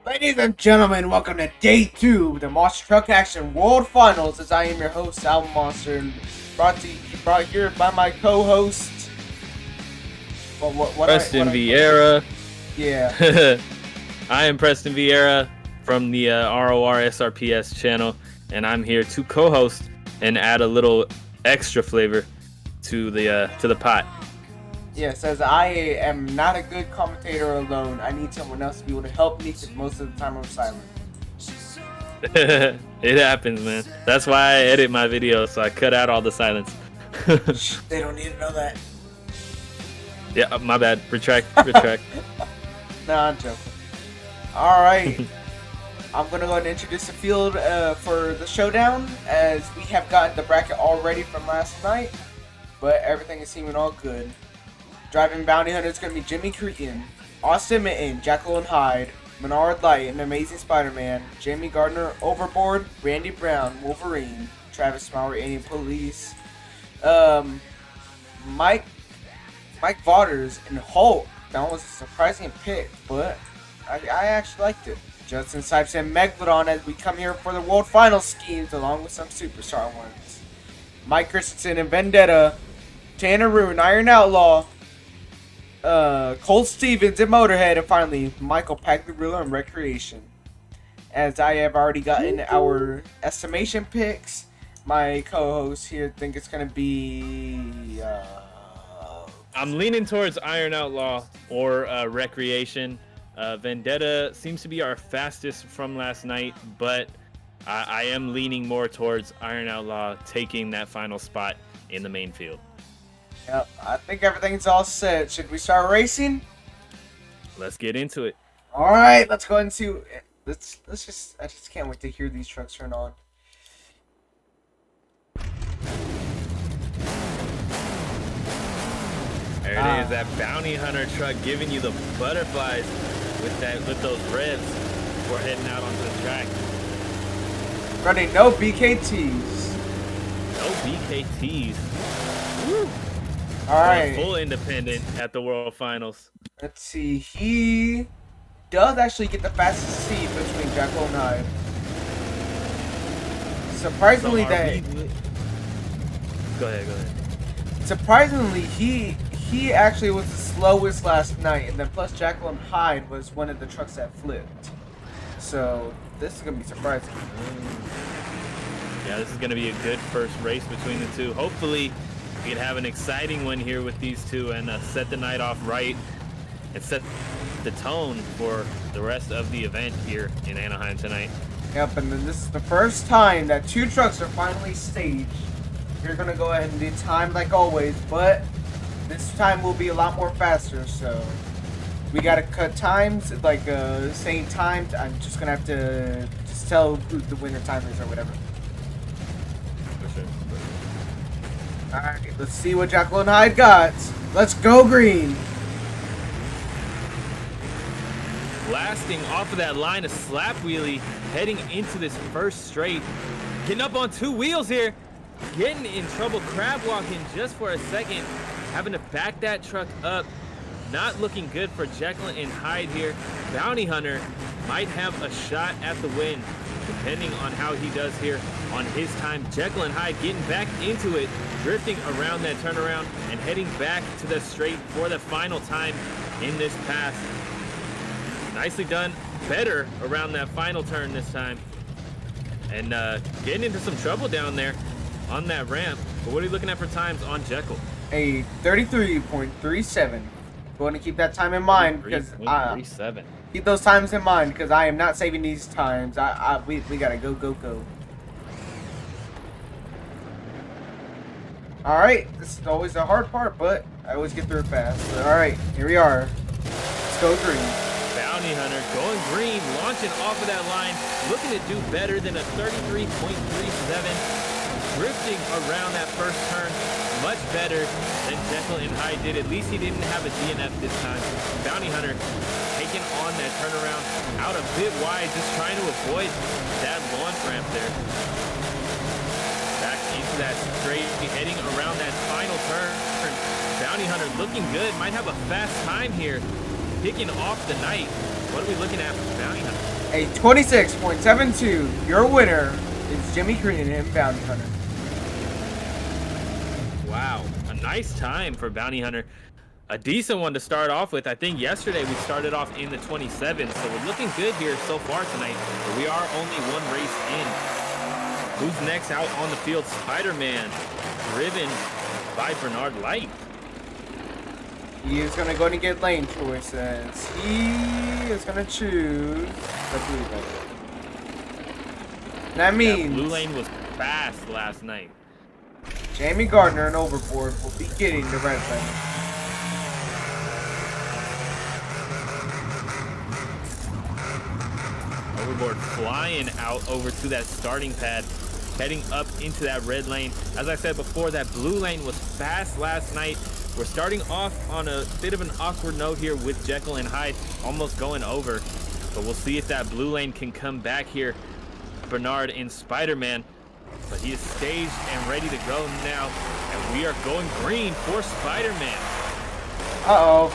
Ladies and gentlemen, welcome to day 2 of the Monster Truck Action World Finals. As I am your host, Al Monster, brought here by my co-host. Preston Vieira. Yeah. I am Preston Vieira from the ROR SRPS channel, and I'm here to co-host and add a little extra flavor to the pot. Yes, as I am not a good commentator alone, I need someone else to be able to help me because most of the time I'm silent. It happens, man. That's why I edit my videos, so I cut out all the silence. They don't need to know that. Yeah, my bad. Retract. No, I'm joking. Alright. I'm going to go ahead and introduce the field for the showdown, as we have gotten the bracket all ready from last night, but everything is seeming all good. Driving Bounty Hunter is going to be Jimmy Cretan, Austin Mitten, Jekyll and Hyde, Menard Light, and Amazing Spider-Man, Jamie Gardner, Overboard, Randy Brown, Wolverine, Travis Maurer, Alien Police, Mike Vaughters, and Hulk. That was a surprising pick, but I actually liked it. Justin Sipes and Megalodon as we come here for the World Final schemes along with some superstar ones. Mike Christensen and Vendetta, Tanner Rune, Iron Outlaw, Colt Stevens and Motorhead, and finally Michael Pagliarulo and Recreation. As I have already gotten our estimation picks, my co-host here think it's gonna be I'm leaning towards Iron Outlaw or Recreation. Vendetta seems to be our fastest from last night, but I am leaning more towards Iron Outlaw taking that final spot in the main field. Yep, I think everything's all set. Should we start racing? Let's get into it. All right, let's go and see. Let's just. I just can't wait to hear these trucks turn on. There it is, that Bounty Hunter truck giving you the butterflies with those revs before heading out onto the track. Running no BKTs. No BKTs. Woo. All right. Full independent at the World Finals. Let's see. He does actually get the fastest seat between Jekyll and Hyde. Surprisingly, Go ahead. Surprisingly, he actually was the slowest last night, and then plus Jekyll and Hyde was one of the trucks that flipped. So this is gonna be surprising. Yeah, this is gonna be a good first race between the two. Hopefully, we can have an exciting one here with these two and set the night off right and set the tone for the rest of the event here in Anaheim tonight. Yep, and then this is the first time that two trucks are finally staged. We're gonna go ahead and do time like always, but this time will be a lot more faster, so we gotta cut times, like saying times. I'm just gonna have to just tell who the winner time is or whatever. For sure. Alright, let's see what Jekyll and Hyde got. Let's go green. Blasting off of that line, a slap wheelie, heading into this first straight. Getting up on two wheels here. Getting in trouble, crab walking just for a second. Having to back that truck up. Not looking good for Jekyll and Hyde here. Bounty Hunter might have a shot at the win, depending on how he does here on his time. Jekyll and Hyde getting back into it, drifting around that turnaround and heading back to the straight for the final time in this pass. Nicely done. Better around that final turn this time. And getting into some trouble down there on that ramp. But what are you looking at for times on Jekyll? A 33.37. Going to keep that time in mind because keep those times in mind because I am not saving these times. We gotta go. All right, this is always the hard part, but I always get through it fast. All right, here we are. Let's go green. Bounty Hunter going green, launching off of that line, looking to do better than a 33.37. Drifting around that first turn, much better than Jekyll and Hyde did. At least he didn't have a DNF this time. Bounty Hunter taking on that turnaround out a bit wide, just trying to avoid that launch ramp there. Back into that straight, heading around that final turn. Bounty Hunter looking good, might have a fast time here, kicking off the night. What are we looking at for Bounty Hunter? A 26.72. Your winner is Jimmy Green and Bounty Hunter. Wow, a nice time for Bounty Hunter. A decent one to start off with. I think yesterday we started off in the 27, so we're looking good here so far tonight. But we are only one race in. Who's next out on the field? Spider-Man, driven by Bernard Light. He is going to go and get lane choices. He is going to choose the blue lane. That means That blue lane was fast last night. Jamie Gardner and Overboard will be getting the red lane. Overboard flying out over to that starting pad, heading up into that red lane. As I said before, that blue lane was fast last night. We're starting off on a bit of an awkward note here with Jekyll and Hyde almost going over. But we'll see if that blue lane can come back here. Bernard and Spider-Man. But he is staged and ready to go now. And we are going green for Spider-Man. Uh-oh.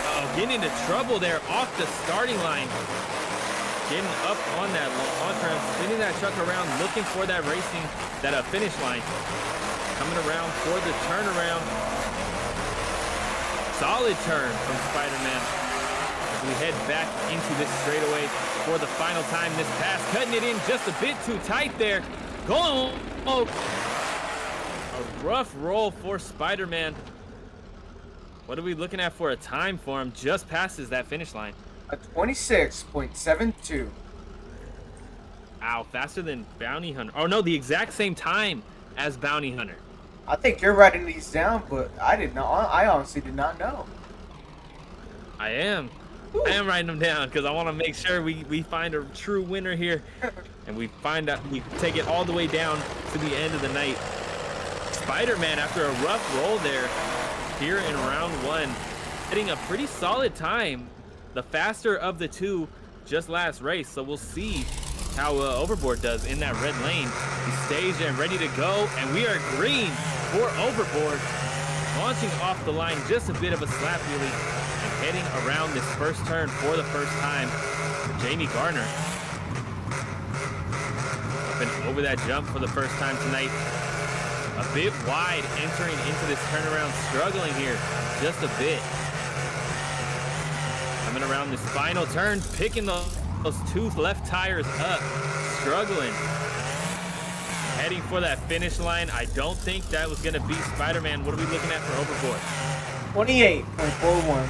Uh-oh, getting into trouble there off the starting line. Getting up on that launch ramp, spinning that truck around, looking for that finish line. Coming around for the turnaround. Solid turn from Spider-Man. As we head back into this straightaway for the final time this pass. Cutting it in just a bit too tight there. Going. Oh. A rough roll for Spider-Man. What are we looking at for a time for him? Just passes that finish line. A 26.72. Ow, faster than Bounty Hunter. Oh no, the exact same time as Bounty Hunter. I think you're writing these down, but I honestly did not know. I am writing them down because I want to make sure we find a true winner here. And we take it all the way down to the end of the night. Spider-Man, after a rough roll there, here in round one, hitting a pretty solid time. The faster of the two just last race. So we'll see how Overboard does in that red lane. He's staged and ready to go. And we are green for Overboard. Launching off the line, just a bit of a slap wheelie. And heading around this first turn for the first time for Jamie Garner. Up and over that jump for the first time tonight. A bit wide entering into this turnaround. Struggling here just a bit. Coming around this final turn, picking those two left tires up, struggling. Heading for that finish line. I don't think that was going to be Spider-Man. What are we looking at for Overboard? 28.41.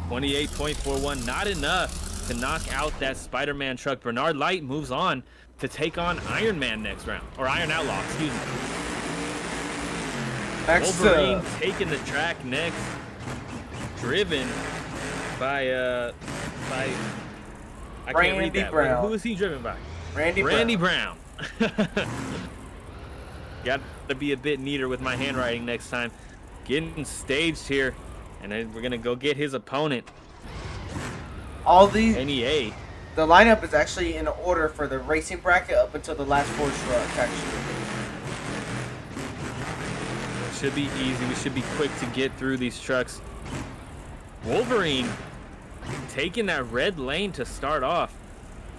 28.41, not enough to knock out that Spider-Man truck. Bernard Light moves on to take on Iron Man next round, or Iron Outlaw, excuse me. Wolverine taking the track next, driven by I can't read that. Brown. Who is he driven by? Randy Brown. Got to be a bit neater with my handwriting next time. Getting staged here, and then we're gonna go get his opponent. All these NEA. The lineup is actually in order for the racing bracket up until the last four trucks. Actually, should be easy. We should be quick to get through these trucks. Wolverine taking that red lane to start off.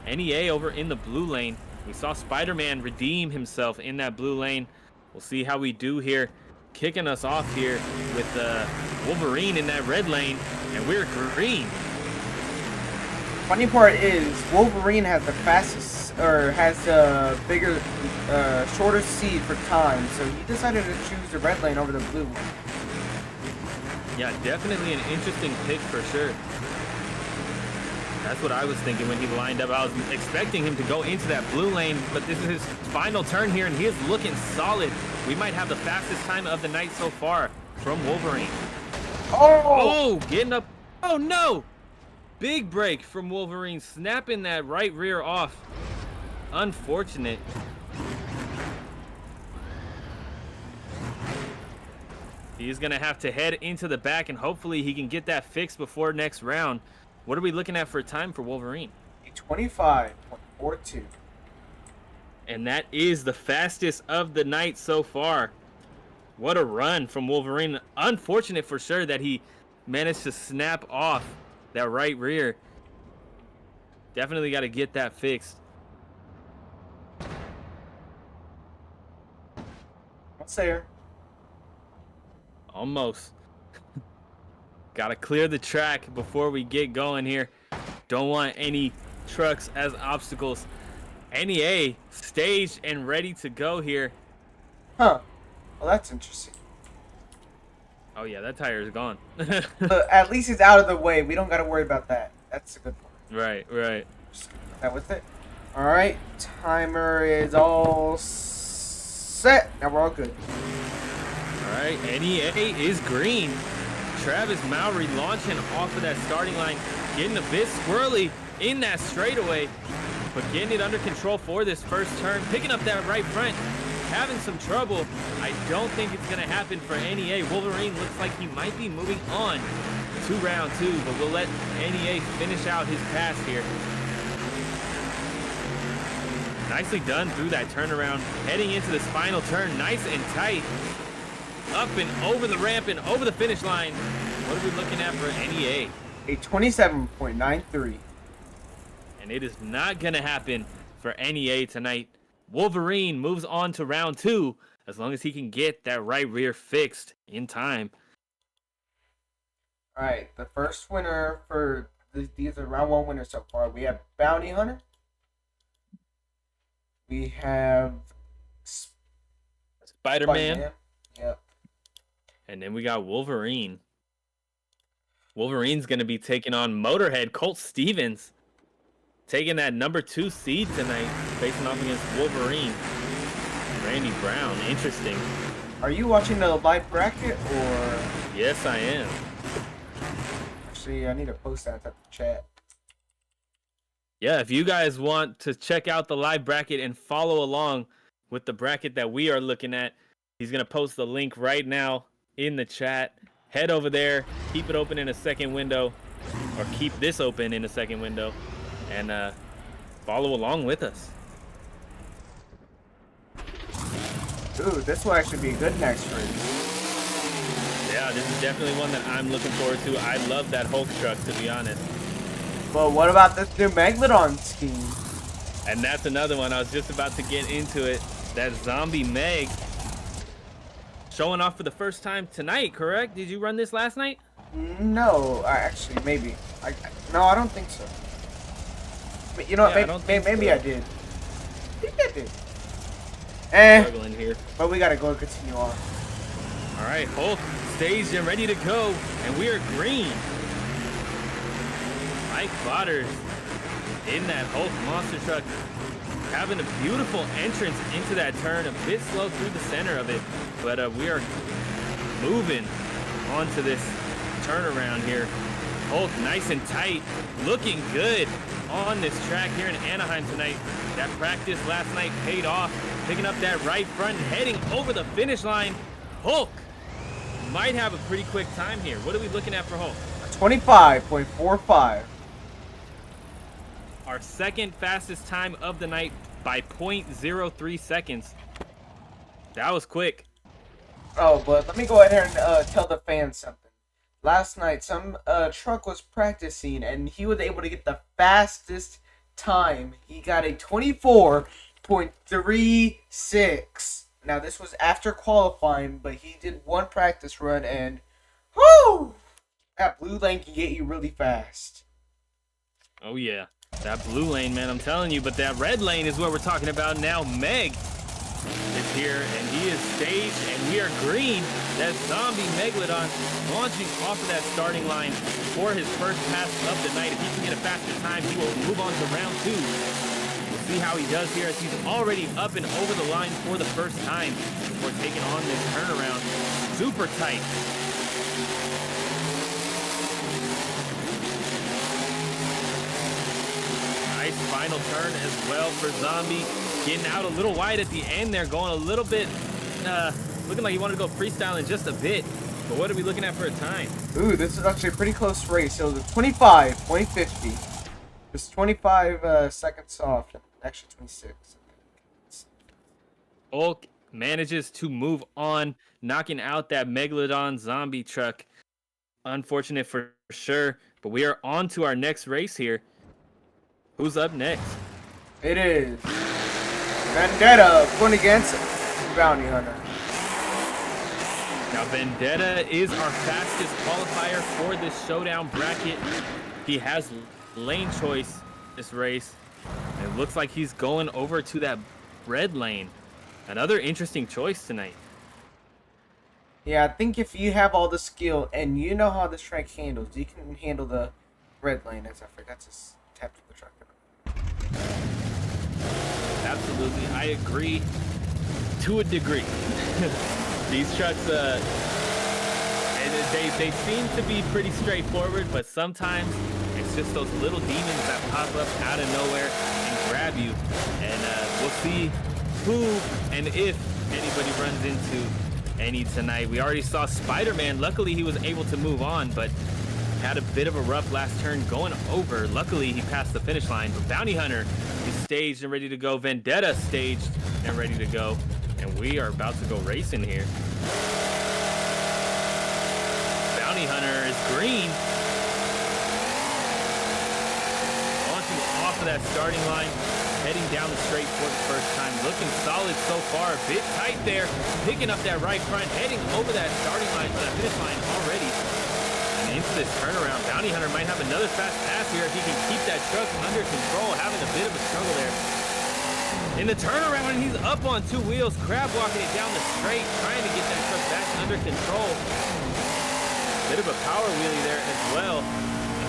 NEA over in the blue lane. We saw Spider-Man redeem himself in that blue lane. We'll see how we do here. Kicking us off here with Wolverine in that red lane, and we're green. Funny part is Wolverine has the fastest, or has the bigger, shorter seed for time, so he decided to choose the red lane over the blue one. Yeah, definitely an interesting pick for sure. That's what I was thinking when he lined up. I was expecting him to go into that blue lane, but this is his final turn here, and he is looking solid. We might have the fastest time of the night so far from Wolverine. Oh, getting up. Oh, no. Big break from Wolverine, snapping that right rear off. Unfortunate. He's going to have to head into the back, and hopefully he can get that fixed before next round. What are we looking at for a time for Wolverine? 25.42. And that is the fastest of the night so far. What a run from Wolverine. Unfortunate for sure that he managed to snap off that right rear. Definitely got to get that fixed. What's there? Almost. Got to clear the track before we get going here. Don't want any trucks as obstacles. NEA staged and ready to go here. Huh. Well, that's interesting. Oh yeah, that tire is gone. At least it's out of the way. We don't got to worry about that. That's a good point. Right. Just get that with it. All right. Timer is all set. Now we're all good. All right, NEA is green. Travis Mowry launching off of that starting line, getting a bit squirrely in that straightaway, but getting it under control for this first turn, picking up that right front, having some trouble. I don't think it's going to happen for NEA. Wolverine looks like he might be moving on to round 2, but we'll let NEA finish out his pass here. Nicely done through that turnaround, heading into this final turn, nice and tight. Up and over the ramp and over the finish line. What are we looking at for NEA? A 27.93. And it is not going to happen for NEA tonight. Wolverine moves on to round 2 as long as he can get that right rear fixed in time. All right, the first winner for these are round 1 winners so far. We have Bounty Hunter. We have Spider-Man. Yep. And then we got Wolverine. Wolverine's going to be taking on Motorhead Colt Stevens. Taking that number 2 seed tonight, facing off against Wolverine. Randy Brown, interesting. Are you watching the live bracket or? Yes, I am. Actually, I need to post that at the chat. Yeah, if you guys want to check out the live bracket and follow along with the bracket that we are looking at, he's going to post the link right now in the chat. Head over there, keep it open in a second window, or keep this open in a second window, and follow along with us. Ooh, this will actually be a good next race. Yeah, this is definitely one that I'm looking forward to. I love that Hulk truck, to be honest. But what about this new Megalodon scheme? And that's another one. I was just about to get into it. That Zombie Meg showing off for the first time tonight, correct? Did you run this last night? No, actually, maybe. No, I don't think so. But you know what? Yeah, maybe so. I did. I think I did. Eh. Struggling here. But we gotta go and continue on. All right, Hulk staged and ready to go, and we are green. Mike Botters in that Hulk monster truck, having a beautiful entrance into that turn, a bit slow through the center of it, but we are moving onto this turnaround here. Hulk nice and tight, looking good on this track here in Anaheim tonight. That practice last night paid off, picking up that right front and heading over the finish line. Hulk might have a pretty quick time here. What are we looking at for Hulk? 25.45. Our second fastest time of the night by 0.03 seconds. That was quick. Oh, but let me go ahead and tell the fans something. Last night, some truck was practicing, and he was able to get the fastest time. He got a 24.36. Now, this was after qualifying, but he did one practice run, and whoo! That blue lane can get you really fast. Oh, yeah. That blue lane, man, I'm telling you. But that red lane is what we're talking about now. Meg is here, and he is staged, and we are green. That zombie Megalodon launching off of that starting line for his first pass of the night. If he can get a faster time, he will move on to round 2. We'll see how he does here as he's already up and over the line for the first time before taking on this turnaround. Super tight. Nice final turn as well for Zombie. Getting out a little wide at the end there, going a little bit, looking like he wanted to go freestyle in just a bit. But what are we looking at for a time? Ooh, this is actually a pretty close race. So the 25.50. Just 25 seconds off. Actually, 26. Hulk manages to move on, knocking out that Megalodon zombie truck. Unfortunate for sure, but we are on to our next race here. Who's up next? It is Vendetta going against Bounty Hunter. Now, Vendetta is our fastest qualifier for this showdown bracket. He has lane choice this race. It looks like he's going over to that red lane. Another interesting choice tonight. Yeah, I think if you have all the skill and you know how this track handles, you can handle the red lane. As I forgot to tap to the track. Absolutely, I agree to a degree. These trucks, they seem to be pretty straightforward, but sometimes it's just those little demons that pop up out of nowhere and grab you. And we'll see who and if anybody runs into any tonight. We already saw Spider-Man. Luckily, he was able to move on, but had a bit of a rough last turn going over. Luckily, he passed the finish line. But Bounty Hunter is staged and ready to go. Vendetta staged and ready to go. And we are about to go racing here. Bounty Hunter is green. Launching off of that starting line. Heading down the straight for the first time. Looking solid so far. A bit tight there. Picking up that right front. Heading over that starting line, or that finish line already. And into this turnaround. Bounty Hunter might have another fast pass here if he can keep that truck under control. Having a bit of a struggle there. In the turnaround, he's up on two wheels. Crab walking it down the straight. Trying to get that truck back under control. Bit of a power wheelie there as well.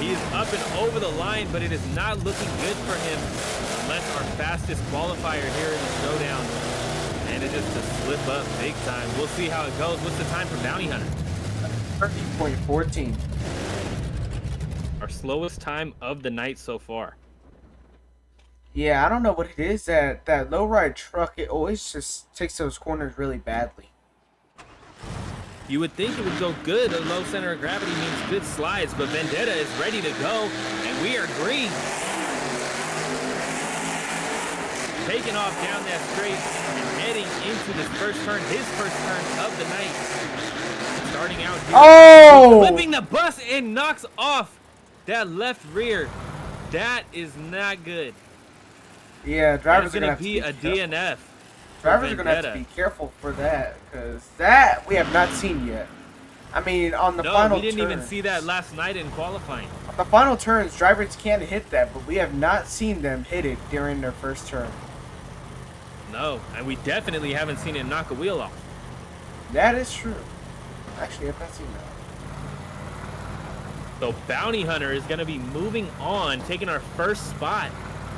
He is up and over the line, but it is not looking good for him unless our fastest qualifier here in the showdown manages to slip up big time. We'll see how it goes. What's the time for Bounty Hunter? 30.14. Our slowest time of the night so far. Yeah, I don't know what it is that lowride truck. It always just takes those corners really badly. You would think it would go good. A low center of gravity means good slides, but Vendetta is ready to go, and we are green. Taking off down that straight and heading into this first turn, his first turn of the night. Starting out here. Oh! Flipping the bus and knocks off that left rear. That is not good. Yeah, drivers are going going to be a DNF. Drivers are going to have to be careful for that, because that we have not seen yet. I mean, on the final turns. We didn't even see that last night in qualifying. On the final turns, drivers can hit that, but we have not seen them hit it during their first turn. No, and we definitely haven't seen it knock a wheel off. That is true. Actually, I've not seen that. So Bounty Hunter is going to be moving on, taking our first spot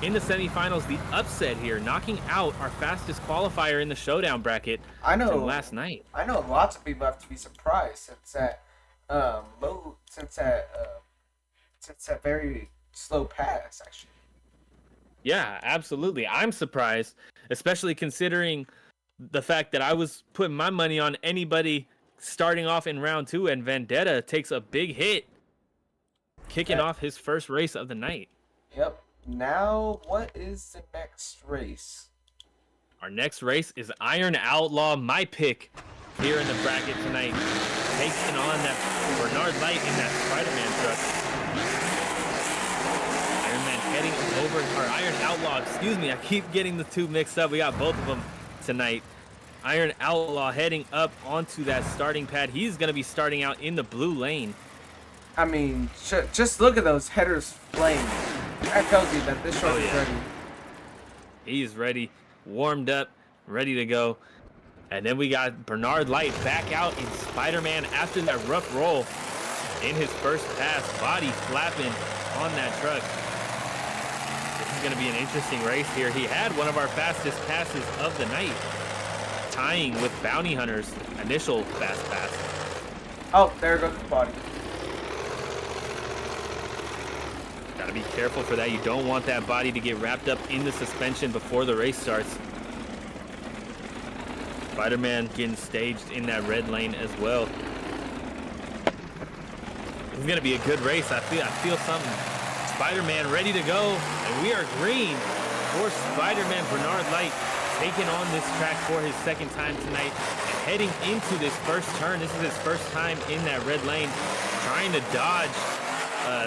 in the semifinals, the upset here, knocking out our fastest qualifier in the showdown bracket from last night. I know lots of people have to be surprised since that very slow pass, actually. Yeah, absolutely. I'm surprised, especially considering the fact that I was putting my money on anybody starting off in round 2, and Vendetta takes a big hit, kicking off his first race of the night. Yep. Now, what is the next race? Our next race is Iron Outlaw, my pick here in the bracket tonight. Taking on that Bernard Light in that Spider-Man truck. Iron Man heading over, or Iron Outlaw, excuse me. I keep getting the two mixed up. We got both of them tonight. Iron Outlaw heading up onto that starting pad. He's going to be starting out in the blue lane. I mean, just look at those headers flying. I told you that this truck is ready. He is ready, warmed up, ready to go. And then we got Bernard Light back out in Spider-Man after that rough roll in his first pass, body flapping on that truck. This is going to be an interesting race here. He had one of our fastest passes of the night, tying with Bounty Hunter's initial fast pass. Oh, there goes the body. Gotta be careful for that. You don't want that body to get wrapped up in the suspension before the race starts. Spider-Man getting staged in that red lane as well. It's gonna be a good race. I feel something. Spider-Man ready to go, and we are green for Spider-Man. Bernard Light taking on this track for his second time tonight, and heading into this first turn. This is his first time in that red lane, trying to dodge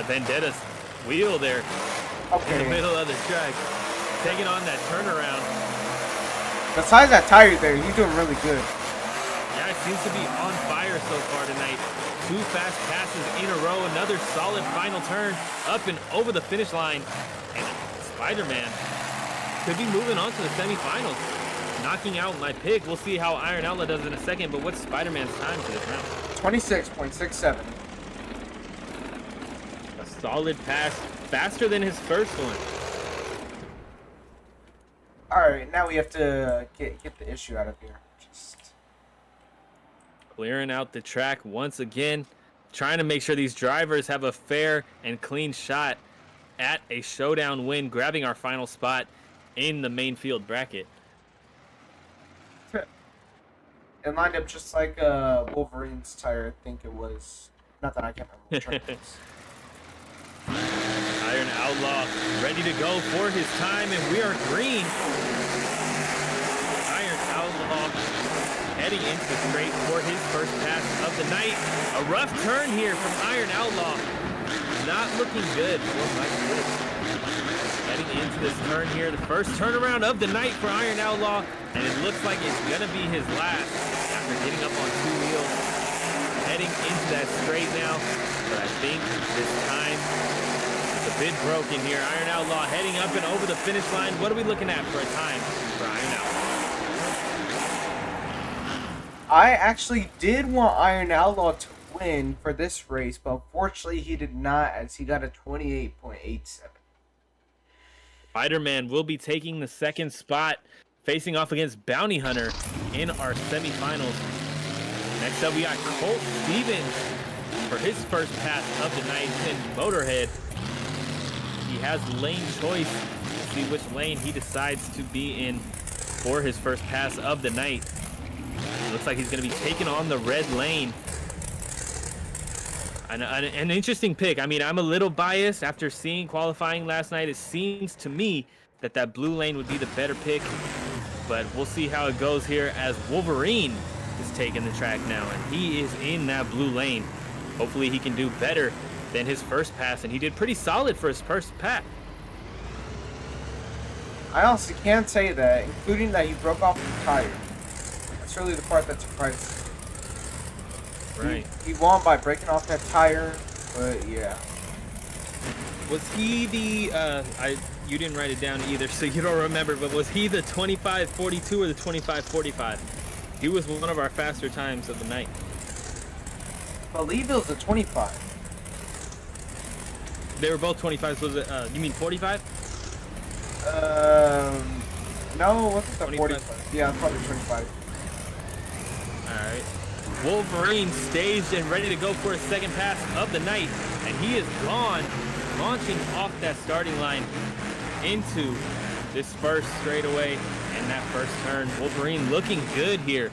Vendetta's wheel there. in the Okay. middle of the track, taking on that turnaround. Besides that tire there, he's doing really good. Yeah, it seems to be on fire so far tonight. 2 fast passes in a row, another solid final turn up and over the finish line. And Spider-Man could be moving on to the semifinals, knocking out my pick. We'll see how Iron Outlaw does in a second, but what's Spider-Man's time for this round? 26.67. A solid pass, faster than his first one. Alright, now we have to get the issue out of here. Clearing out the track once again, trying to make sure these drivers have a fair and clean shot at a showdown win, grabbing our final spot in the main field bracket. It lined up just like Wolverine's tire, I think it was. Not that I can't remember which track it was. Iron Outlaw ready to go for his time, and we are green. Iron Outlaw heading into the straight for his first pass of the night. A rough turn here from Iron Outlaw. Not looking good for Mike Wood. Heading into this turn here, the first turnaround of the night for Iron Outlaw, and it looks like it's gonna be his last after getting up on 2 wheels. Heading into that straight now, but I think this time it's a bit broken here. Iron Outlaw heading up and over the finish line. What are we looking at for a time for Iron Outlaw? I actually did want Iron Outlaw to win for this race, but unfortunately he did not, as he got a 28.87. Spider-Man will be taking the second spot, facing off against Bounty Hunter in our semifinals. Next up, we got Colt Stevens for his first pass of the night in Motorhead. He has lane choice. We'll see which lane he decides to be in for his first pass of the night. Looks like he's going to be taking on the red lane. An interesting pick. I mean, I'm a little biased after seeing qualifying last night. It seems to me that blue lane would be the better pick, but we'll see how it goes here as Wolverine is taking the track now, and he is in that blue lane. Hopefully he can do better than his first pass, and he did pretty solid for his first pass. I honestly can't say that, including that he broke off the tire. That's really the part that surprised me. Right. He won by breaking off that tire, but yeah. Was he the, you didn't write it down either, so you don't remember, but was he the 25.42 or the 25.45? He was one of our faster times of the night. I believe it was a 25. They were both 25s. Was it, you mean 45? No, it wasn't the 25. 45. Yeah, probably 25. All right. Wolverine staged and ready to go for a second pass of the night, and he is gone, launching off that starting line into this first straightaway and that first turn. Wolverine looking good here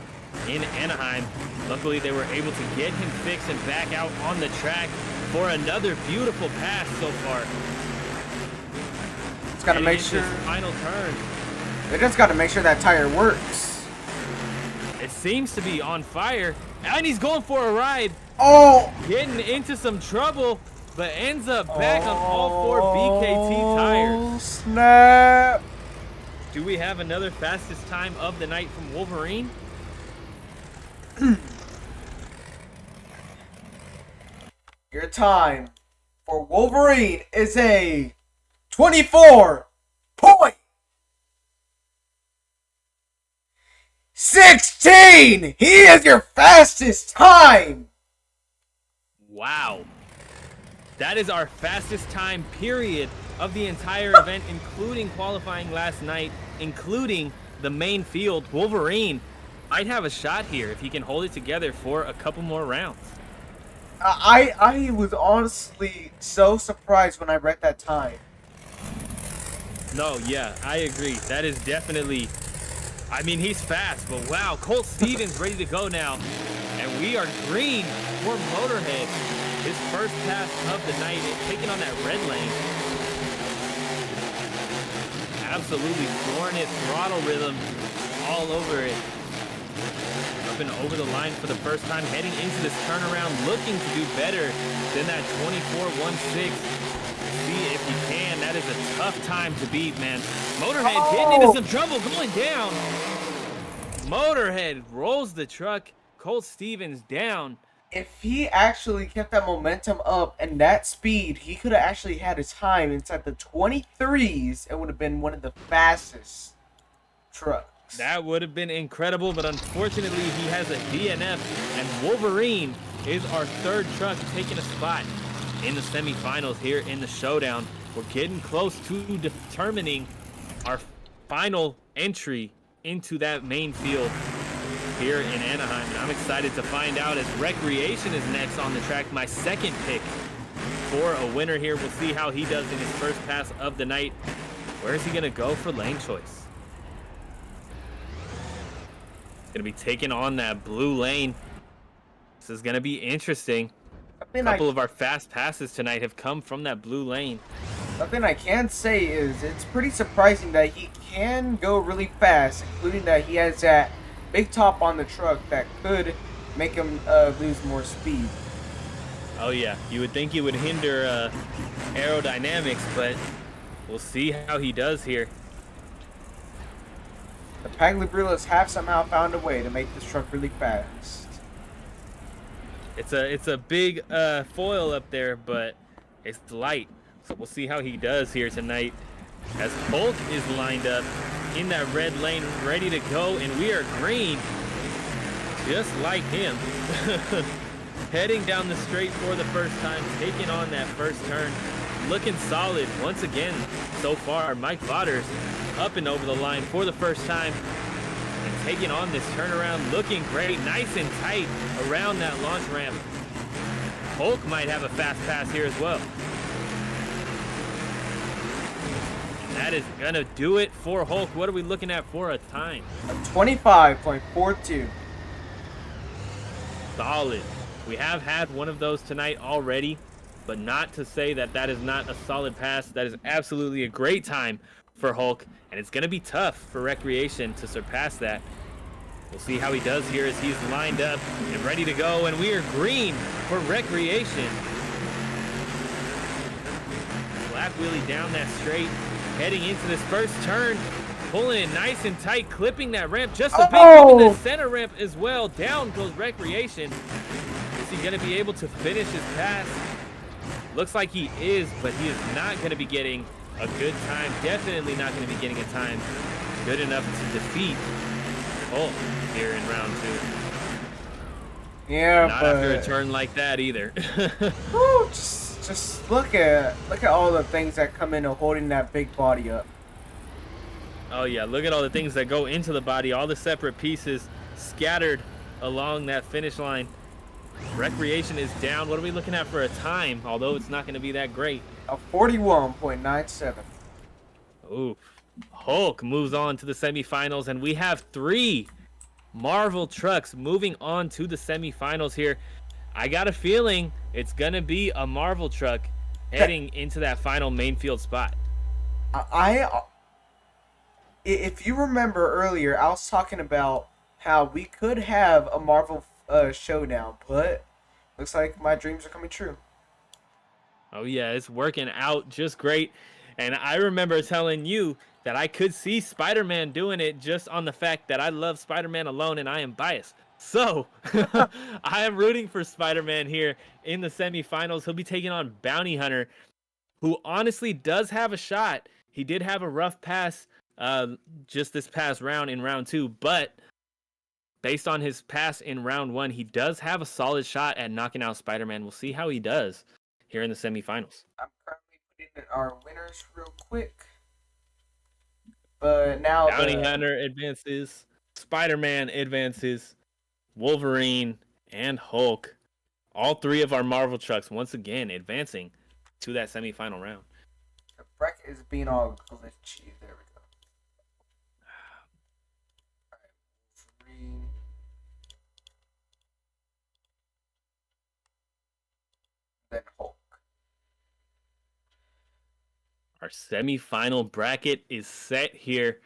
in Anaheim. Luckily, they were able to get him fixed and back out on the track for another beautiful pass so far. It's got to make sure. Final turn. They just got to make sure that tire works. It seems to be on fire, and he's going for a ride. Oh! Getting into some trouble, but ends up back on all 4 BKT tires. Snap! Do we have another fastest time of the night from Wolverine? Your time for Wolverine is a 24.16! He is your fastest time! Wow. That is our fastest time period of the entire event, including qualifying last night, including the main field. Wolverine might have a shot here if he can hold it together for a couple more rounds. I was honestly so surprised when I read that time. No, yeah, I agree. That is definitely, I mean, he's fast, but wow, Colt Stevens ready to go now. And we are green for Motorhead. His first pass of the night, taking on that red lane. Absolutely flooring it, throttle rhythm all over it. Up and over the line for the first time, heading into this turnaround, looking to do better than that 24.16. See if he can. That is a tough time to beat, man. Motorhead getting into some trouble, going down. Motorhead rolls the truck. Colt Stevens down. If he actually kept that momentum up and that speed, he could have actually had a time inside the 23s. It would have been one of the fastest trucks. That would have been incredible, but unfortunately he has a DNF, and Wolverine is our third truck taking a spot in the semifinals here in the Showdown. We're getting close to determining our final entry into that main field here in Anaheim, and I'm excited to find out as Recreation is next on the track, my second pick for a winner here. We'll see how he does in his first pass of the night. Where is he going to go for lane choice? Going to be taking on that blue lane. This is going to be interesting. A couple of our fast passes tonight have come from that blue lane. Something I can say is it's pretty surprising that he can go really fast, including that he has that big top on the truck that could make him lose more speed. Oh yeah, you would think it would hinder aerodynamics, but we'll see how he does here. The Paglibrillas have somehow found a way to make this truck really fast. It's a big foil up there, but it's light. So we'll see how he does here tonight as Hulk is lined up in that red lane, ready to go, and we are green, just like him. Heading down the straight for the first time, taking on that first turn, looking solid once again so far. Mike Vauders up and over the line for the first time and taking on this turnaround, looking great, nice and tight around that launch ramp. Hulk might have a fast pass here as well. That is gonna do it for Hulk. What are we looking at for a time? A 25.42. Solid. We have had one of those tonight already, but not to say that that is not a solid pass. That is absolutely a great time for Hulk, and it's gonna be tough for Recreation to surpass that. We'll see how he does here as he's lined up and ready to go, and we are green for Recreation. Slap wheelie down that straight. Heading into this first turn, pulling it nice and tight, clipping that ramp just a bit, clipping the center ramp as well. Down goes Recreation. Is he going to be able to finish his pass? Looks like he is, but he is not going to be getting a good time. Definitely not going to be getting a time good enough to defeat Hulk here in round two. Yeah, not after a turn like that either. Woo, just look at all the things that come into holding that big body up. Oh yeah, look at all the things that go into the body, all the separate pieces scattered along that finish line. Recreation is down. What are we looking at for a time? Although it's not going to be that great. A 41.97. Ooh, Hulk moves on to the semifinals, and we have 3 Marvel trucks moving on to the semifinals here. I got a feeling it's going to be a Marvel truck heading into that final main field spot. If you remember earlier, I was talking about how we could have a Marvel showdown, but looks like my dreams are coming true. Oh yeah, it's working out just great. And I remember telling you that I could see Spider-Man doing it just on the fact that I love Spider-Man alone and I am biased. So I am rooting for Spider-Man here in the semifinals. He'll be taking on Bounty Hunter, who honestly does have a shot. He did have a rough pass just this past round in round 2, but based on his pass in round 1, he does have a solid shot at knocking out Spider-Man. We'll see how he does here in the semifinals. I'm currently putting in our winners real quick. But now Bounty Hunter advances, Spider-Man advances, Wolverine and Hulk. All 3 of our Marvel trucks once again advancing to that semifinal round. The bracket is being all glitchy. There we go. Wolverine. Then Hulk. Our semifinal bracket is set here.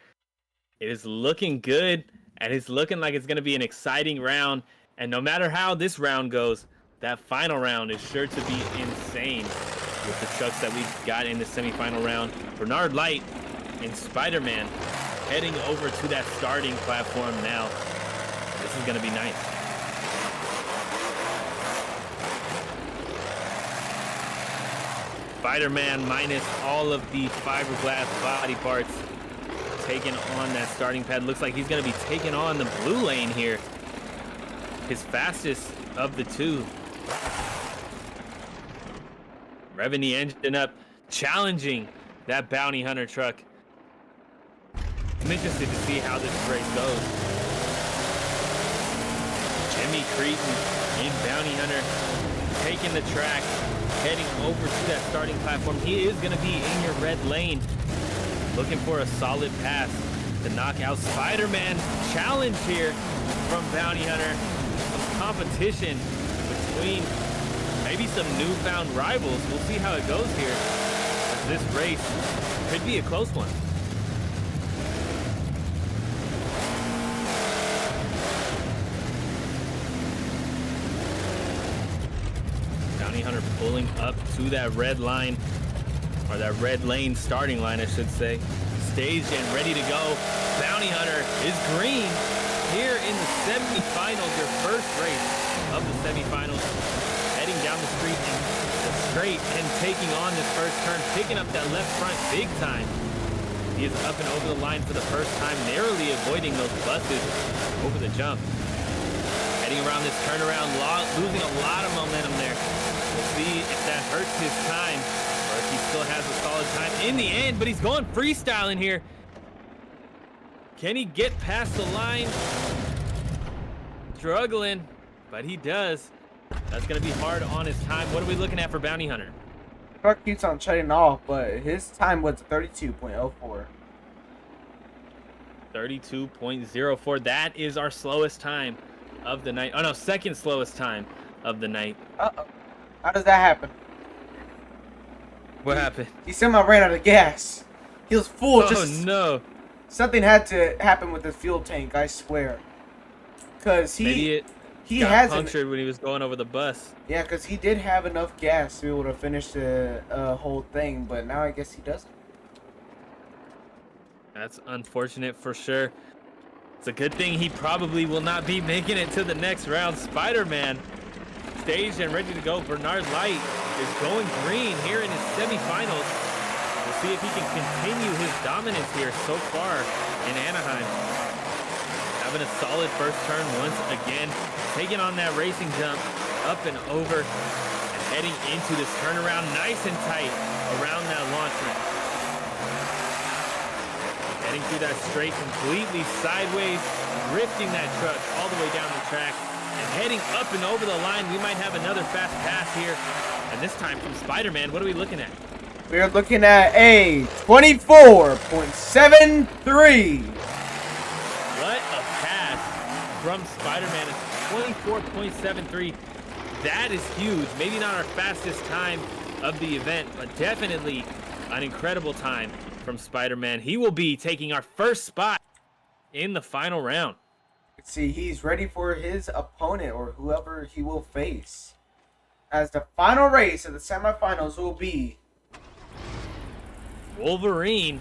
It is looking good, and it's looking like it's going to be an exciting round. And no matter how this round goes, that final round is sure to be insane. with the trucks that we got in the semifinal round. Bernard Light and Spider-Man heading over to that starting platform now. This is going to be nice. Spider-Man minus all of the fiberglass body parts, taking on that starting pad. Looks like he's going to be taking on the blue lane here. His fastest of the two. Revving the engine up, challenging that bounty hunter truck. I'm interested to see how this race goes. Jimmy Cretin in Bounty Hunter taking the track, heading over to that starting platform. He is going to be in your red lane, looking for a solid pass to knock out Spider-Man. Challenge here from Bounty Hunter. Some competition between maybe some newfound rivals. We'll see how it goes here, as this race could be a close one. Bounty Hunter pulling up to that red line, or that red lane starting line, I should say. Staged and ready to go. Bounty Hunter is green here in the semifinals, your first race of the semifinals. Heading down the street in the straight and taking on this first turn, picking up that left front big time. He is up and over the line for the first time, narrowly avoiding those buses over the jump. Heading around this turnaround, losing a lot of momentum there. We'll see if that hurts his time or if he still has a solid time in the end, but he's going freestyle in here. Can he get past the line? Struggling, but he does. That's going to be hard on his time. What are we looking at for Bounty Hunter? Truck keeps on shutting off, but his time was 32.04. 32.04. That is our slowest time of the night. Oh no, second slowest time of the night. Uh-oh. How does that happen? What happened? He somehow ran out of gas. He was full. Oh no. Something had to happen with the fuel tank, I swear. Cause he got punctured when he was going over the bus. Yeah, because he did have enough gas to be able to finish the whole thing, but now I guess he doesn't. That's unfortunate for sure. It's a good thing he probably will not be making it to the next round. Spider-Man staged and ready to go. Bernard Light is going green here in his semifinals. We'll see if he can continue his dominance here so far in Anaheim. Having a solid first turn once again. Taking on that racing jump, up and over, and heading into this turnaround nice and tight around that launch ramp. Heading through that straight completely sideways, drifting that truck all the way down the track, and heading up and over the line. We might have another fast pass here, and this time from Spider-Man. What are we looking at? We're looking at a 24.73. What a pass from Spider-Man. 24.73. That is huge. Maybe not our fastest time of the event, but definitely an incredible time from Spider-Man. He will be taking our first spot in the final round. Let's see, he's ready for his opponent or whoever he will face. As the final race of the semifinals will be Wolverine,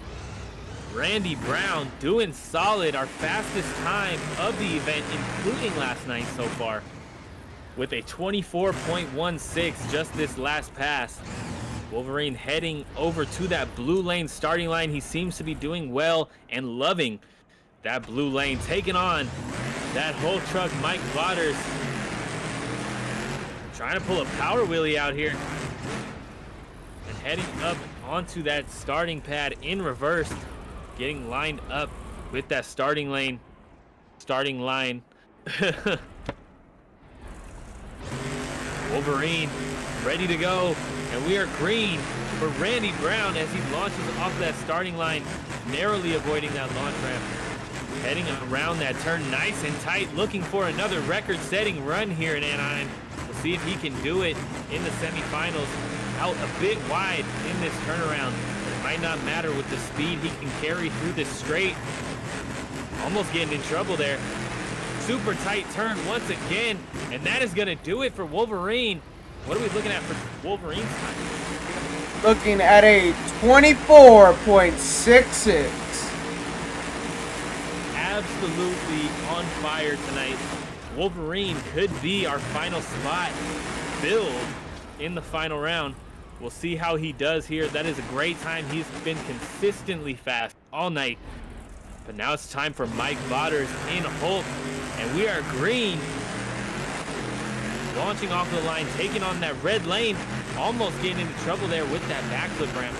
Randy Brown doing solid, our fastest time of the event, including last night so far, with a 24.16 just this last pass. Wolverine heading over to that blue lane starting line. He seems to be doing well and loving that blue lane, taking on that whole truck. Mike Waters trying to pull a power wheelie out here and heading up onto that starting pad in reverse. Getting lined up with that starting line. Wolverine ready to go. And we are green for Randy Brown as he launches off that starting line, narrowly avoiding that launch ramp. Heading around that turn nice and tight, looking for another record-setting run here in Anaheim. We'll see if he can do it in the semifinals. Out a bit wide in this turnaround. Might not matter with the speed he can carry through this straight. Almost getting in trouble there. Super tight turn once again, and that is going to do it for Wolverine. What are we looking at for Wolverine's time? looking at a 24.66. Absolutely on fire tonight. Wolverine could be our final spot filled in the final round. We'll see how he does here. That is a great time. He's been consistently fast all night. But now it's time for Mike Vaughters in Hulk. And we are green. Launching off the line, taking on that red lane. Almost getting into trouble there with that backflip ramp.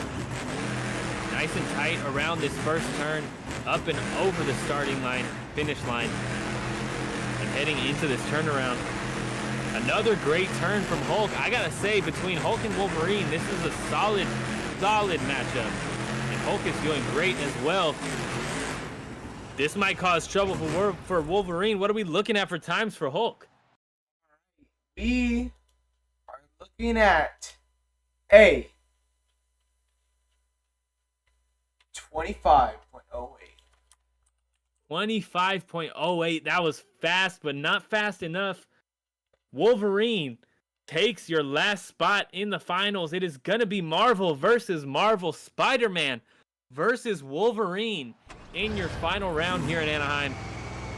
Nice and tight around this first turn. Up and over the starting line, finish line. And heading into this turnaround. Another great turn from Hulk. I gotta say, between Hulk and Wolverine, this is a solid matchup. And Hulk is doing great as well. This might cause trouble for Wolverine. What are we looking at for times for Hulk? We are looking at a 25.08. 25.08. That was fast, but not fast enough. Wolverine takes your last spot in the finals. It is going to be Marvel versus Marvel. Spider-Man versus Wolverine in your final round here in Anaheim.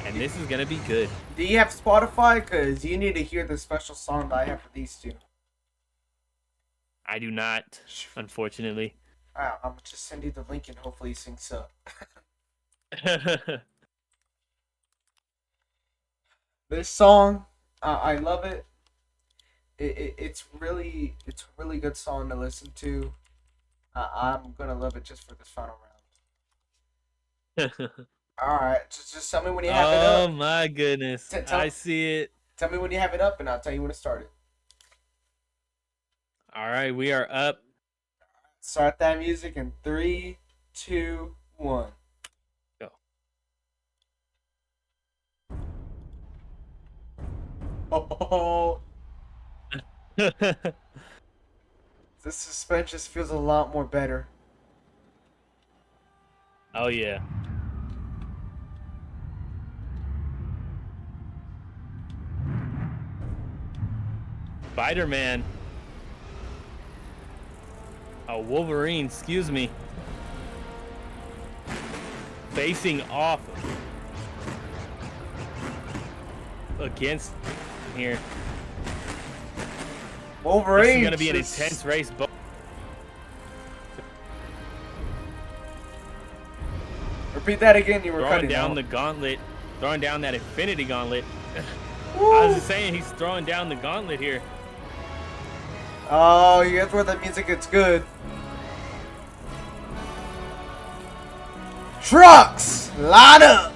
And this is going to be good. Do you have Spotify? Because you need to hear the special song that I have for these two. I do not, unfortunately. I'm going to just send you the link and hopefully it syncs up. This song, I love it. It's really good song to listen to. I'm gonna love it just for this final round. All right, just tell me when you have it up. Oh my goodness, I see it. Tell me when you have it up, and I'll tell you when to start it. All right, we are up. Start that music in 3, 2, 1. Oh, this suspense just feels a lot more better. Oh yeah. Spider-Man. Oh, Wolverine, excuse me. Facing off against here. Wolverine. This is going to be an intense race. Repeat that again. You were throwing down the gauntlet, throwing down that infinity gauntlet. I was just saying he's throwing down the gauntlet here. Oh, that's where the music gets good. Trucks, line up.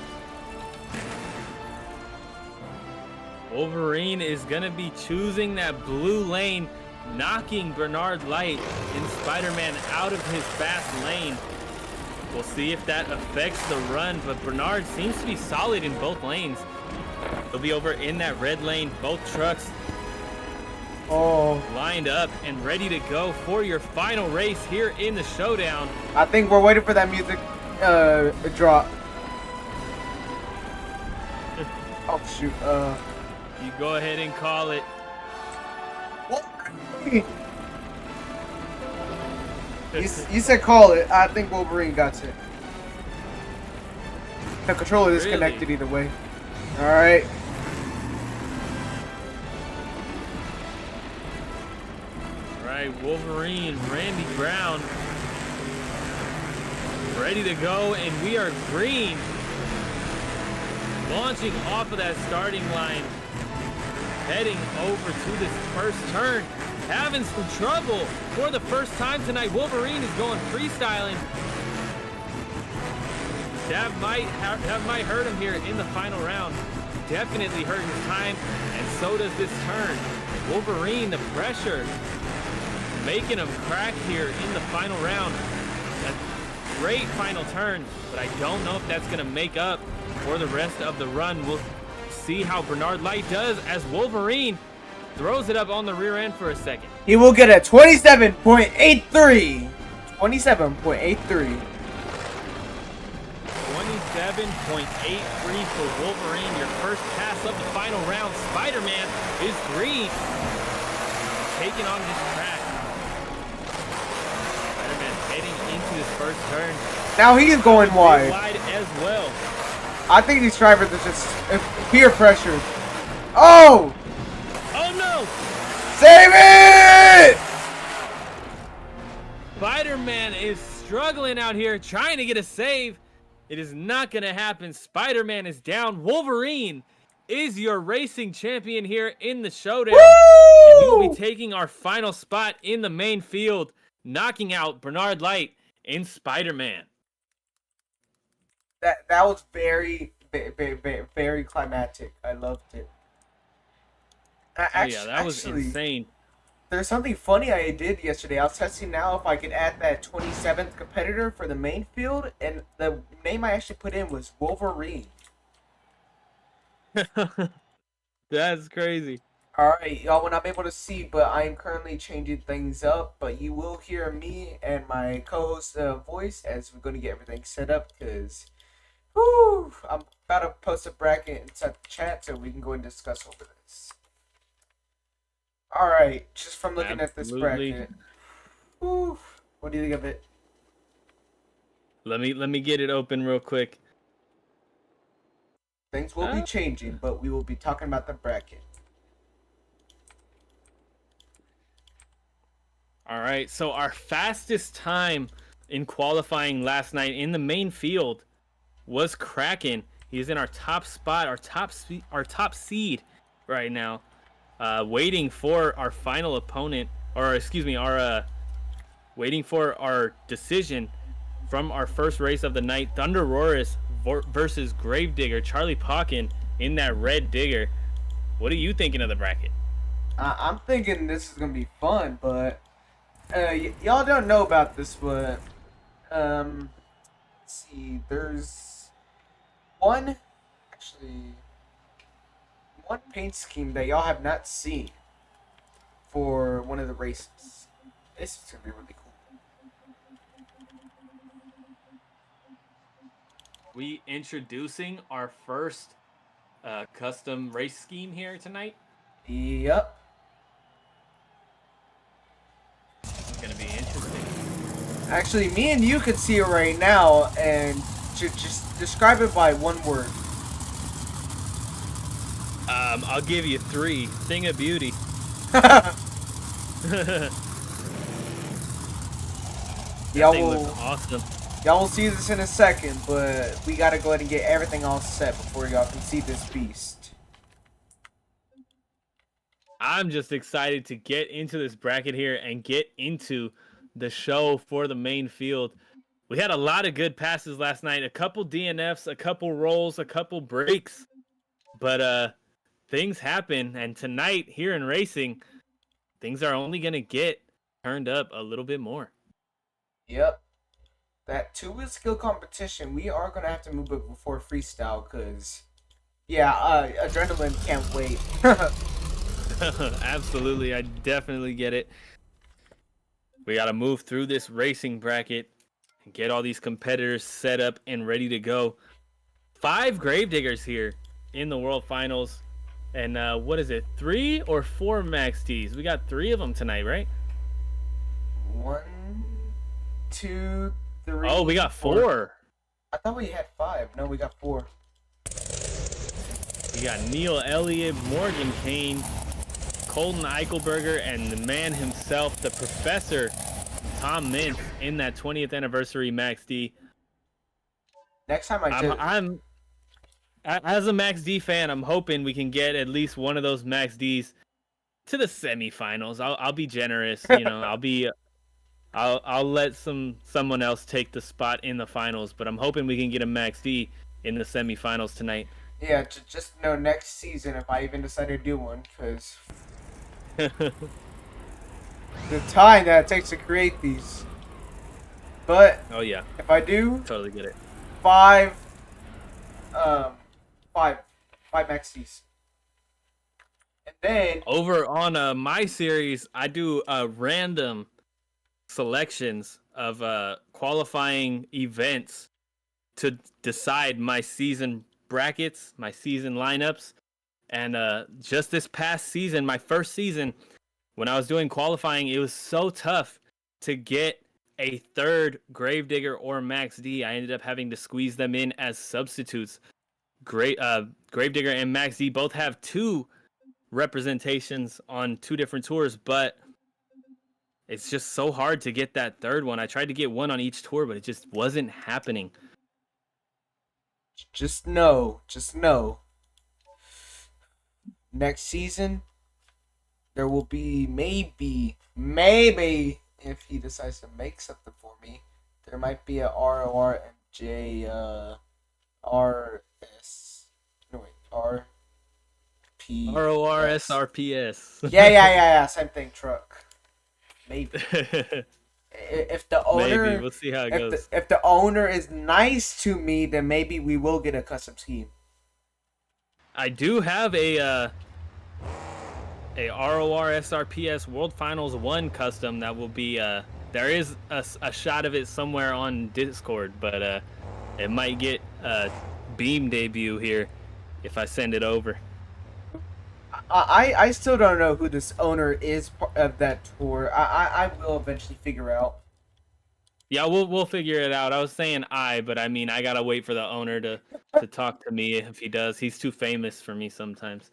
Wolverine is going to be choosing that blue lane, knocking Bernard Light and Spider-Man out of his fast lane. We'll see if that affects the run, but Bernard seems to be solid in both lanes. He'll be over in that red lane, both trucks lined up and ready to go for your final race here in the showdown. I think we're waiting for that music drop. Oh shoot. You go ahead and call it. You said call it. I think Wolverine got it. The controller is disconnected either way. Alright. Alright, Wolverine, Randy Brown. Ready to go, and we are green. Launching off of that starting line. Heading over to this first turn. Having some trouble for the first time tonight. Wolverine is going freestyling. That might hurt him here in the final round. Definitely hurt his time, and so does this turn. Wolverine, the pressure, making him crack here in the final round. A great final turn, but I don't know if that's going to make up for the rest of the run. We'll see how Bernard Light does as Wolverine throws it up on the rear end for a second. He will get a 27.83. 27.83. 27.83 for Wolverine. Your first pass of the final round. Spider-Man is green. Taking on this track. into this first turn. Now he is going wide. Wide as well. I think these drivers are just peer pressured. Oh! Oh no! Save it! Spider-Man is struggling out here, trying to get a save. It is not going to happen. Spider-Man is down. Wolverine is your racing champion here in the showdown. Woo! And he will be taking our final spot in the main field, knocking out Bernard Light in Spider-Man. That was very climactic. I loved it. That was insane. There's something funny I did yesterday. I was testing now if I could add that 27th competitor for the main field, and the name I actually put in was Wolverine. That's crazy. Alright, y'all, when I'm able to see, but I am currently changing things up, but you will hear me and my co-host voice as we're going to get everything set up, because I'm about to post a bracket inside the chat so we can go and discuss over this. Alright, just from looking at this bracket. What do you think of it? Let me get it open real quick. Things will be changing, but we will be talking about the bracket. Alright, so our fastest time in qualifying last night in the main field was Kraken. He's in our top spot, our top seed right now. Waiting for our final opponent, or excuse me, waiting for our decision from our first race of the night, Thunder Roarus versus Gravedigger, Charlie Pawkin in that red digger. What are you thinking of the bracket? I'm thinking this is gonna be fun, but y'all don't know about this, but let's see, there's one paint scheme that y'all have not seen for one of the races. This is gonna be really cool. We introducing our first custom race scheme here tonight. Yep. This is gonna be interesting. Actually, me and you could see it right now, and just describe it by one word. I'll give you 3. Thing of beauty. Y'all looks awesome. Y'all will see this in a second, but we gotta go ahead and get everything all set before y'all can see this beast. I'm just excited to get into this bracket here and get into the show for the main field. We had a lot of good passes last night, a couple DNFs, a couple rolls, a couple breaks, but things happen, and tonight here in racing, things are only gonna get turned up a little bit more. Yep. That 2-wheel skill competition, we are gonna have to move it before freestyle, cause adrenaline can't wait. Absolutely, I definitely get it. We gotta move through this racing bracket and get all these competitors set up and ready to go. 5 Gravediggers here in the World Finals. And what is it? 3 or 4 Max Ds? We got 3 of them tonight, right? 1, 2, 3. Oh, we got 4. I thought we had 5. No, we got 4. We got Neil Elliott, Morgan Kane, Colton Eichelberger, and the man himself, the professor, Tom Mintz, in that 20th anniversary Max D. Next time As a Max D fan, I'm hoping we can get at least one of those Max Ds to the semifinals. I'll be generous, you know. I'll let someone else take the spot in the finals, but I'm hoping we can get a Max D in the semifinals tonight. Yeah, just know next season if I even decide to do one, because the time that it takes to create these. But oh yeah, if I do, totally get it. 5 Maxis. And then over on my series, I do random selections of qualifying events to decide my season brackets, my season lineups. And just this past season, my first season, when I was doing qualifying, it was so tough to get a third Gravedigger or Max D. I ended up having to squeeze them in as substitutes. Gravedigger and Max D both have 2 representations on 2 different tours, but it's just so hard to get that third one. I tried to get one on each tour, but it just wasn't happening. Just know, next season there will be maybe if he decides to make something for me, there might be a RORMJ RS. No wait, RP. RORSRPS. Yeah. Same thing. Truck. Maybe. If the owner, Maybe we'll see how it goes. If the owner is nice to me, then maybe we will get a custom scheme. I do have a RORSRPS World Finals 1 custom that will be there is a shot of it somewhere on Discord, but it might get a beam debut here if I send it over. I still don't know who this owner is of that tour. I will eventually figure out. Yeah, we'll figure it out. I was saying but I mean I gotta wait for the owner to talk to me if he does. He's too famous for me sometimes.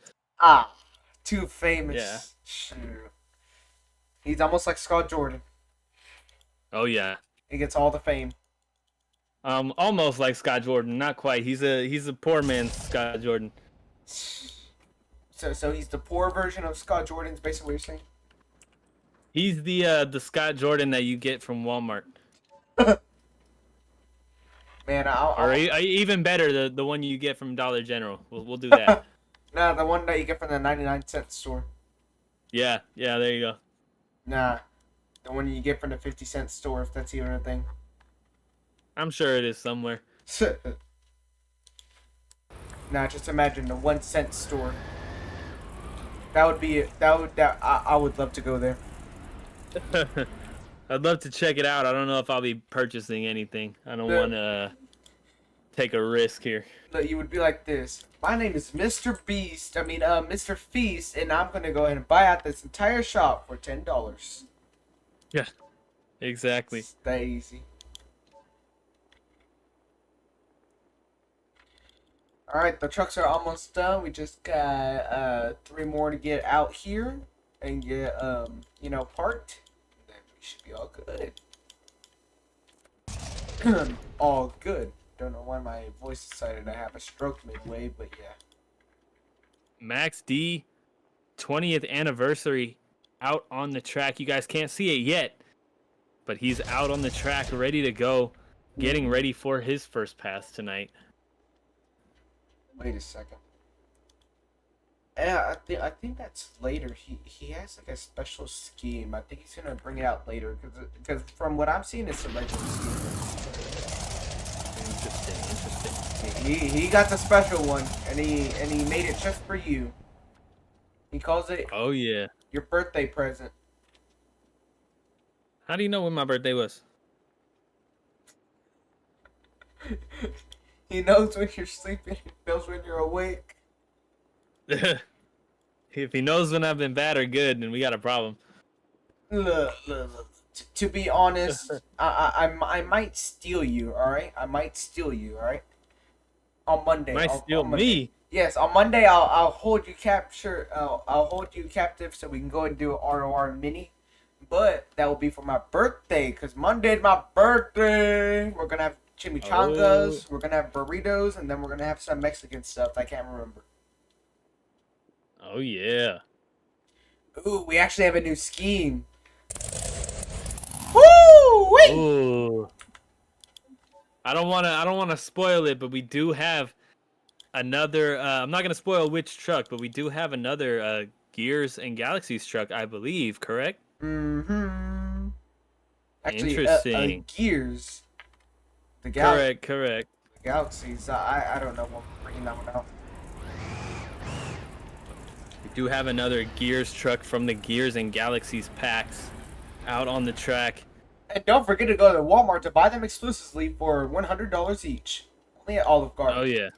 Too famous. Yeah. Shoot. He's almost like Scott Jordan. Oh yeah. He gets all the fame. Almost like Scott Jordan, not quite. He's a poor man's Scott Jordan. So he's the poor version of Scott Jordan, is basically what you're saying? He's the Scott Jordan that you get from Walmart. Man, even better, the one you get from Dollar General. We'll do that. Nah, the one that you get from the 99-cent store. Yeah, there you go. Nah, the one you get from the 50-cent store, if that's even a thing. I'm sure it is somewhere. Nah, just imagine the 1-cent store. I would love to go there. I'd love to check it out. I don't know if I'll be purchasing anything. I don't want to take a risk here. You would be like this. My name is Mr. Mr. Feast, and I'm going to go ahead and buy out this entire shop for $10. Yeah, exactly. It's that easy. Alright, the trucks are almost done. We just got 3 more to get out here and get, parked. And then we should be all good. All good. Don't know why my voice decided to have a stroke midway, but yeah. Max D, 20th anniversary out on the track. You guys can't see it yet, but he's out on the track, ready to go, getting ready for his first pass tonight. Wait a second. Yeah, I think that's later. He has like a special scheme. I think he's gonna bring it out later because from what I'm seeing, it's a regular scheme. Interesting. He got the special one, and he made it just for you. He calls it. Oh yeah. Your birthday present. How do you know when my birthday was? He knows when you're sleeping. He knows when you're awake. If he knows when I've been bad or good, then we got a problem. Look. To be honest, I might steal you. All right, I might steal you. All right. On Monday. Might steal me. Yes, on Monday I'll hold you I'll hold you captive so we can go and do an ROR mini. But that will be for my birthday, because Monday's my birthday. We're gonna have chimichangas, we're gonna have burritos, and then we're gonna have some Mexican stuff I can't remember. Oh yeah. Ooh, we actually have a new scheme. Woo! Wait. Ooh. I don't wanna spoil it, but we do have another I'm not gonna spoil which truck, but we do have another Gears and Galaxies truck, I believe, correct? Mm-hmm. Actually, interesting. Gears. The correct. The Galaxies. I don't know what we're bringing that one out. We do have another Gears truck from the Gears and Galaxies packs out on the track. And don't forget to go to Walmart to buy them exclusively for $100 each. Only at Olive Garden. Oh yeah.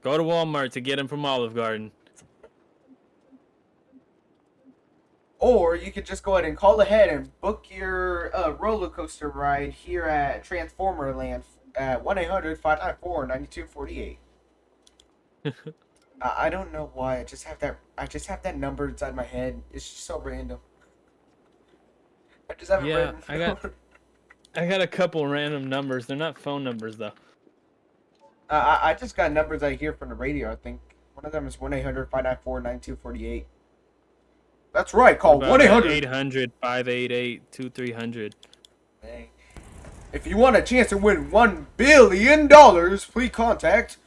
Go to Walmart to get them from Olive Garden. Or you could just go ahead and call ahead and book your roller coaster ride here at Transformer Land at 1-800-594-9248. I don't know why. I just have that number inside my head. It's just so random. I just have it Yeah, written. I got a couple random numbers. They're not phone numbers though. I just got numbers I hear from the radio. I think one of them is 1-800-594-9248. That's right. What Call about 1-800. 800-588-2300? If you want a chance to win $1 billion, please contact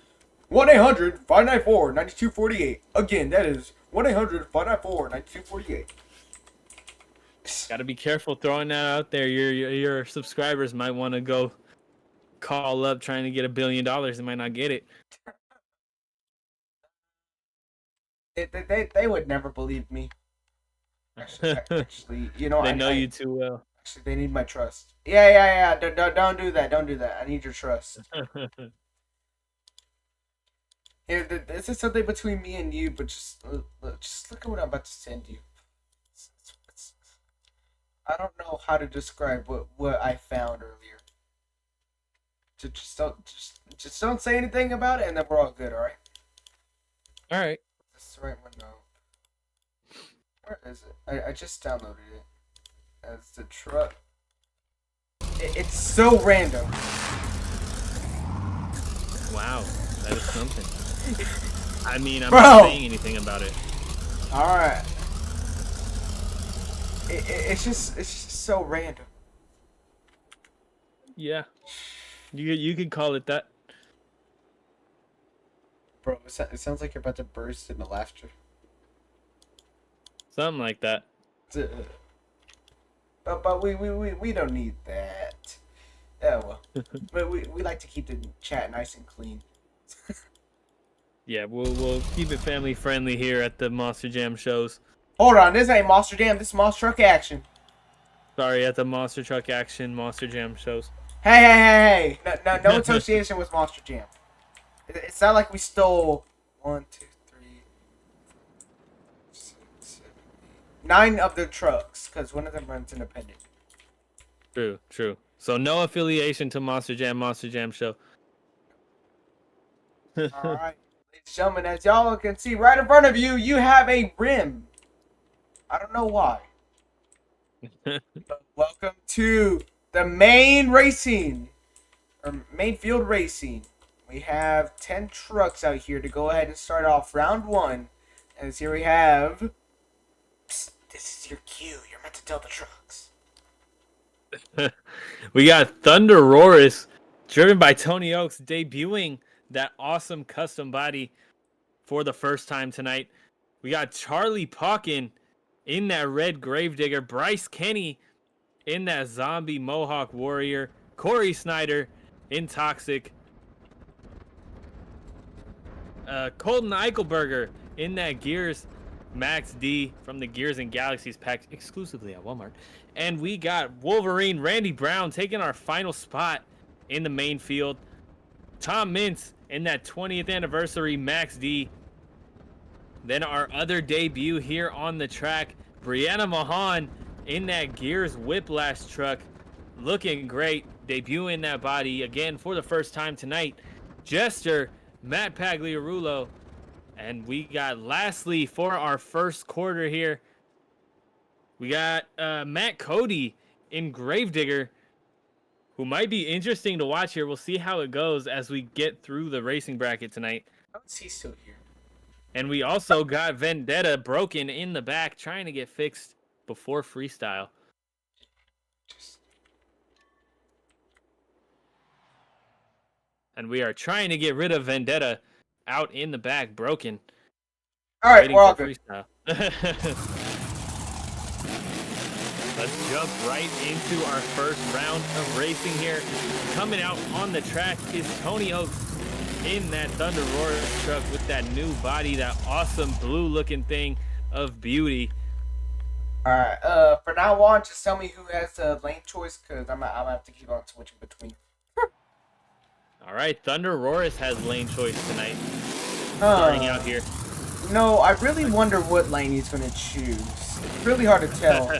1-800-594-9248. Again, that is 1-800-594-9248. Got to be careful throwing that out there. Your subscribers might want to go call up trying to get $1 billion. They might not get it. They would never believe me. Actually, you know, They know you too well. Actually, they need my trust. Yeah. Don't do that. Don't do that. I need your trust. Here, this is something between me and you, but just look at what I'm about to send you. I don't know how to describe what I found earlier. Just don't say anything about it, and then we're all good. All right. All right. That's the right one. No. Where is it? I just downloaded it. As the truck. It's so random. Wow, that is something. I mean, I'm Bro. not saying anything about it. All right. It's just so random. Yeah, you could call it that. Bro, it sounds like you're about to burst into laughter. Something like that. But we don't need that. Yeah, well. But we like to keep the chat nice and clean. Yeah, we'll keep it family friendly here at the Monster Jam shows. Hold on, this ain't Monster Jam, this is Monster Truck Action. Sorry, at the Monster Truck Action Monster Jam shows. Hey. No association with Monster Jam. It's not like we stole 1, 2, 3, 6, 7, 8, 9 of the trucks, because one of them runs independent. True. So no affiliation to Monster Jam show. Alright, ladies and gentlemen, as y'all can see right in front of you, you have a rim. I don't know why. But welcome to the main field racing. We have 10 trucks out here to go ahead and start off round 1. And here we have... Psst, this is your cue. You're meant to tell the trucks. We got Thunder Roris, driven by Tony Oaks, debuting that awesome custom body for the first time tonight. We got Charlie Pauken in that red Gravedigger, Bryce Kenny in that zombie Mohawk Warrior, Corey Snyder in Toxic, Colton Eichelberger in that Gears Max D from the Gears and Galaxies pack exclusively at Walmart. And we got Wolverine Randy Brown taking our final spot in the main field. Tom Mintz in that 20th anniversary Max D. Then our other debut here on the track, Brianna Mahan in that Gears Whiplash truck. Looking great, debuting that body again for the first time tonight. Jester, Matt Pagliarulo. And we got lastly for our first quarter here, we got Matt Cody in Gravedigger, who might be interesting to watch here. We'll see how it goes as we get through the racing bracket tonight. How is he still here? And we also got Vendetta broken in the back, trying to get fixed before Freestyle. And we are trying to get rid of Vendetta out in the back, broken. All right, we're all good. Freestyle. Let's jump right into our first round of racing here. Coming out on the track is Tony Oaks in that Thunder Roar truck with that new body, that awesome blue-looking thing of beauty. All right. For now on, just tell me who has the lane choice, because I'm gonna have to keep on switching between. All right, Thunder Roris has lane choice tonight. Starting out here. No, I really wonder what lane he's going to choose. It's really hard to tell.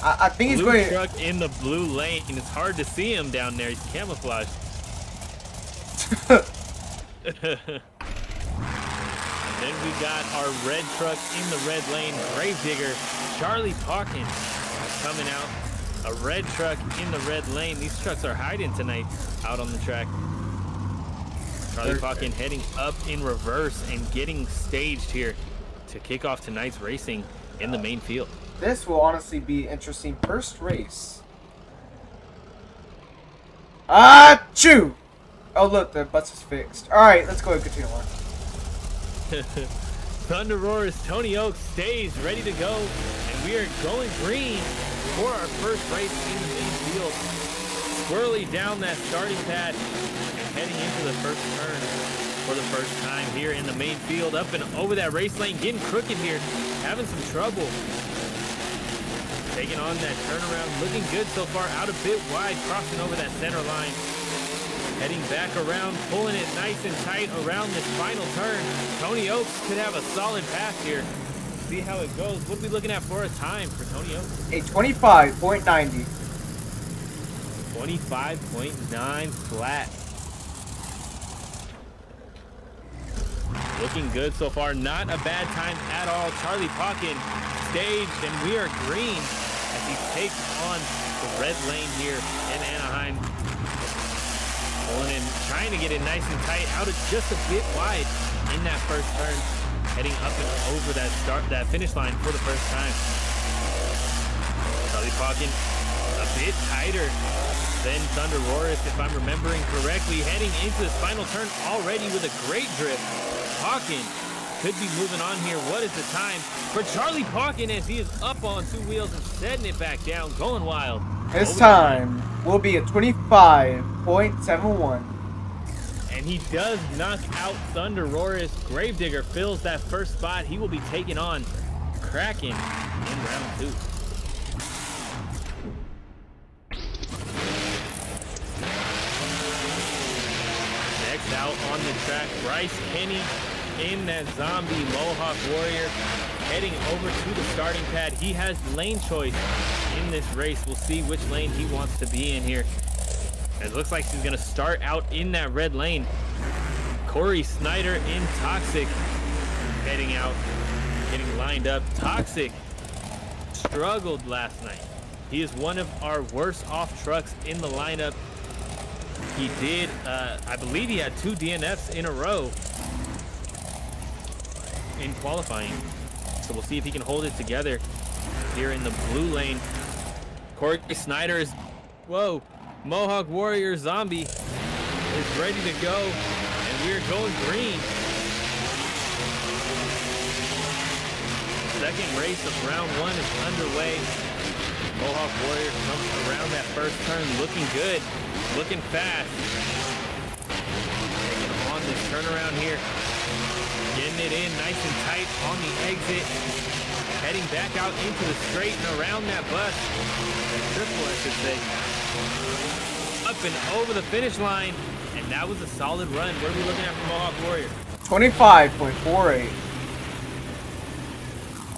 I think he's Blue going truck in the blue lane. It's hard to see him down there. He's camouflaged. And then we got our red truck in the red lane. Gravedigger, Charlie Pawkins coming out. A red truck in the red lane. These trucks are hiding tonight out on the track. Charlie Pawkins heading up in reverse and getting staged here to kick off tonight's racing in the main field. This will honestly be interesting. First race. Achoo! Oh, look, the bus is fixed. All right, let's go and continue on. Thunder Roar's Tony Oaks staged, ready to go, and we are going green for our first race in the main field. Swirly down that starting pad and heading into the first turn for the first time here in the main field. Up and over that race lane, getting crooked here, having some trouble. Taking on that turnaround, looking good so far, out a bit wide, crossing over that center line. Heading back around, pulling it nice and tight around this final turn. Tony Oaks could have a solid pass here. See how it goes. What are we looking at for a time for Tony Oaks? A 25.90. 25.9 flat. Looking good so far. Not a bad time at all. Charlie Pawkins staged, and we are green as he takes on the red lane here in Anaheim. Pulling in, trying to get it nice and tight, out of just a bit wide in that first turn. Heading up and over that finish line for the first time. Charlie Pawkins a bit tighter than Thunder Roarus, if I'm remembering correctly. Heading into this final turn already with a great drift. Pawkins could be moving on here. What is the time for Charlie Pawkins as he is up on two wheels and setting it back down, going wild? His time will be a 25.71. And he does knock out Thunder Roarus. Gravedigger fills that first spot. He will be taking on Kraken in round 2. Next out on the track, Bryce Kenny in that zombie Mohawk Warrior, heading over to the starting pad. He has lane choice in this race. We'll see which lane he wants to be in here. It looks like he's going to start out in that red lane. Corey Snyder in Toxic heading out, getting lined up. Toxic struggled last night. He is one of our worst off trucks in the lineup. He did, I believe he had 2 DNFs in a row in qualifying. So we'll see if he can hold it together here in the blue lane. Corey Snyder is, whoa, Mohawk Warrior Zombie is ready to go, and we're going green. Second race of round 1 is underway. Mohawk Warrior comes around that first turn looking good, looking fast. Taking on this turnaround here. Getting it in nice and tight on the exit. Heading back out into the straight and around that bus. Triple, I should say. Up and over the finish line. And that was a solid run. What are we looking at from Mohawk Warrior? 25.48.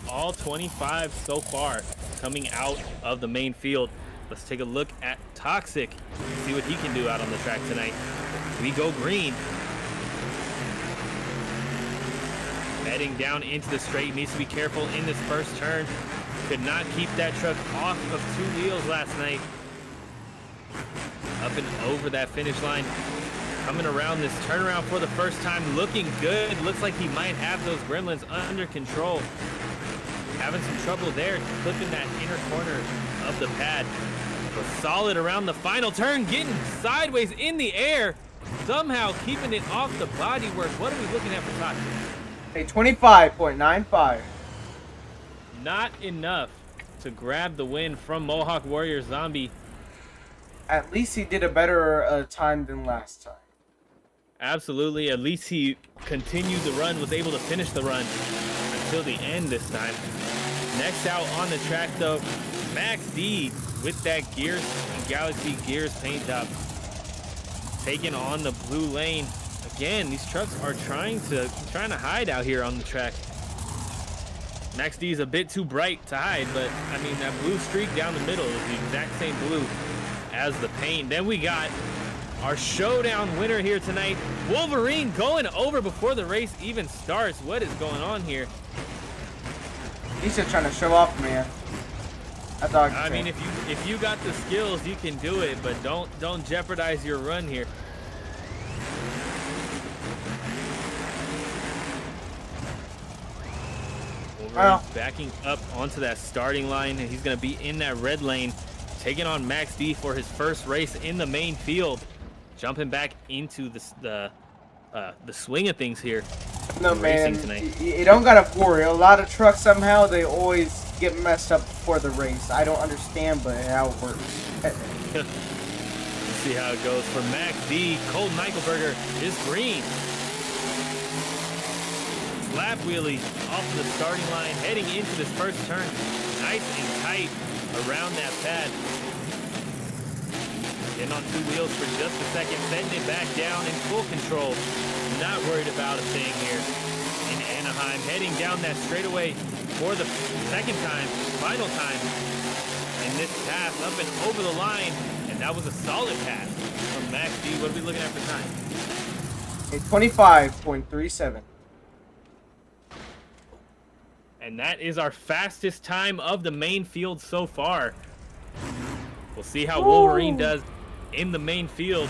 All 25 so far coming out of the main field. Let's take a look at Toxic. See what he can do out on the track tonight. We go green. Heading down into the straight, needs to be careful in this first turn. Could not keep that truck off of 2 wheels last night. Up and over that finish line. Coming around this turnaround for the first time, looking good. Looks like he might have those gremlins under control. Having some trouble there, clipping that inner corner of the pad. But solid around the final turn, getting sideways in the air. Somehow keeping it off the bodywork. What are we looking at for Toxic? A 25.95. Not enough to grab the win from Mohawk Warrior Zombie. At least he did a better time than last time. Absolutely. At least he continued the run, was able to finish the run until the end this time. Next out on the track, though, Max D with that Gears and Galaxy Gears paint job. Taking on the blue lane. Again, these trucks are trying to hide out here on the track. Max D is a bit too bright to hide, but I mean, that blue streak down the middle is the exact same blue as the paint. Then we got our showdown winner here tonight, Wolverine, going over before the race even starts. What is going on here? He's just trying to show off, man. That's all I mean, if you got the skills, you can do it, but don't jeopardize your run here. Wolverine's backing up onto that starting line, and he's going to be in that red lane, taking on Max D for his first race in the main field, jumping back into the swing of things here. No, man, you don't gotta worry. A lot of trucks, somehow they always get messed up before the race. I don't understand, but how it works. Let's see how it goes for Max D. Cole Eichelberger is green. Slap wheelie off the starting line, heading into this first turn. Nice and tight around that pad. Getting on two wheels for just a second, setting it back down in full control. Not worried about a thing here in Anaheim. Heading down that straightaway for the second time, final time in this pass, up and over the line. And that was a solid pass from Max D. What are we looking at for time? A 25.37. And that is our fastest time of the main field so far. We'll see how Wolverine does in the main field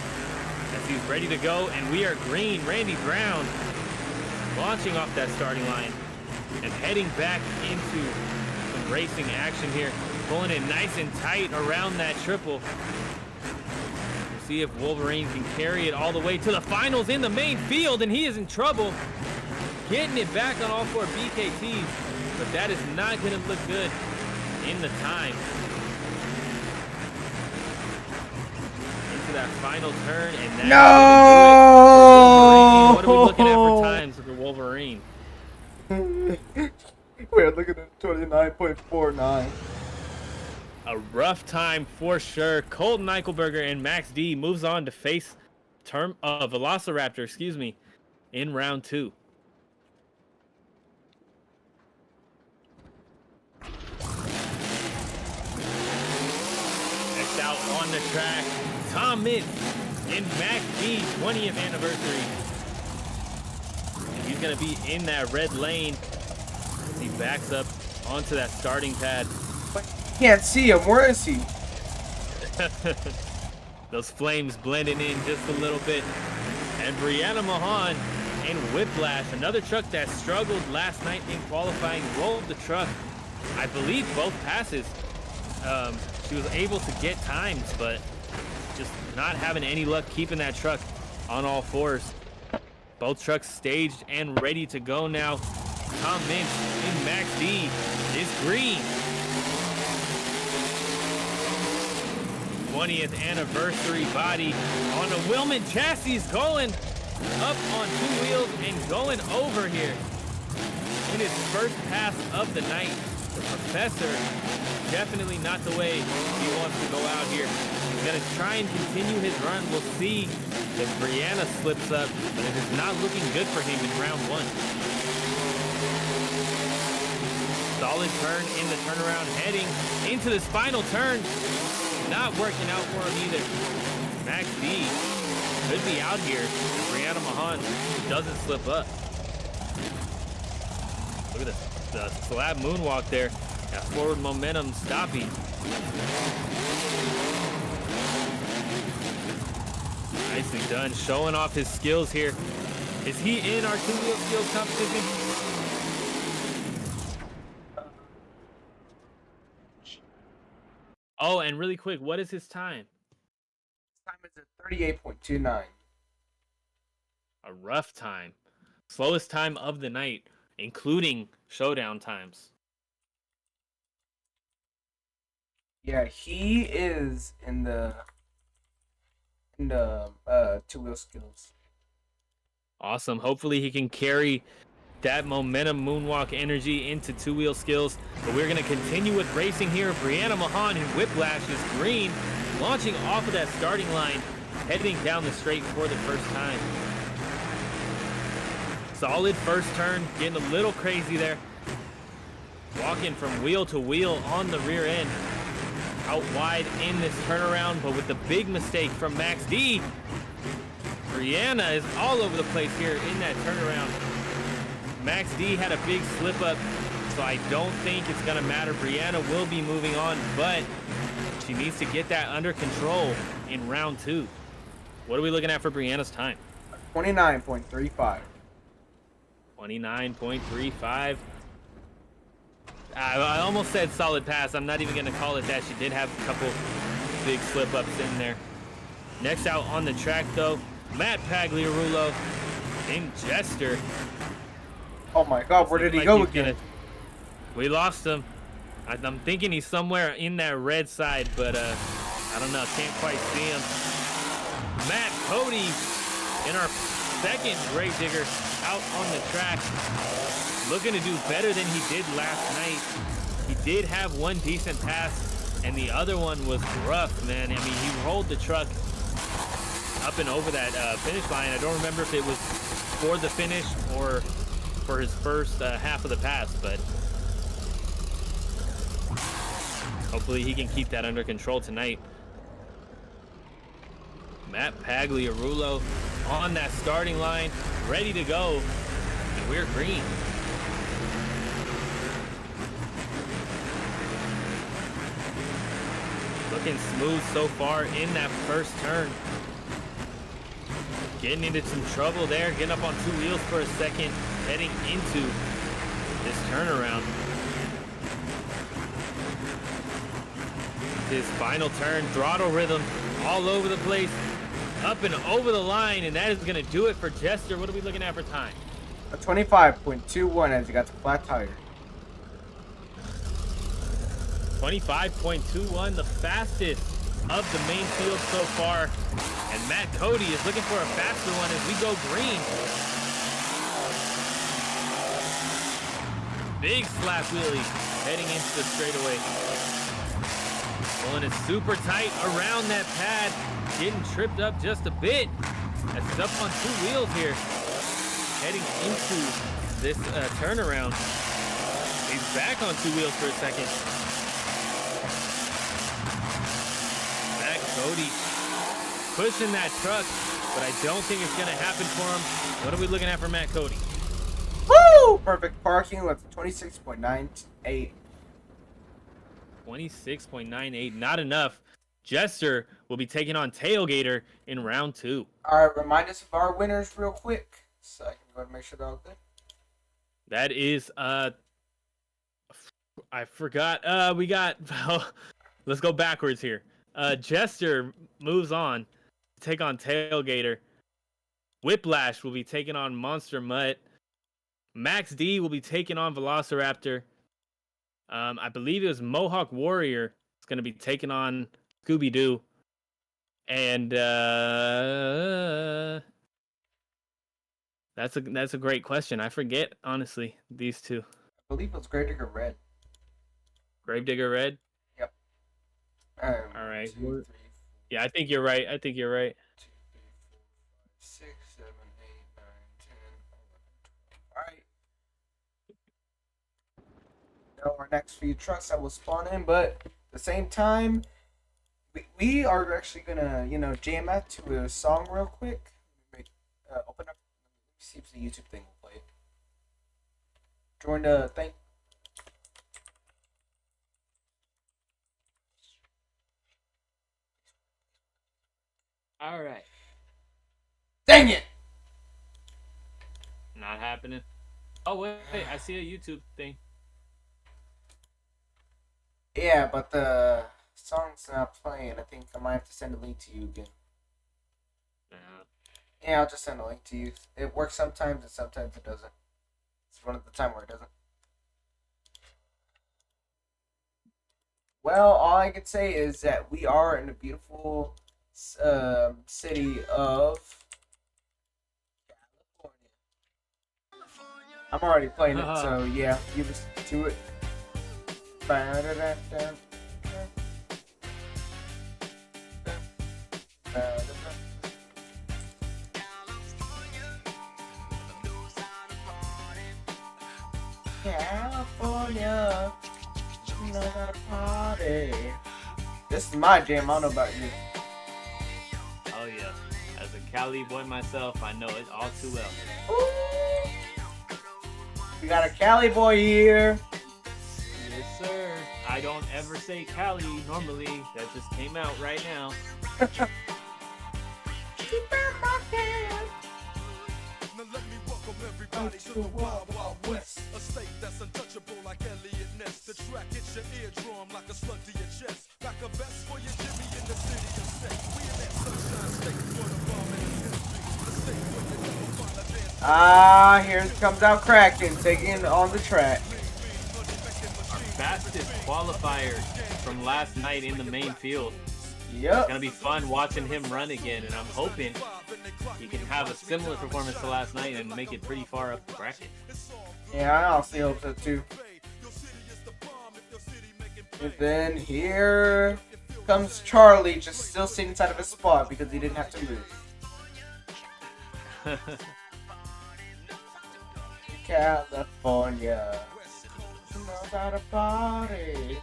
as he's ready to go. And we are green. Randy Brown launching off that starting line and heading back into some racing action here, pulling it nice and tight around that triple. We'll see if Wolverine can carry it all the way to the finals in the main field, and he is in trouble getting it back on all four BKTs, but that is not going to look good in the time. That final turn, and that no! What are we looking at for times for Wolverine? We're looking at 29.49. A rough time for sure. Colton Eichelberger and Max D moves on to face Velociraptor, excuse me, in round 2. Next out on the track, Tom Mintz in Max D's 20th anniversary. And he's going to be in that red lane as he backs up onto that starting pad. Can't see him. Where is he? Those flames blending in just a little bit. And Brianna Mahan in Whiplash, another truck that struggled last night in qualifying, rolled the truck, I believe, both passes. She was able to get times, but just not having any luck keeping that truck on all fours. Both trucks staged and ready to go now. Tom Mintz in Max D is green. 20th anniversary body on a Wilman chassis, going up on two wheels and going over here in his first pass of the night. The Professor, definitely not the way he wants to go out here. He's going to try and continue his run. We'll see if Brianna slips up, but it is not looking good for him in round 1. Solid turn in the turnaround, heading into this final turn. Not working out for him either. Max D could be out here if Brianna Mahan doesn't slip up. Look at this. The slab moonwalk there. That forward momentum stopping. Nicely done. Showing off his skills here. Is he in our two-wheel skills competition? Oh, and really quick, what is his time? His time is at 38.29. A rough time. Slowest time of the night, including showdown times. Yeah, he is in the two-wheel skills. Awesome. Hopefully he can carry that momentum moonwalk energy into two-wheel skills. But we're going to continue with racing here. Brianna Mahan in Whiplash is green, launching off of that starting line, heading down the straight for the first time. Solid first turn, getting a little crazy there. walking from wheel to wheel on the rear end. Out wide in this turnaround, but with the big mistake from Max D. Brianna is all over the place here in that turnaround. Max D had a big slip up, so I don't think it's gonna matter. Brianna will be moving on, but she needs to get that under control in round 2. What are we looking at for Brianna's time? 29.35. 29.35. I almost said solid pass. I'm not even going to call it that. She did have a couple big slip-ups in there. Next out on the track, though, Matt Pagliarulo in Jester. Oh, my God. Where did he go again? We lost him. I'm thinking he's somewhere in that red side, but I don't know. Can't quite see him. Matt Cody in our second Gravedigger out on the track. Looking to do better than he did last night. He did have one decent pass, and the other one was rough, man. I mean, he rolled the truck up and over that finish line. I don't remember if it was for the finish or for his first half of the pass, but hopefully he can keep that under control tonight. Matt Pagliarulo on that starting line, ready to go, and we're green. Looking smooth so far in that first turn. Getting into some trouble there, getting up on 2 wheels for a second, heading into this turnaround. His final turn, throttle rhythm all over the place, up and over the line, and that is going to do it for Jester. What are we looking at for time? A 25.21 as he got the flat tire. 25.21, the fastest of the main field so far. And Matt Cody is looking for a faster one as we go green. Big slap wheelie heading into the straightaway. Pulling it super tight around that pad. Getting tripped up just a bit. As he's up on 2 wheels here. Heading into this turnaround. He's back on 2 wheels for a second. Matt Cody pushing that truck, but I don't think it's going to happen for him. What are we looking at for Matt Cody? Woo! Perfect parking with 26.98. 26.98, not enough. Jester will be taking on Tailgater in round 2. All right, remind us of our winners real quick, so I can go ahead and make sure they're all good. That is, I forgot. We got, let's go backwards here. Jester moves on to take on Tailgater. Whiplash will be taking on Monster Mutt. Max D will be taking on Velociraptor. I believe it was Mohawk Warrior. It's going to be taking on Scooby-Doo. And that's a great question. I forget, honestly, these two. I believe it was Gravedigger Red. Gravedigger Red? Yep. All right. 2, 3, 4, yeah, I think you're right. 2, 3, 4, 5, 6, 7, 8, 9, 10, 11, 12. All right. Now our next few trucks that will spawn in, but at the same time, we are actually gonna, jam out to a song real quick. Open up. See if the YouTube thing will play it. Join the thing. All right. Dang it! Not happening. Oh, wait, I see a YouTube thing. Yeah, but the song's not playing. I think I might have to send a link to you again. Yeah, I'll just send a link to you. It works sometimes and sometimes it doesn't. It's one of the time where it doesn't. Well, all I can say is that we are in a beautiful city of California. I'm already playing it, so yeah, you listen to it. Yeah. California. You know how to party. This is my jam. I don't know about you. Oh yeah. As a Cali boy myself, I know it all too well. Ooh. We got a Cali boy here. Yes, sir. I don't ever say Cali normally. That just came out right now. Now let me welcome everybody to the Wild Wild West. A state that's untouchable like Elliot Ness. The track hits your eardrum like a slug to your chest. Back a vest for your Jimmy in the city of sex. We in that sunshine state for the bomb in the history. The state where you never find a dance. Ah, here comes out Kraken taking on the track. Our fastest qualifier from last night in the main field. Yep. It's gonna be fun watching him run again, and I'm hoping he can have a similar performance to last night and make it pretty far up the bracket. Yeah, I honestly hope so too. And then here comes Charlie, just still sitting inside of his spot because he didn't have to move. California, knows how to party.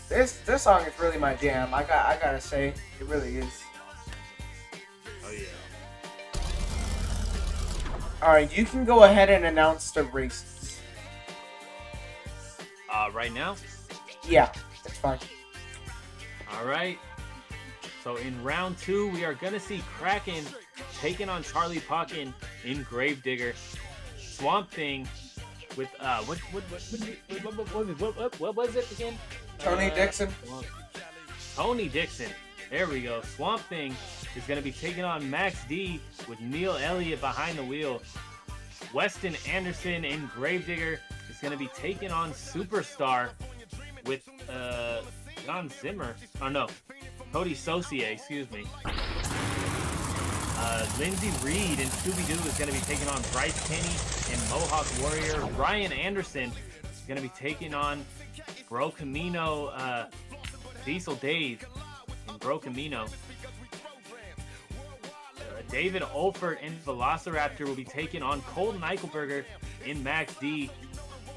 This song is really my jam. I gotta say, it really is. Oh yeah. All right, you can go ahead and announce the races. Right now? Yeah, it's fine. All right. So in round 2, we are gonna see Kraken taking on Charlie Pocken in Gravedigger. Swamp Thing with what was it again? Tony Dixon. Tony Dixon. There we go. Swamp Thing is gonna be taking on Max D with Neil Elliott behind the wheel. Weston Anderson in Gravedigger is gonna be taking on Superstar with John Zimmer. Oh no, Cody Saucier, excuse me. Lindsey Reed and Scooby-Doo is going to be taking on Bryce Kenny and Mohawk Warrior. Ryan Anderson is going to be taking on Bro Camino, Diesel Dave and Bro Camino. David Olfert and Velociraptor will be taking on Colton Eichelberger in Max D.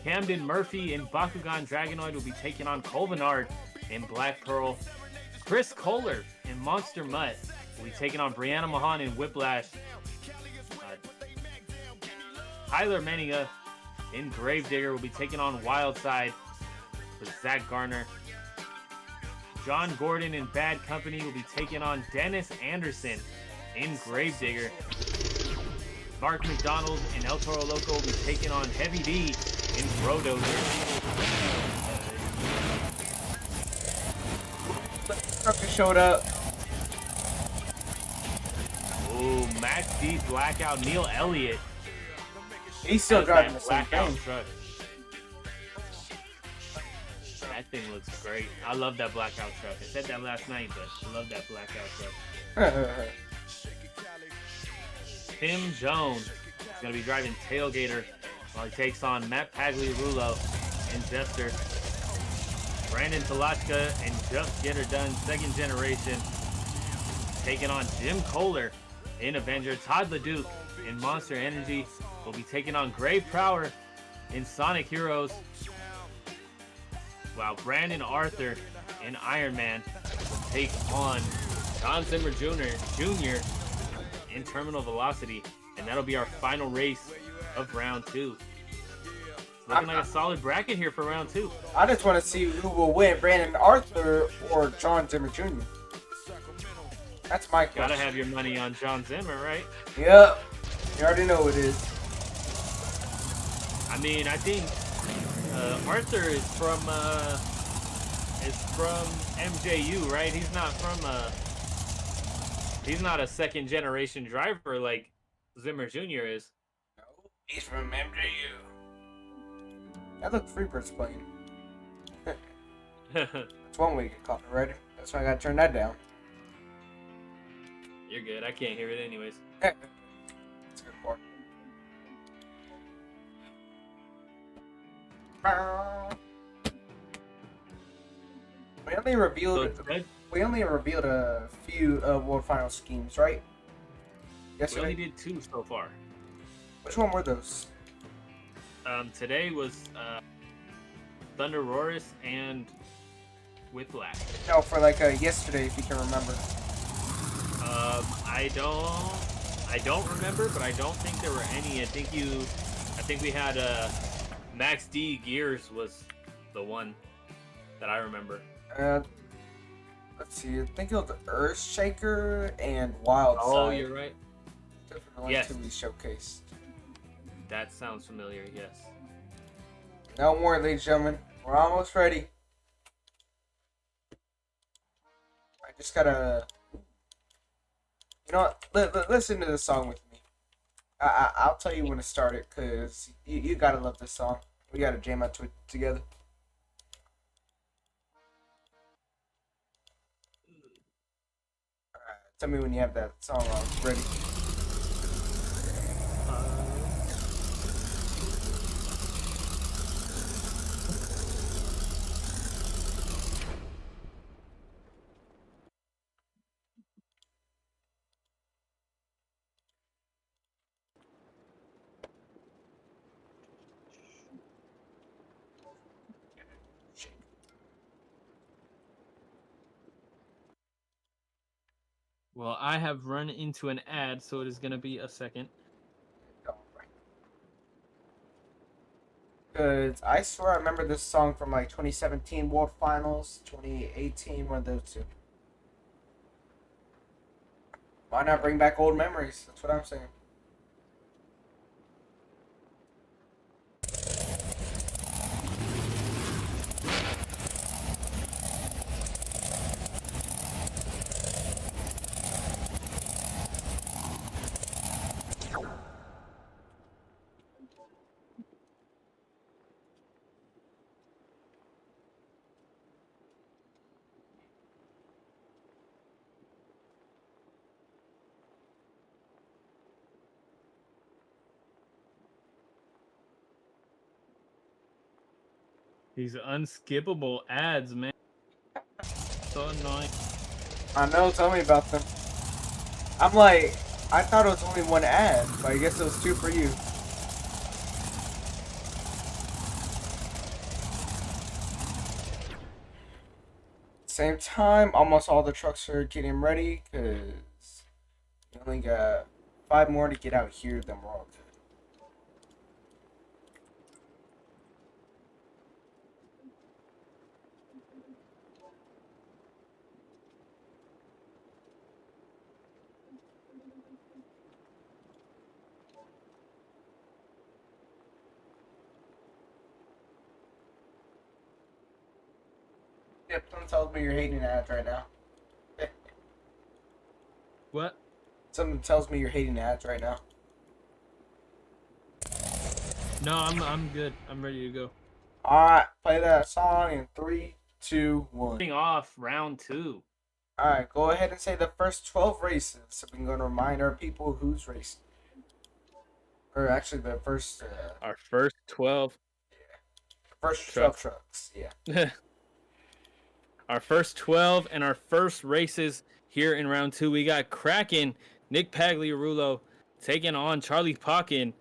Camden Murphy and Bakugan Dragonoid will be taking on Colvinard in Black Pearl. Chris Kohler and Monster Mutt will be taking on Brianna Mahan in Whiplash. Tyler Meniga in Gravedigger will be taking on Wildside with Zach Garner. John Gordon in Bad Company will be taking on Dennis Anderson in Gravedigger. Mark McDonald and El Toro Loco will be taking on Heavy D in Brodozer. Trucker showed up. Ooh, Max D's Blackout. Neil Elliott. He's still has driving the that same Blackout thing. truck. That thing looks great. I love that Blackout truck. I said that last night, but I love that Blackout truck. Tim Jones is going to be driving Tailgater while he takes on Matt Pagliarulo and Jester. Brandon Talachka and Just Get Her Done, second generation, taking on Jim Kohler in Avenger. Todd LeDuc in Monster Energy will be taking on Grave Prower in Sonic Heroes. While Brandon Arthur in Iron Man will take on John Zimmer Jr. in Terminal Velocity. And that'll be our final race of round 2. Looking like a solid bracket here for round 2. I just want to see who will win, Brandon Arthur or John Zimmer Jr. That's my question. Gotta have your money on John Zimmer, right? Yep. You already know it is. I mean, I think Arthur is from MJU, right? He's not a second generation driver like Zimmer Jr. is. No, he's from MJU. That look Freebird's playing. That's one way to get copyrighted. That's why I gotta turn that down. You're good. I can't hear it anyways. That's a good part. We only revealed a few World Final schemes, right? We Yesterday. only did 2 so far. Which one were those? Today was Thunder Roars and Whiplash. No, for like yesterday, if you can remember. I don't remember, but I don't think there were any. I think we had Max D Gears was the one that I remember. Uh, let's see. I think it was Earthshaker and Wild Oh, Side. you're right. Definitely Yes. two we showcased. That sounds familiar. Yes. Don't worry, ladies and gentlemen. We're almost ready. I just gotta. You know what? Listen to this song with me. I'll tell you when to start it, because you gotta love this song. We gotta jam out to it together. Alright, tell me when you have that song ready. Well, I have run into an ad, so it is going to be a second. Because I swear I remember this song from like 2017 World Finals, 2018, one of those two. Why not bring back old memories? That's what I'm saying. These unskippable ads, man. So annoying. I know, tell me about them. I'm like, I thought it was only one ad, but I guess it was two for you. Same time, almost all the trucks are getting ready, because we only got 5 more to get out here, then we're all good. Yep, someone tells me you're hating ads right now. What? Something tells me you're hating ads right now. No, I'm good. I'm ready to go. Alright, play that song in 3, 2, 1. Starting off round 2. Alright, go ahead and say the first 12 races, so we can go to remind our people who's racing. Or actually, the first. Our first 12. First 12 trucks, yeah. Our first 12 and our first races here in round 2. We got Kraken, Nick Pagliarulo taking on Charlie Pockin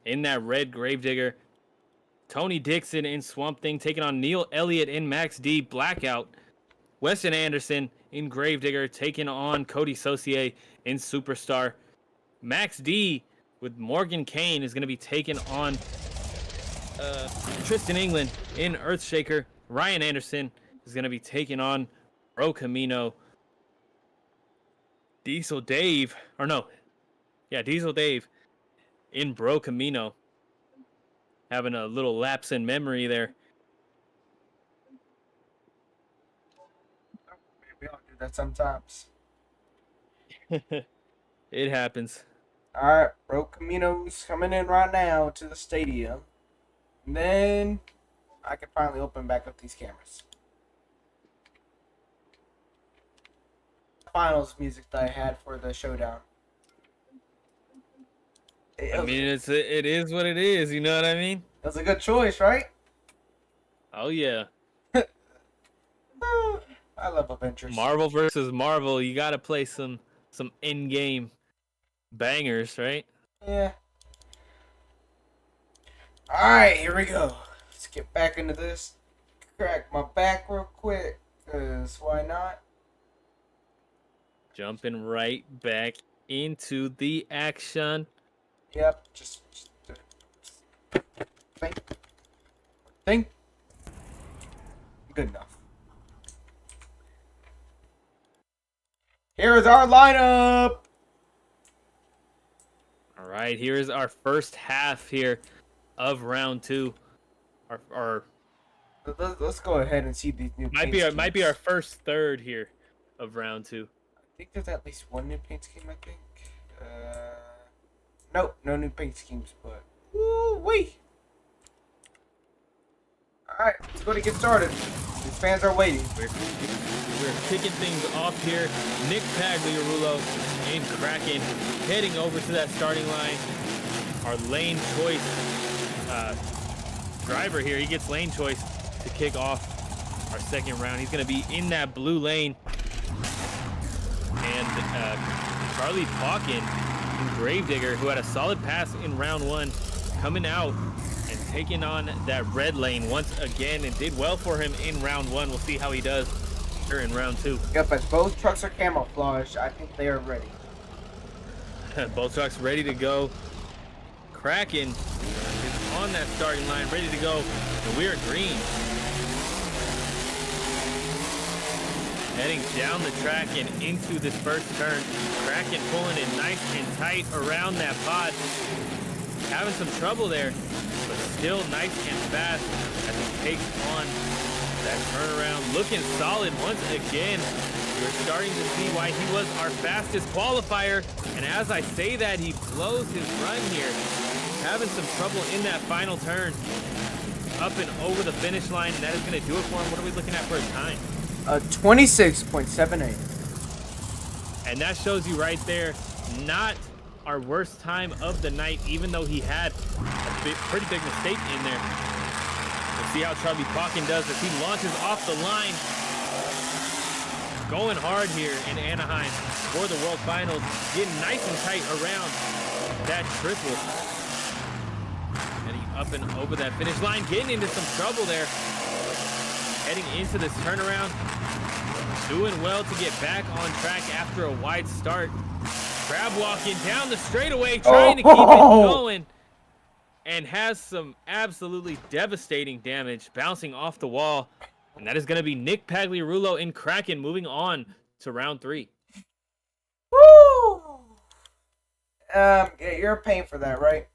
in that red Gravedigger. Tony Dixon in Swamp Thing taking on Neil Elliott in Max D Blackout. Weston Anderson in Gravedigger taking on Cody Saucier in Superstar. Max D with Morgan Kane is going to be taking on Tristan England in Earthshaker. Ryan Anderson is going to be taking on Bro Camino. Diesel Dave in Bro Camino. Having a little lapse in memory there. We all do that sometimes. It happens. Alright, Bro Camino's coming in right now to the stadium. And then I can finally open back up these cameras. Finals music that I had for the showdown. I mean, it is what it is. You know what I mean? It was a good choice, right? Oh yeah. I love Avengers. Marvel versus Marvel. You gotta play some in-game bangers, right? Yeah. Alright, here we go. Let's get back into this. Crack my back real quick, cause why not? Jumping right back into the action. Yep, just think. Good enough. Here is our lineup. All right, here's our first half here of round 2. Let's go ahead and see these new. Might be our first third here of round 2. I think there's at least one new paint scheme. I think. Nope, no new paint schemes. But wait. All right, let's go to get started. These fans are waiting. We're kicking things off here. Nick Pagliarulo and Kraken heading over to that starting line. Our lane choice driver here, he gets lane choice to kick off our second round. He's going to be in that blue lane. And Charlie Paukin and Gravedigger, who had a solid pass in round 1, coming out and taking on that red lane once again, and did well for him in round 1. We'll see how he does here in round 2. Yep, as both trucks are camouflaged, I think they are ready. Both trucks ready to go. Kraken is on that starting line, ready to go. And we are green. Heading down the track and into this first turn. Kraken pulling it nice and tight around that pod. Having some trouble there, but still nice and fast as he takes on that turnaround. Looking solid once again. We're starting to see why he was our fastest qualifier. And as I say that, he blows his run here. Having some trouble in that final turn. Up and over the finish line, and that is going to do it for him. What are we looking at for a time? 26.78. And that shows you right there, not our worst time of the night, even though he had a pretty big mistake in there. We'll see how Charlie Paukin does as he launches off the line. Going hard here in Anaheim for the World Finals. Getting nice and tight around that triple. Heading up and over that finish line. Getting into some trouble there. Heading into this turnaround. Doing well to get back on track after a wide start. Crab walking down the straightaway, trying to keep it going. And has some absolutely devastating damage bouncing off the wall. And that is going to be Nick Pagliarulo and Kraken moving on to round 3. Woo! Yeah, you're paying for that, right?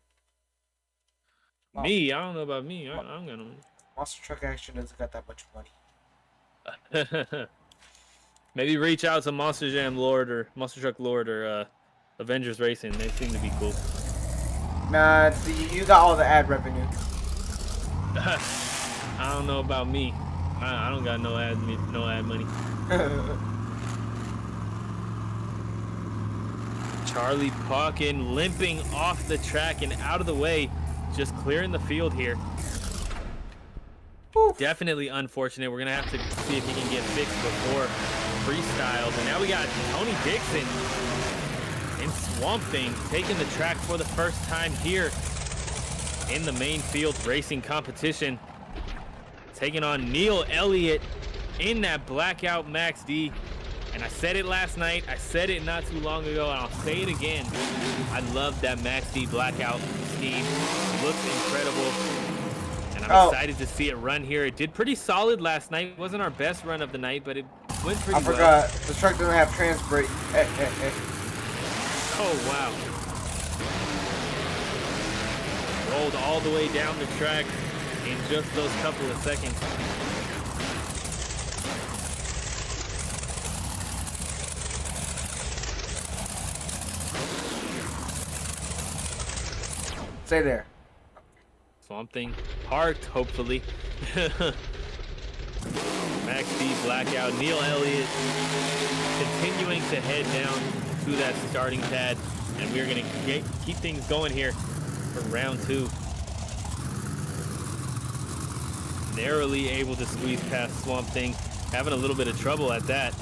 Me? I don't know about me. I'm going to... Monster Truck Action doesn't got that much money. Maybe reach out to Monster Jam Lord or Monster Truck Lord or Avengers Racing. They seem to be cool. Nah, you got all the ad revenue. I don't know about me. I don't got no ad money. Charlie Paukin limping off the track and out of the way, just clearing the field here. Oof. Definitely unfortunate. We're gonna have to see if he can get fixed before Freestyle. But now we got Tony Dixon and Swamp Thing taking the track for the first time here in the main field racing competition. Taking on Neil Elliott in that blackout Max D. And I said it last night, I said it not too long ago, and I'll say it again. I love that Max D blackout scheme. It looks incredible. And I'm excited to see it run here. It did pretty solid last night. It wasn't our best run of the night, but it went pretty well. I forgot, the truck doesn't have trans brake. Oh, wow. Rolled all the way down the track in just those couple of seconds. Stay there. Swamp Thing parked, hopefully. Max D blackout. Neil Elliott continuing to head down to that starting pad, and we're going to keep things going here for round 2. Narrowly able to squeeze past Swamp Thing, having a little bit of trouble at that.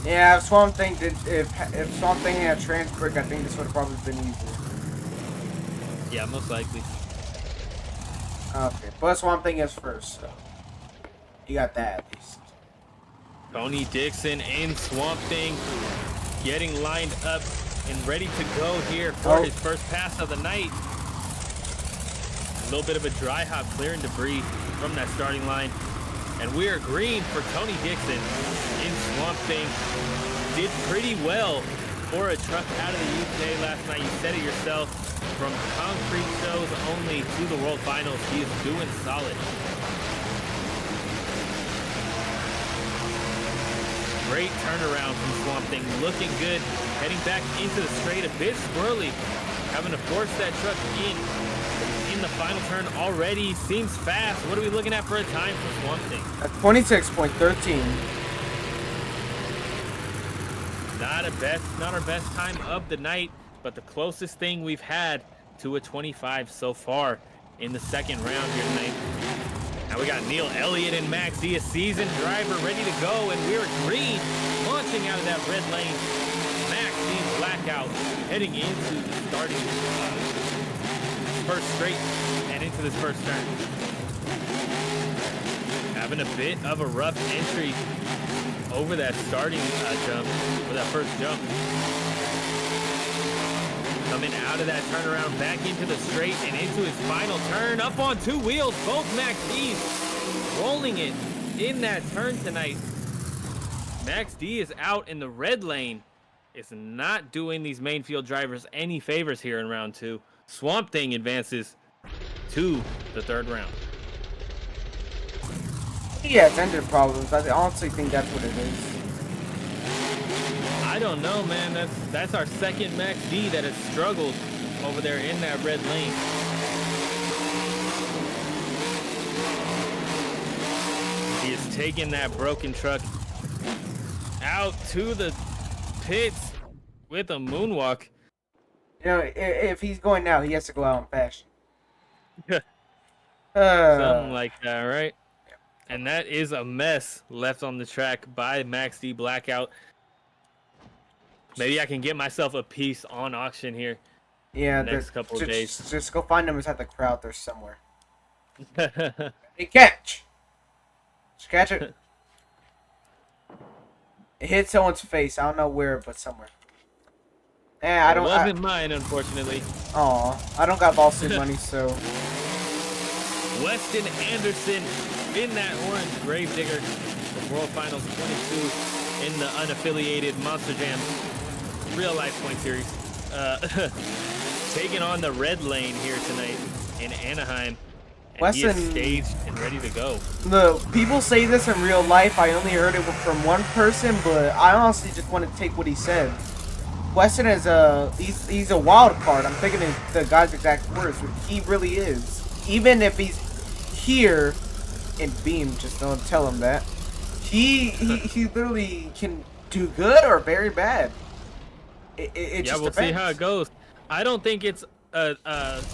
Yeah, if Swamp Thing had trans brake, I think this would have probably been easier. Yeah, most likely. Okay, but Swamp Thing is first, so you got that at least. Tony Dixon and Swamp Thing getting lined up and ready to go here for his first pass of the night. A little bit of a dry hop clearing debris from that starting line. And we are green for Tony Dixon in Swamp Thing. Did pretty well for a truck out of the UK last night. You said it yourself. From concrete shows only to the World Finals, he is doing solid. Great turnaround from Swamp Thing, looking good. Heading back into the straight, a bit squirrely. Having to force that truck in the final turn already. Seems fast. What are we looking at for a time for Swamp Thing? At 26.13. Not our best time of the night, but the closest thing we've had to a 25 so far in the second round here tonight. Now we got Neil Elliott and Max D, a seasoned driver, ready to go, and we're green, launching out of that red lane. Max D blackout, heading into the starting first straight and into this first turn. Having a bit of a rough entry over that starting jump, or that first jump. Coming out of that turnaround, back into the straight and into his final turn. Up on two wheels, both Max D's rolling it in that turn tonight. Max D is out in the red lane. It's not doing these main field drivers any favors here in round two. Swamp Thing advances to the third round. He has engine problems. I honestly think that's what it is. I don't know, man. That's our second Max D that has struggled over there in that red lane. He has taken that broken truck out to the pits with a moonwalk. You know, if he's going now, he has to go out in fashion. Something like that, right? And that is a mess left on the track by Max D Blackout. Maybe I can get myself a piece on auction here. Yeah, the next couple of days. Just go find them inside the crowd. They're somewhere. Hey, catch! Just catch it. It hit someone's face. I don't know where, but somewhere. Yeah, I don't. It wasn't mine, unfortunately. Aw, I don't got lawsuit money, so. Weston Anderson in that orange Gravedigger, the World Finals 22 in the unaffiliated Monster Jam real life point series. Taking on the red lane here tonight in Anaheim. And Weston, he is staged and ready to go. The people say this in real life. I only heard it from one person, but I honestly just want to take what he said. Weston is he's a wild card. I'm thinking the guy's exact words. He really is. Even if he's here in Beam, just don't tell him that. He literally can do good or very bad. It just we'll depends. see how it goes. I don't think it's a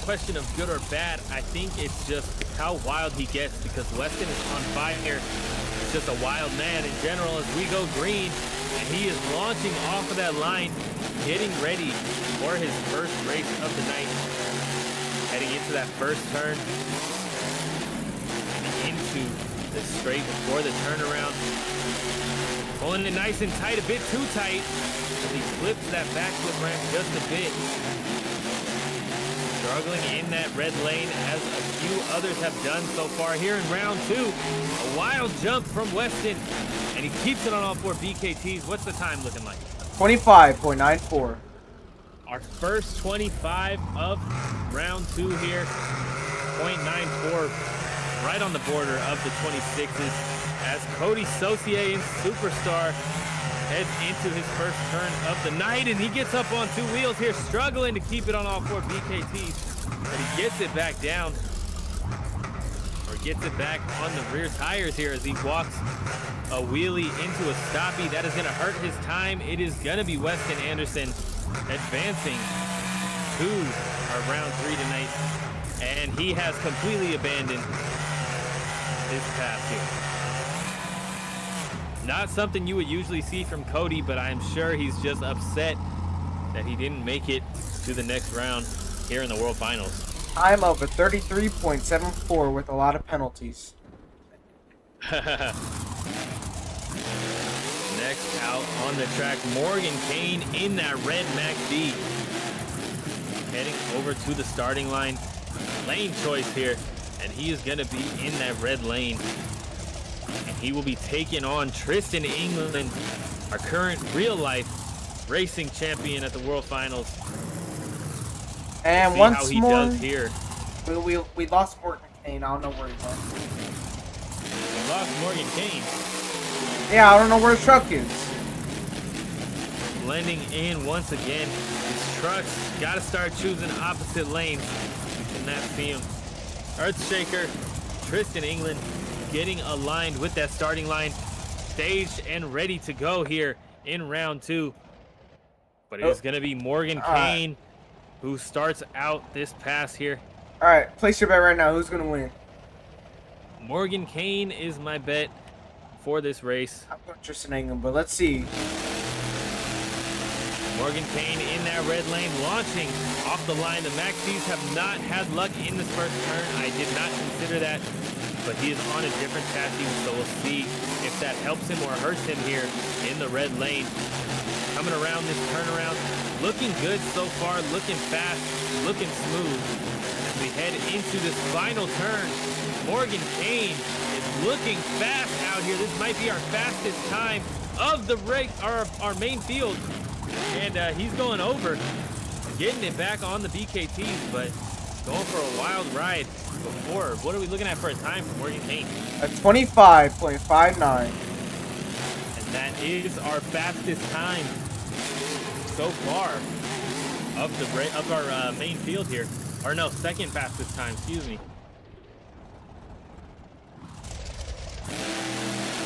question of good or bad. I think it's just how wild he gets, because Weston is on fire. He's just a wild man in general as we go green, and he is launching off of that line, getting ready for his first race of the night. Heading into that first turn, and into the straight before the turnaround. Pulling it nice and tight, a bit too tight. As he flips that backflip ramp just a bit. Struggling in that red lane as a few others have done so far here in round two. A wild jump from Weston, and he keeps it on all four BKTs. What's the time looking like? 25.94. Our first 25 of round two here. 0.94, right on the border of the 26s. As Cody Saucier in Superstar heads into his first turn of the night, and he gets up on two wheels here, struggling to keep it on all four BKTs, but he gets it back down, or gets it back on the rear tires here as he walks a wheelie into a stoppie. That is going to hurt his time. It is going to be Weston Anderson advancing to our round three tonight, and he has completely abandoned his path here. Not something you would usually see from Cody, but I'm sure he's just upset that he didn't make it to the next round here in the World Finals. time of a 33.74 with a lot of penalties. Next out on the track, Morgan Kane in that red Mac D. Heading over to the starting line. Lane choice here, and he is going to be in that red lane. And he will be taking on Tristan England, our current real-life racing champion at the World Finals. And See once how he more, does here. we lost Morgan Kane. I don't know where he went. We lost Morgan Kane. Yeah, I don't know where the truck is. Blending in once again. His trucks got to start choosing opposite lanes. You cannot see him. Earthshaker, Tristan England getting aligned with that starting line. Staged and ready to go here in round 2. But it's going to be Morgan Kane who starts out this pass here. All right, place your bet right now. Who's going to win? Morgan Kane is my bet for this race. I'm going Tristan England, but let's see. Morgan Kane in that red lane, launching off the line. The Maxis have not had luck in this first turn. I did not consider that, but he is on a different chassis, so we'll see if that helps him or hurts him here in the red lane. Coming around this turnaround, looking good so far, looking fast, looking smooth. As we head into this final turn, Morgan Kane is looking fast out here. This might be our fastest time of the race, our main field. And he's going over, getting it back on the BKTs, but going for a wild ride before. What are we looking at for a time for Morgan Kane? A 25.59. And that is our fastest time so far of our main field here. Or no, second fastest time, excuse me.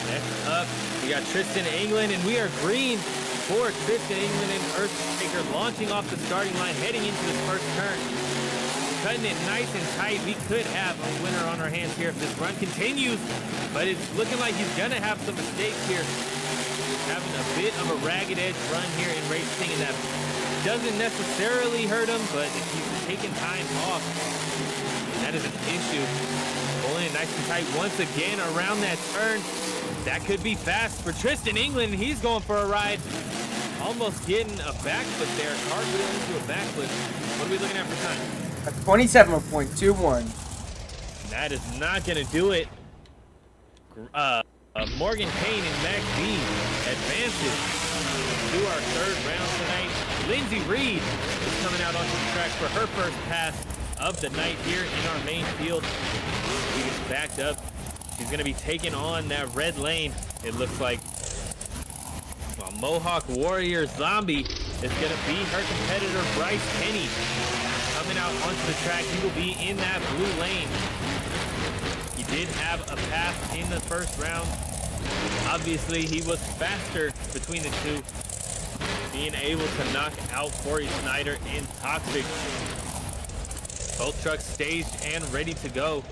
Next up, we got Tristan England, and we are green for Tristan England and Earthshaker launching off the starting line, heading into this first turn. Cutting it nice and tight. We could have a winner on our hands here if this run continues, but it's looking like he's gonna have some mistakes here. Having a bit of a ragged edge run here in racing, and that doesn't necessarily hurt him, but if he's taking time off, that is an issue. Pulling it nice and tight once again around that turn. That could be fast for Tristan England. He's going for a ride. Almost getting a backflip there. Cartwheel into a backflip. What are we looking at for time? A 27.21. That is not going to do it. Morgan Kane and Mac D advances to our third round tonight. Lindsay Reed is coming out onto the track for her first pass of the night here in our main field. She is backed up. She's going to be taking on that red lane, it looks like. While Mohawk Warrior Zombie is going to be her competitor, Bryce Kenny. Coming out onto the track, he will be in that blue lane. He did have a pass in the first round. Obviously, he was faster between the two, being able to knock out Corey Snyder in Toxic. Both trucks staged and ready to go.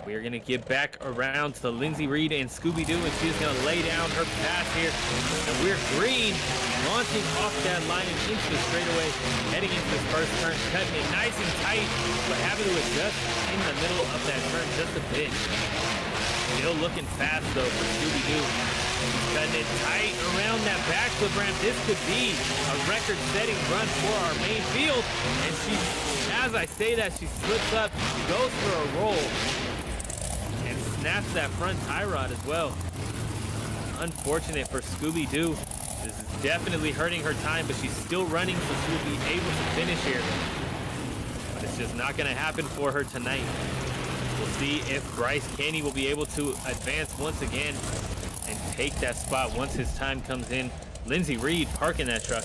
We are going to get back around to Lindsay Reed and Scooby-Doo, and she's going to lay down her pass here. And we're green, launching off that line and into the straightaway, heading into this first turn, cutting it nice and tight, but having to adjust in the middle of that turn just a bit. Still looking fast, though, for Scooby-Doo. She's cutting it tight around that backflip ramp. This could be a record-setting run for our main field. And she, as I say that, she slips up, goes for a roll, and snaps that front tie rod as well. Unfortunate for Scooby-Doo. This is definitely hurting her time, but she's still running, so she will be able to finish here. But it's just not going to happen for her tonight. We'll see if Bryce Kenny will be able to advance once again and take that spot once his time comes in. Lindsay Reed parking that truck.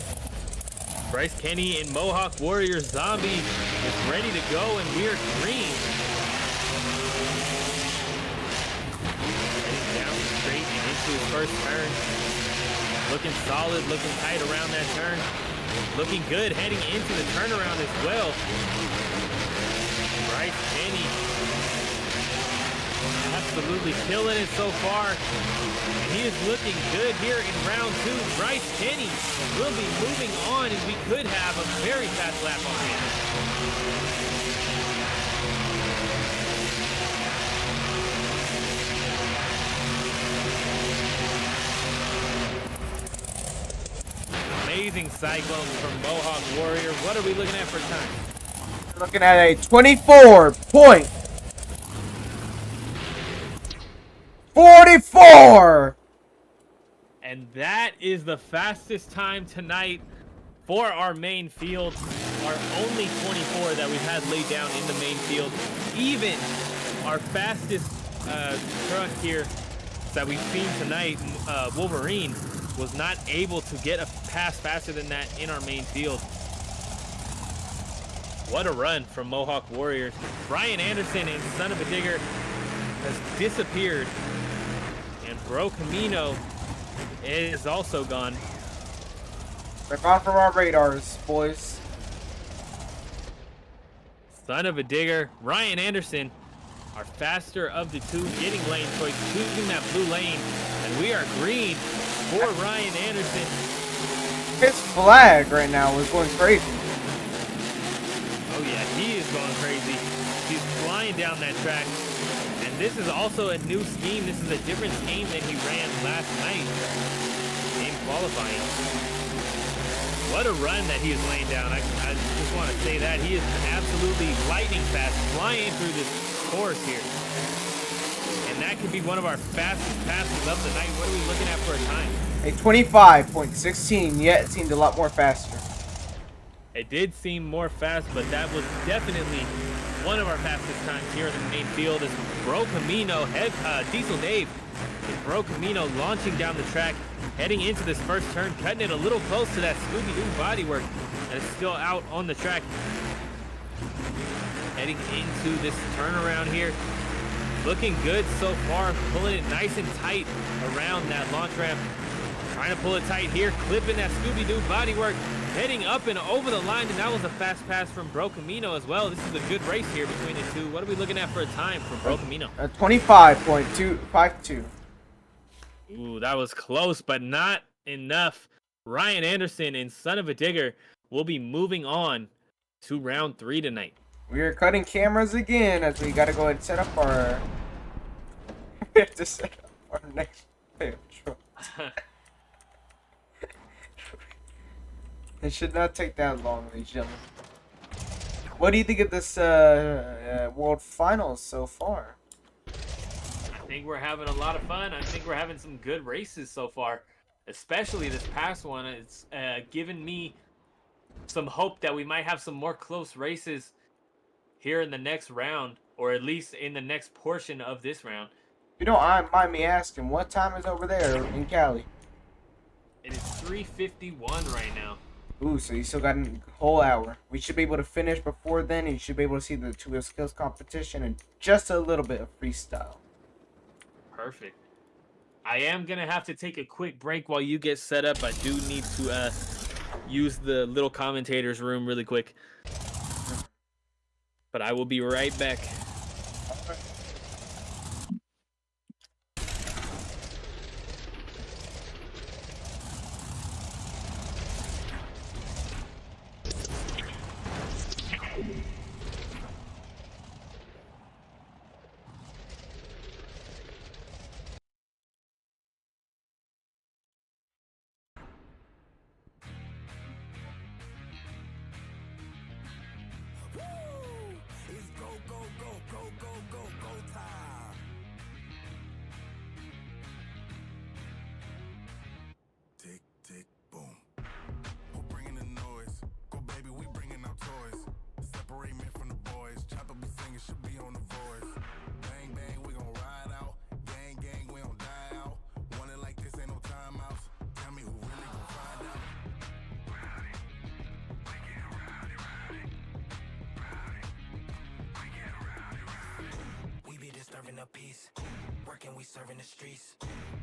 Bryce Kenny and Mohawk Warrior Zombie is ready to go, and we are green. Heading down straight and into his first turn. Looking solid, looking tight around that turn. Looking good heading into the turnaround as well. Bryce Kenny absolutely killing it so far. And he is looking good here in round 2. Bryce Kenny will be moving on, and we could have a very fast lap on him. amazing cyclones from Mohawk Warrior. What are we looking at for time? We're looking at a 24.44. And that is the fastest time tonight for our main field. Our only 24 that we've had laid down in the main field. Even our fastest truck here that we've seen tonight, Wolverine, was not able to get a pass faster than that in our main field. What a run from Mohawk Warriors. Brian Anderson and Son of a Digger has disappeared. And Bro Camino is also gone. They're gone from our radars, boys. Son of a Digger, Ryan Anderson, our faster of the two, getting lane choice, choosing that blue lane, and we are green for Ryan Anderson. His flag right now is going crazy. Oh yeah, he is going crazy. He's flying down that track, and this is also a new scheme. This is a different scheme than he ran last night in qualifying. What a run that he is laying down. I just want to say that. He is absolutely lightning fast, flying through this course here. And that could be one of our fastest passes of the night. What are we looking at for a time? A 25.16, yet it seemed a lot more faster. It did seem more fast, but that was definitely one of our fastest times here in the main field. As Bro Camino, Diesel Dave, and Bro Camino launching down the track, heading into this first turn, cutting it a little close to that Scooby-Doo bodywork that is still out on the track. Heading into this turnaround here. Looking good so far, pulling it nice and tight around that launch ramp. Trying to pull it tight here, clipping that Scooby-Doo bodywork, heading up and over the line, and that was a fast pass from Bro Camino as well. This is a good race here between the two. What are we looking at for a time from Bro Camino? 25.252. Ooh, that was close, but not enough. Ryan Anderson and Son of a Digger will be moving on to round 3 tonight. We are cutting cameras again as we gotta go ahead and set up our. We have to set up our next patrol. It should not take that long, ladies and gentlemen. What do you think of this World Finals so far? I think we're having a lot of fun. I think we're having some good races so far, especially this past one. It's given me some hope that we might have some more close races here in the next round, or at least in the next portion of this round. If you don't mind me asking, what time is over there in Cali? It is 3:51 right now. Ooh, so you still got a whole hour. We should be able to finish before then, and you should be able to see the TWS skills competition and just a little bit of freestyle. Perfect. I am going to have to take a quick break while you get set up. I do need to use the little commentator's room really quick. But I will be right back. A piece, working, we serving the streets.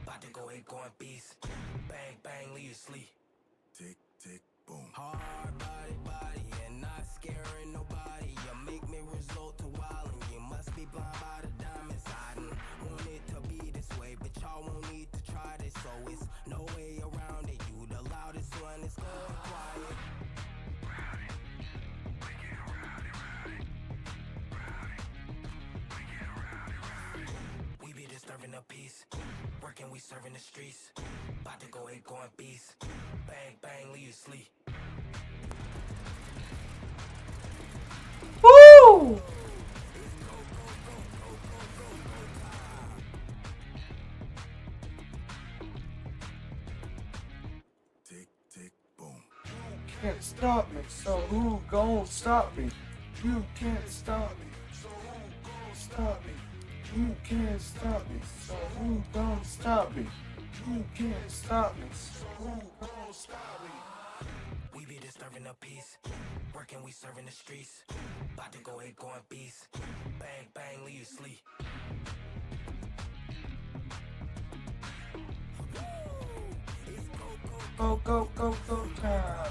About to go ahead, going beast. Bang, bang, leave you sleep. Tick, tick, boom. Hard body, and not scaring nobody. You make me resort to wild, and you must be blind by the diamonds. I didn't want it to be this way, but y'all won't need to try this, so it's no way around it. You the loudest one, it's going quiet. Serving a piece, working, we serving the streets. About to go eight going beast. Bang, bang, leave you sleep. Woo! Tick, tick, boom. Can't stop me, so who gon' stop me? You can't stop me, so who gon' stop me? You can't stop me, so who gon' stop me? You can't stop me, so who gon' stop me? We be disturbing the peace. Working, we serving the streets. About to go eight going beast. Bang, bang, leave you sleep. Go, go, go, go time.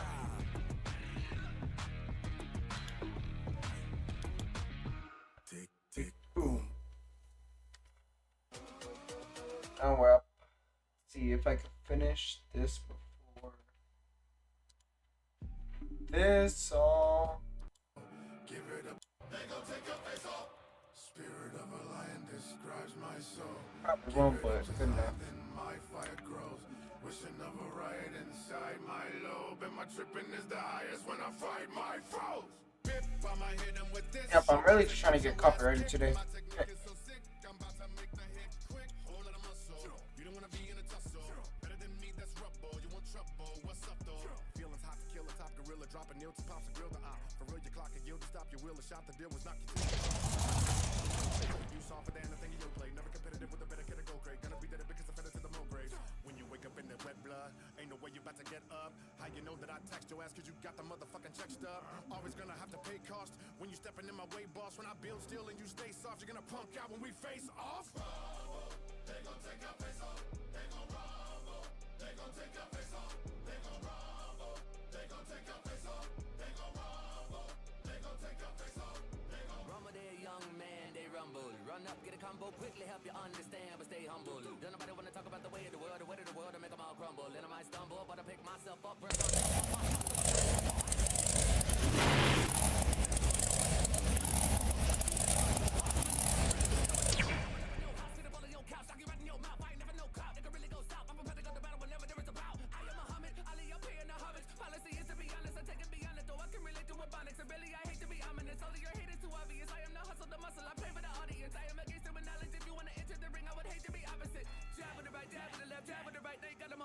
Tick, tick, boom. Oh well. See if I can finish this before this song. Give it up. They gon' take your face off. Spirit of a lion describes my soul. Probably won't, but good enough. Then my fire grows. Wishing of a riot inside my lobe. And my tripping is the highest when I fight my foes. Bip, I'ma hit 'em with this. Yep, I'm really just trying to get copyrighted today. My technique is so sick, I'm about to make the hit quick. Whole lot of muscle. You don't wanna be in a tussle. Better than me, that's rubble. You want trouble? What's up though? Feelings hot to kill a top gorilla, dropping nail to pops and grill the eye. For real, your clock and yield to stop your wheel. A shot the deal was knock you to you softer than anything you play. Never competitive with a better kid to go great. Gonna be there because I fed it to the mo grave. When you wake up in the wet blood, ain't no way you about to get up. How you know that I text your ass cause you got the motherfucking check stub? Always gonna have to pay cost when you stepping in my way, boss. When I build still and you stay soft, you're gonna punk out when we face off. They gon' take your face off. They gon' rumble. They gon' take your face off. They gon' rumble. They gon' take your face off. They gon' rumble. They gon' take your face off. They gon' Rumble there, young man, they rumble. Run up, get a combo, quickly help you understand, but stay humble. Don't nobody wanna talk about the way of the world, to make them all crumble. And I might stumble, but I pick myself up, bruh.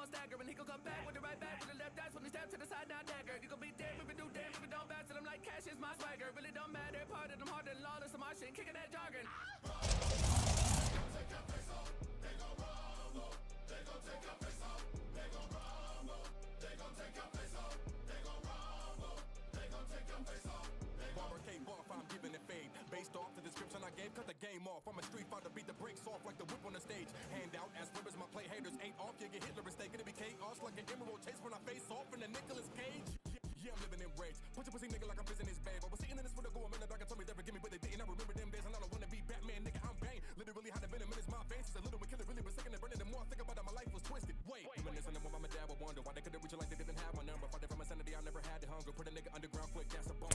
Staggering, he gon' come back with the right back with the left dice when he stab to the side now dagger. You gon' be dead if you do damn if you don't bounce to them like cash is my swagger. Really don't matter, part of them harder than lawless. I'm shit, kicking that jargon. Take your face off, they gon' rumble. They gon' take your face off, they gon' rumble. They gon' take your face off, they gon' rumble. They gon' take your face off. Barber came off, I'm giving it fade. Based off the description I gave, cut the game off. I'm a street fighter, beat the brakes off like the whip on the stage. Hand out as rivers, my play haters ain't off. You get Hitler mistake, it'll be chaos like an emerald chase when I face off in the Nicolas Cage. Yeah, I'm living in rage. Put your pussy nigga like I'm prison his babe. I was sitting in this for the go a minute, I can tell me they forgive me, but they didn't. I remember them days and I don't wanna be Batman, nigga, I'm Bane. Literally had a venom in his my veins. Since a little bit killer, really was sick and burning. The more I think about it, my life was twisted. Wait, reminiscing of when my dad would wonder why they couldn't reach it like they didn't have my number. Fighting from insanity, I never had the hunger. Put a nigga underground quick, that's a bump.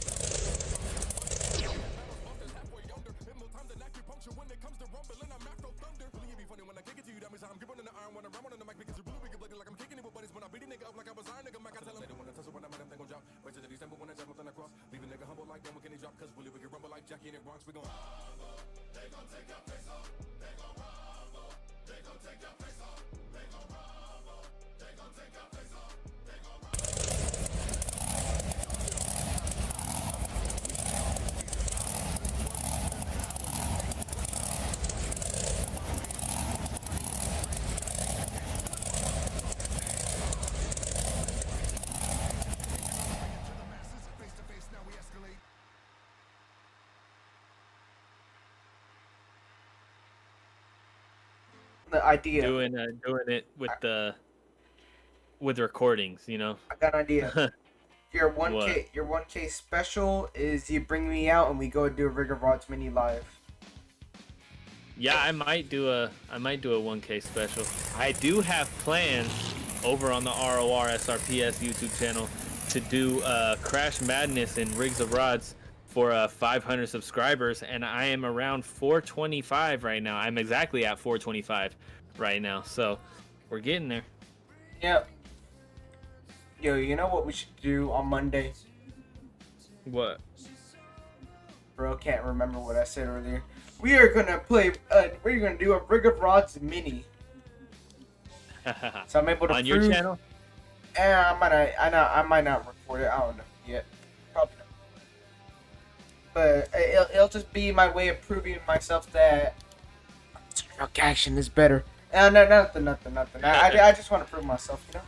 Halfway under, hit more times than acupuncture when it comes to rumbling. I'm afro thunder. Really, it be funny when I kick it to you. That means I'm gripping in the iron when I'm on the mic because you're really wicked looking like I'm kicking it with buddies. When I beat a nigga up like I was iron, nigga, Mac, I tell him they don't wanna tussle when I'm at them, they gon' drop. Wait till the December when I jump nothing across. Leave a nigga humble like them, when can he drop? Cause really we can rumble like Jackie in the Bronx. We gon' rumble. They gon' take your face off. They gon' rumble. They gon' take your face off. They gon' rumble. They gon' take your face off. They gon' rumble. The idea. Doing it with recordings, you know. I got an idea. Your 1K, What? your 1K special is you bring me out and we go do a Ring of Rods mini live. Yeah, I might do a 1K special. I do have plans over on the ROR SRPS YouTube channel to do Crash Madness and Rigs of Rods for 500 subscribers, and I am around 425 right now. I'm exactly at 425 right now, so we're getting there. Yep. Yo, you know what we should do on Monday? What? Bro, can't remember what I said earlier. We are gonna play. We're gonna do a Rig of Rods mini. So I'm able to On prove. your channel? I might not record it. I don't know yet. Probably not. But it'll just be my way of proving myself that rock action is better. No, nothing. I just want to prove myself, you know.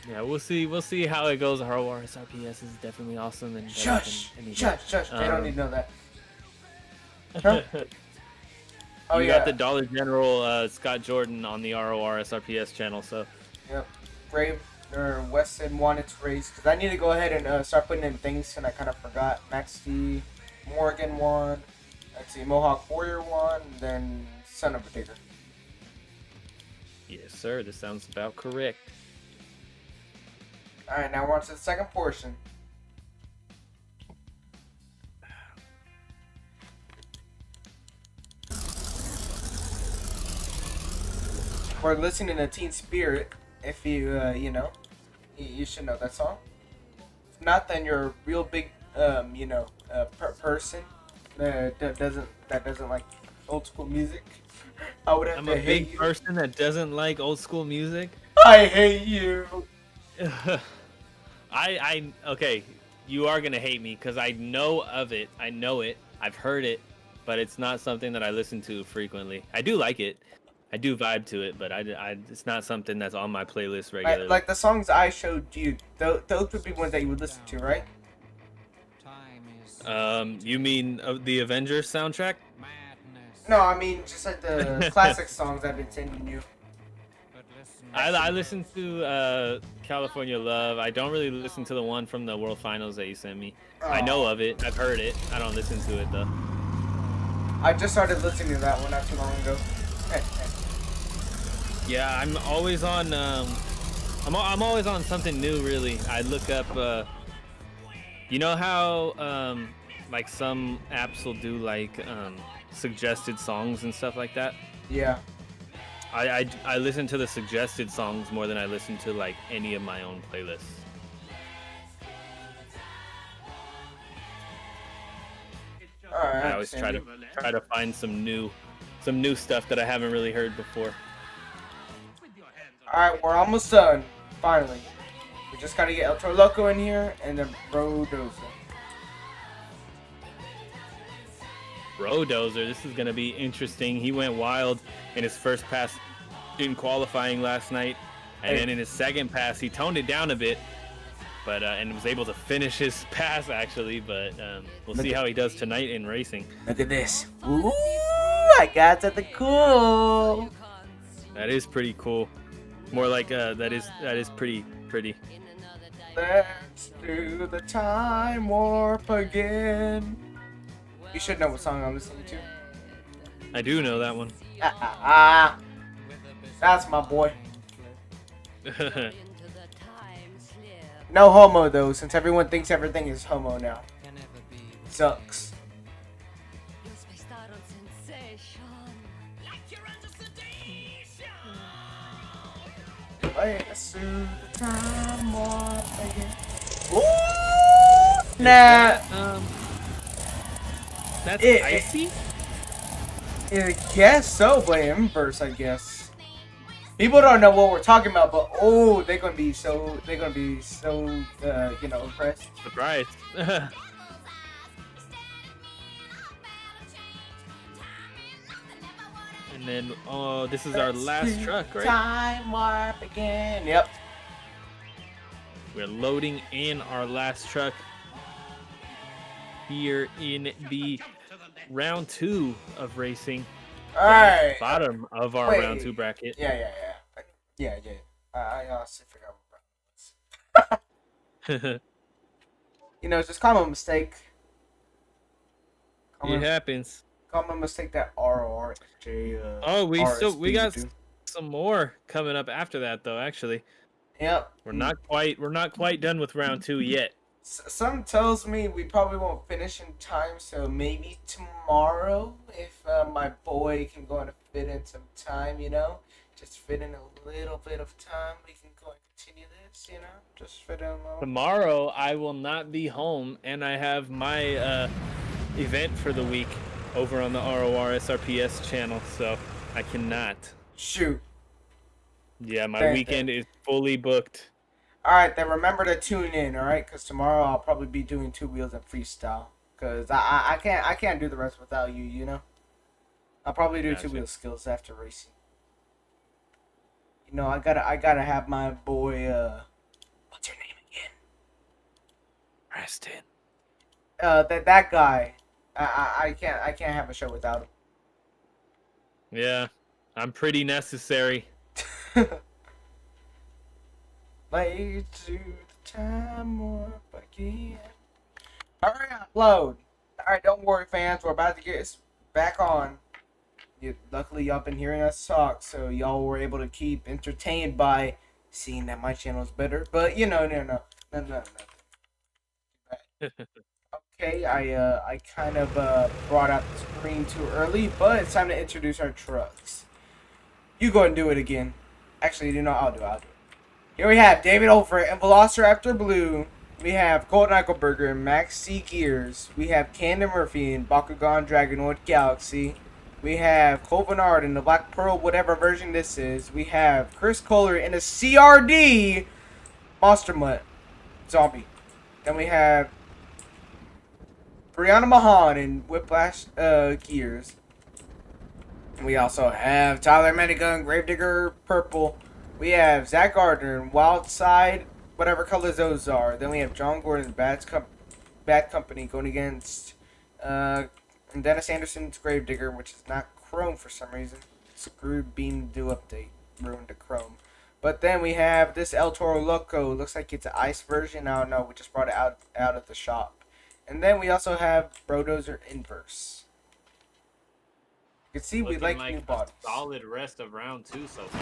Yeah, we'll see. We'll see how it goes. RORS RPS is definitely awesome and better Shush. than anything. They don't need to know that. Huh? Oh you yeah. got the Dollar General Scott Jordan on the RORS RPS channel, so. Yep. Brave or Weston wanted to race because I need to go ahead and start putting in things, and I kind of forgot. Max D, Morgan won. Let's see, Mohawk Warrior won, and then Son of a Digger. Yes, sir. This sounds about correct. All right, now we're on to the second portion. We're listening to Teen Spirit. If you, you know, you should know that song. If not, then you're a real big, person that doesn't like old school music. I would have I'm to a hate big you. person that doesn't like old school music. I hate you. Okay, you are gonna hate me because I know of it. I know it. I've heard it, but it's not something that I listen to frequently. I do like it. I do vibe to it, but it's not something that's on my playlist regularly. Like the songs I showed you, those would be ones that you would listen to, right? You mean the Avengers soundtrack? No, I mean just like the classic songs I've been sending you. I listen to California Love. I don't really listen to the one from the World Finals that you sent me. I know of it. I've heard it. I don't listen to it though. I just started listening to that one not too long ago. Yeah, I'm always on. I'm always on something new. Really, I look up. You know how like some apps will do like suggested songs and stuff like that. Yeah. I listen to the suggested songs more than I listen to like any of my own playlists. All right. I always try to find some new stuff that I haven't really heard before. All right, we're almost done. Finally, we just gotta get El Toro Loco in here and then Brodoza. Brodozer, this is gonna be interesting. He went wild in his first pass in qualifying last night, and then in his second pass he toned it down a bit, but and was able to finish his pass actually. But we'll see how he does tonight in racing. Look at this. Ooh, I got something cool. That is pretty cool. More like that is pretty. Let's do the time warp again. You should know what song I'm listening to. I do know that one. That's my boy. No homo though, since everyone thinks everything is homo now. Sucks. Let's do the time warp again. Ooh, nah. That's It- icy. I guess so, but inverse, I guess. People don't know what we're talking about, but oh, they're gonna be so impressed. Surprise. And then, oh, this is our last truck, right? Time warp again. Yep. We're loading in our last truck here in the round 2 of racing. All right. Bottom of our Wait. round 2 bracket. Yeah. I honestly forgot what that was. It's just common mistake. It happens. Common mistake that RRJ. Oh, we RSP got do. some more coming up after that though, actually. Yep. We're not quite done with round 2 yet. Some tells me we probably won't finish in time, so maybe tomorrow if my boy can go and fit in some time, Just fit in a little bit of time. We can go and continue this, you know? Just fit in a little. Tomorrow I will not be home, and I have my event for the week over on the ROR SRPS channel, so I cannot. Shoot. Yeah, my Dang, weekend is fully booked. Alright, then remember to tune in, alright? Because tomorrow I'll probably be doing 2 wheels and freestyle. Because I can't do the rest without you, you know? I'll probably do Gotcha. 2 wheel skills after racing. You know, I gotta have my boy, what's your name again? Preston. That guy. I can't have a show without him. Yeah, I'm pretty necessary. Late to the time warp again. Hurry up, load. Alright, don't worry, fans. We're about to get this back on. Luckily, y'all been hearing us talk, so y'all were able to keep entertained by seeing that my channel is better. But, you know, no. Okay, I kind of brought out the screen too early, but it's time to introduce our trucks. You go and do it again. Actually, you know, I'll do it. Here we have David Olfert and Velociraptor Blue. We have Colton Eichelberger and Max C Gears. We have Camden Murphy and Bakugan Dragonoid Galaxy. We have Cole Bernard in the Black Pearl, whatever version this is. We have Chris Kohler in a CRD Monster Mutt Zombie. Then we have Brianna Mahan in Whiplash Gears. We also have Tyler Medigun, Gravedigger Purple. We have Zach Gardner in Wildside, whatever colors those are. Then we have John Gordon, Bad Company, going against Dennis Anderson's Gravedigger, which is not Chrome for some reason. Screwed Beam Do Update. Ruined the Chrome. But then we have this El Toro Loco. Looks like it's an ice version. I don't know. We just brought it out of the shop. And then we also have Brodozer Inverse. You can see we like new bodies. Solid rest of round 2 so far.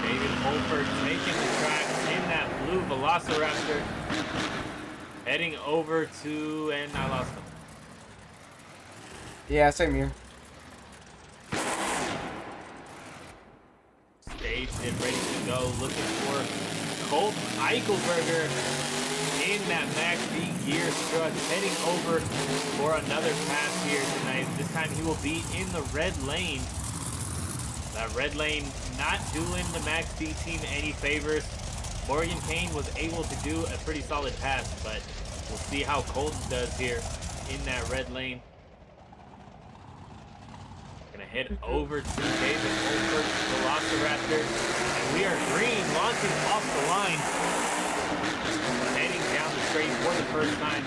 David Holford taking the track in that blue Velociraptor. Heading over to, and I lost him. Yeah, same here. Staged and ready to go. Looking for Colt Eichelberger in that Max B Gears truck. Heading over for another pass here tonight. This time he will be in the red lane. That red lane not doing the Max B team any favors. Morgan Kane was able to do a pretty solid pass, but we'll see how Colton does here in that red lane. Gonna head over to David Holford, Velociraptor, and we are green, launching off the line. Heading down the straight for the first time.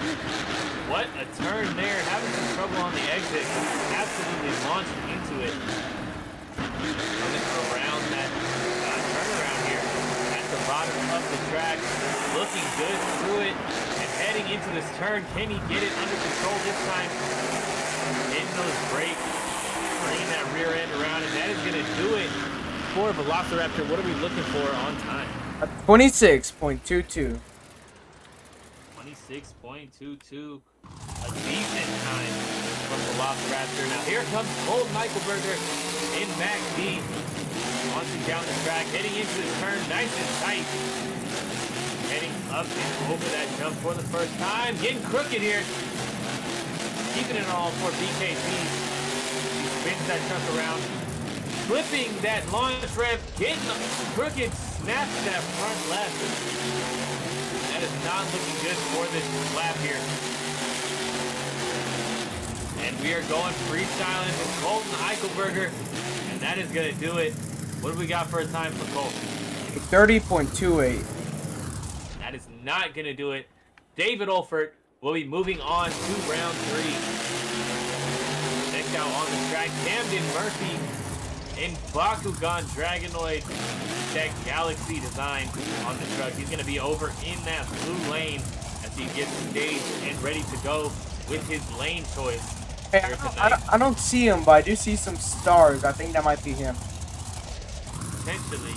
What a turn there, having some trouble on the exit. Absolutely launched into it. Coming around that turnaround here at the bottom of the track. Looking good through it and heading into this turn. Can he get it under control this time? Hitting those brakes, bringing that rear end around, and that is going to do it for Velociraptor. What are we looking for on time? 26.22. 26.22. A decent time from Velociraptor. Now here comes Colton Eichelberger in Max B. Launching down the track, heading into the turn, nice and tight. Heading up and over that jump for the first time. Getting crooked here. Keeping it all for BKT. He spins that truck around. Flipping that launch ramp. Getting crooked. Snaps that front left. That is not looking good for this lap here. And we are going freestyling with Colton Eichelberger. And that is going to do it. What do we got for a time for Colton? 30.28. That is not going to do it. David Olfert will be moving on to round 3. Next out on the track, Camden Murphy in Bakugan Dragonoid Tech Galaxy design on the truck. He's going to be over in that blue lane as he gets staged and ready to go with his lane choice. Hey, I don't see him, but I do see some stars. I think that might be him. Potentially.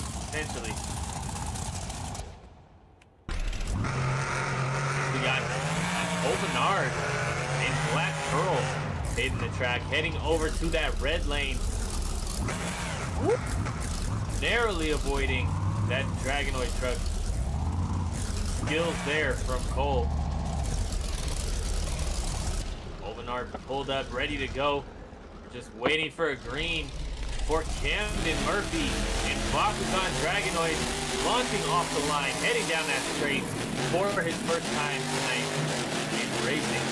We got Cole Bernard in Black Pearl Hitting the track, heading over to that red lane. Narrowly avoiding that Dragonoid truck. Skills there from Cole. Ovenar pulled up, ready to go. Just waiting for a green for Camden Murphy. And Bakugan Dragonoid launching off the line, heading down that straight for his first time tonight in racing.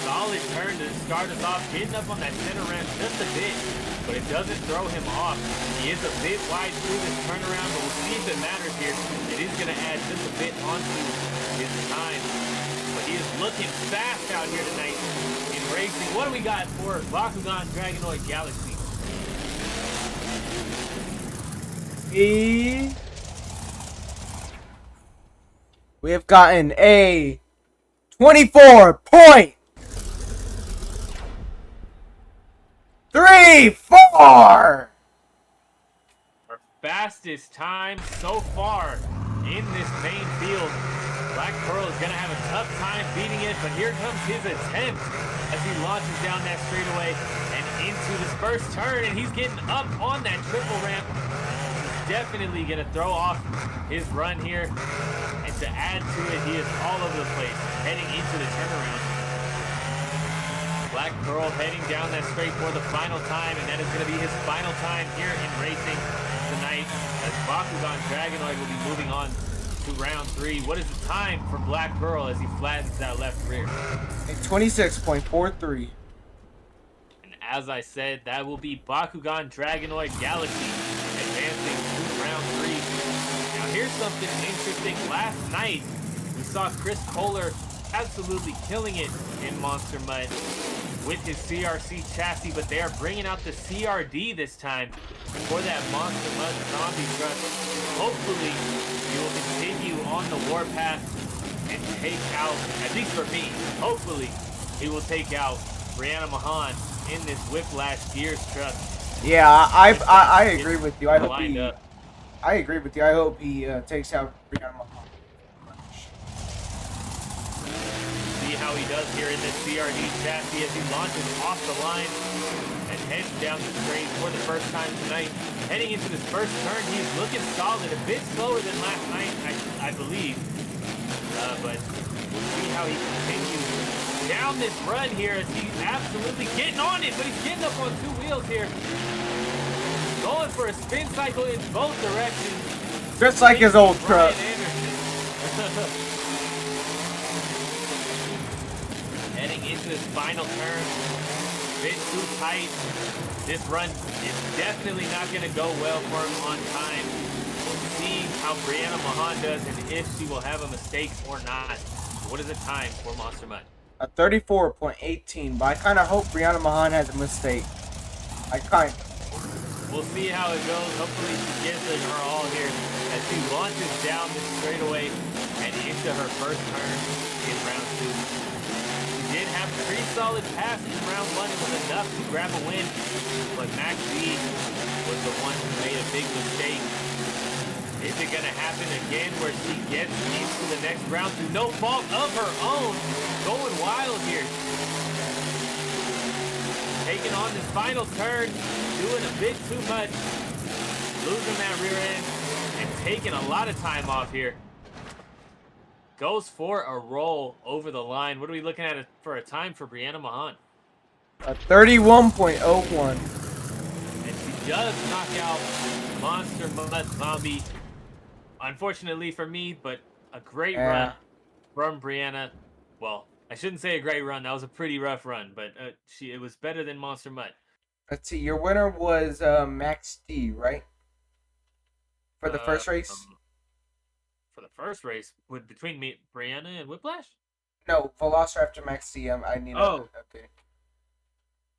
Solid turn to start us off, getting up on that center rim just a bit, but it doesn't throw him off. He is a bit wide through this turnaround, but we'll see if it matters here. It is going to add just a bit onto his time. But he is looking fast out here tonight in racing. What do we got for Bakugan Dragonoid Galaxy? We have gotten a 24.34. Our fastest time so far in this main field. Black Pearl is going to have a tough time beating it, but here comes his attempt as he launches down that straightaway and into this first turn, and he's getting up on that triple ramp. He's definitely going to throw off his run here, and to add to it, he is all over the place heading into the turnaround. Black Pearl heading down that straight for the final time, and that is going to be his final time here in racing tonight, as Bakugan Dragonoid will be moving on to round 3. What is the time for Black Pearl as he flattens that left rear? A 26.43. And as I said, that will be Bakugan Dragonoid Galaxy advancing to round 3. Now here's something interesting. Last night, we saw Chris Kohler absolutely killing it in Monster Mud with his CRC chassis, but they are bringing out the CRD this time for that Monster Mud zombie truck. Hopefully, he will continue on the warpath and take out, at least for me, hopefully, he will take out Brianna Mahan in this Whiplash Gears truck. Yeah, I agree with you. I hope lined he. up. I agree with you. I hope he takes out Brianna Mahan. See how he does here in this CRD chassis as he launches off the line and heads down the straight for the first time tonight. Heading into this first turn, he's looking solid, a bit slower than last night, I believe. But we'll see how he continues down this run here as he's absolutely getting on it, but he's getting up on 2 wheels here. Going for a spin cycle in both directions. Just like his old truck. Heading into this final turn, bit too tight. This run is definitely not going to go well for him on time. We'll see how Brianna Mahan does and if she will have a mistake or not. What is the time for Monster Mud? A 34.18, but I kind of hope Brianna Mahan has a mistake. We'll see how it goes. Hopefully she gives it her all here as she launches down this straightaway and into her first turn in round 2. Did have a pretty solid pass in round 1. It was enough to grab a win, but Max D was the one who made a big mistake. Is it going to happen again where she gets into the next round through no fault of her own? Going wild here. Taking on this final turn, doing a bit too much, losing that rear end, and taking a lot of time off here. Goes for a roll over the line. What are we looking at for a time for Brianna Mahan? A 31.01. And she does knock out Monster Mud Zombie. Unfortunately for me, but a great run from Brianna. Well, I shouldn't say a great run. That was a pretty rough run, but it was better than Monster Mud. Let's see. Your winner was Max D, right? For the first race? For the first race, between me, Brianna and Whiplash? No, Velociraptor Max D. I need Oh. Okay.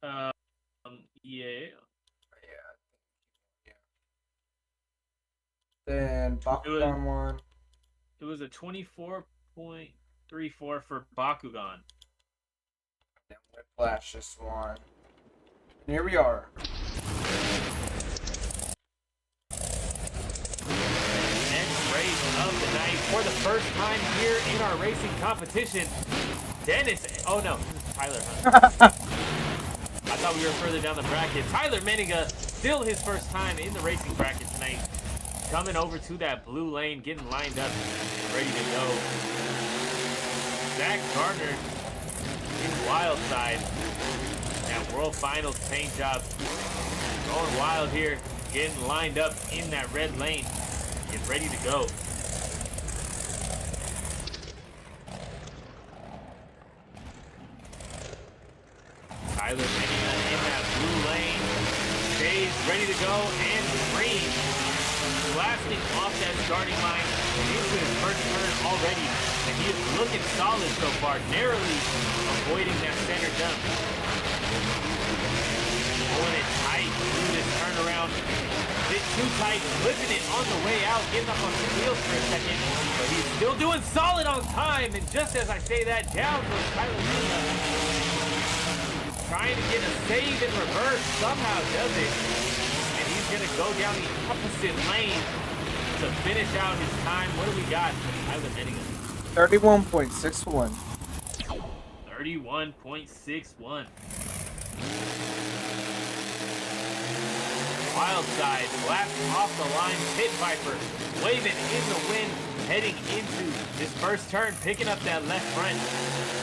Yeah. Then Bakugan won. It was a 24.34 for Bakugan. Then Whiplash just won. And here we are. Of the night for the first time here in our racing competition. Dennis, oh no, Tyler Hunt. I thought we were further down the bracket. Tyler Meniga, still his first time in the racing bracket tonight. Coming over to that blue lane, getting lined up, ready to go. Zach Gardner in wild side. That World Finals paint job. Going wild here, getting lined up in that red lane. Get ready to go. Tyler Meniga in that blue lane. Stays ready to go and green. Blasting off that starting line into his first turn already. And he is looking solid so far, narrowly avoiding that center jump. Pulling it tight through this turnaround. A bit too tight, flipping it on the way out, getting up on two wheels for a second. But he's still doing solid on time. And just as I say that, down goes Tyler Meniga. Trying to get a save in reverse, somehow does it. And he's going to go down the opposite lane to finish out his time. What do we got from Tyler Meniga? 31.61. 31.61. Wild side, blast off the line, Pit Viper, waving in the wind, heading into this first turn, picking up that left front,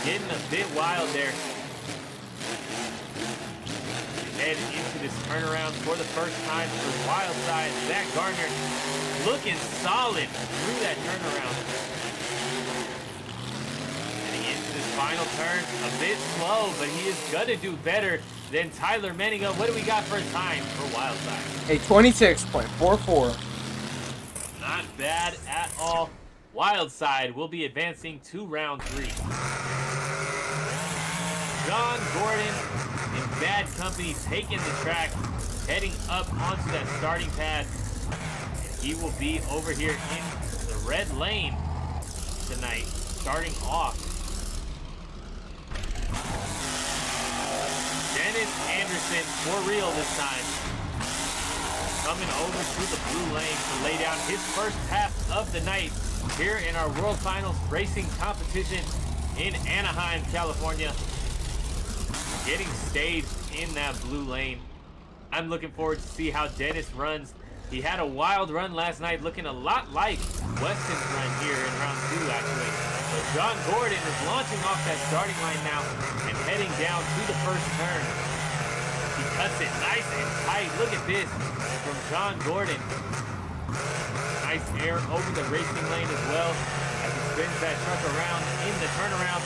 getting a bit wild there. Head into this turnaround for the first time for wild side. Zach Gardner looking solid through that turnaround. Heading into this final turn, a bit slow, but he is gonna do better than Tyler Meniga. What do we got for a time for wild side? A 26.44. Not bad at all. Wild side will be advancing to round 3. John Gordon in bad company, taking the track, heading up onto that starting pad. And he will be over here in the red lane tonight, starting off. Dennis Anderson, for real this time, coming over to the blue lane to lay down his first pass of the night here in our World Finals racing competition in Anaheim, California. Getting staged in that blue lane. I'm looking forward to see how Dennis runs. He had a wild run last night, looking a lot like Weston's run here in round 2, actually. So John Gordon is launching off that starting line now and heading down to the first turn. He cuts it nice and tight. Look at this from John Gordon. Nice air over the racing lane as well as he spins that truck around in the turnaround.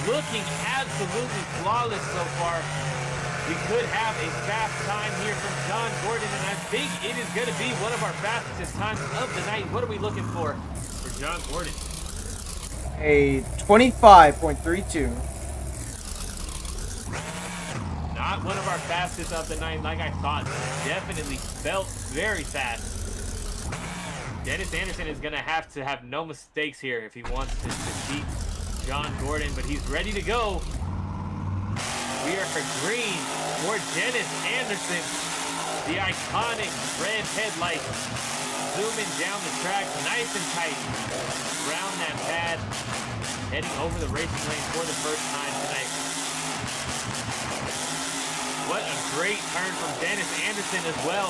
Looking absolutely flawless so far. We could have a fast time here from John Gordon, and I think it is going to be one of our fastest times of the night. What are we looking for John Gordon? A 25.32. Not one of our fastest of the night, like I thought. Definitely felt very fast. Dennis Anderson is going to have no mistakes here if he wants to beat John Gordon, but he's ready to go. We are for green for Dennis Anderson. The iconic red headlight zooming down the track nice and tight around that pad, heading over the racing lane for the first time tonight. What a great turn from Dennis Anderson as well.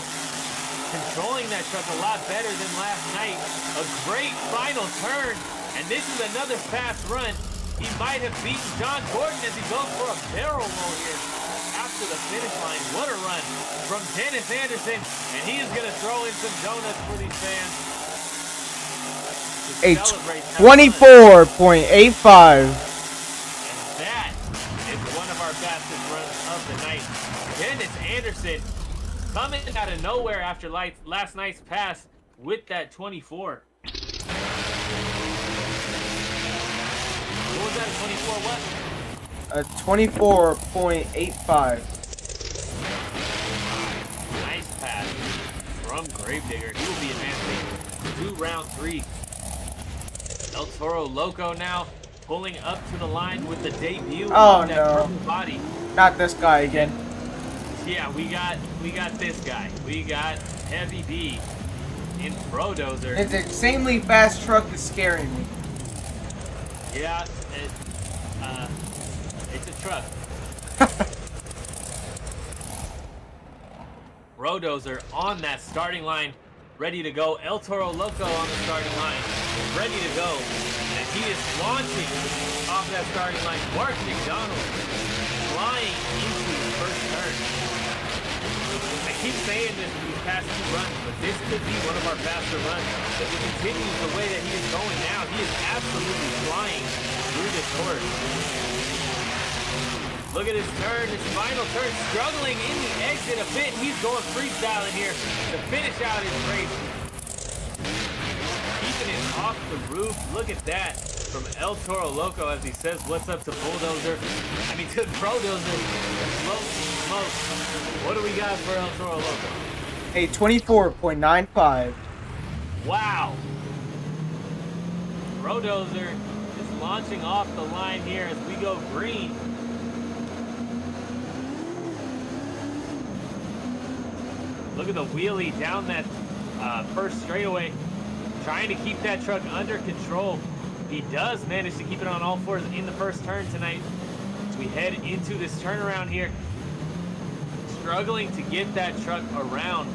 Controlling that truck a lot better than last night. A great final turn. And this is another fast run. He might have beaten John Gordon as he goes for a barrel roll here after the finish line. What a run from Dennis Anderson. And he is going to throw in some donuts for these fans. A 24.85. And that is one of our fastest runs of the night. Dennis Anderson coming out of nowhere after last night's pass with that 24. What was that, a 24 what? A 24.85. Nice pass from Gravedigger. He will be advancing to round 3. El Toro Loco now pulling up to the line with the debut of that purple body. Not this guy again. Yeah, we got this guy. We got Heavy B in Prodozer. His insanely fast truck is scaring me. Yeah, It's a truck. Rodozer on that starting line, ready to go. El Toro Loco on the starting line, ready to go. And he is launching off that starting line. Mark McDonald flying into his first turn. I keep saying this these past two runs, but this could be one of our faster runs. If he continues the way that he is going now, he is absolutely flying through this course. Look at his turn, his final turn, struggling in the exit a bit. He's going freestyling here to finish out his race. Keeping it off the roof. Look at that from El Toro Loco as he says, what's up to Bulldozer? I mean, to Brodozer. Smoke. What do we got for El Toro Loco? A 24.95. Wow. Brodozer is launching off the line here as we go green. Look at the wheelie down that first straightaway, trying to keep that truck under control. He does manage to keep it on all fours in the first turn tonight. As we head into this turnaround here, struggling to get that truck around.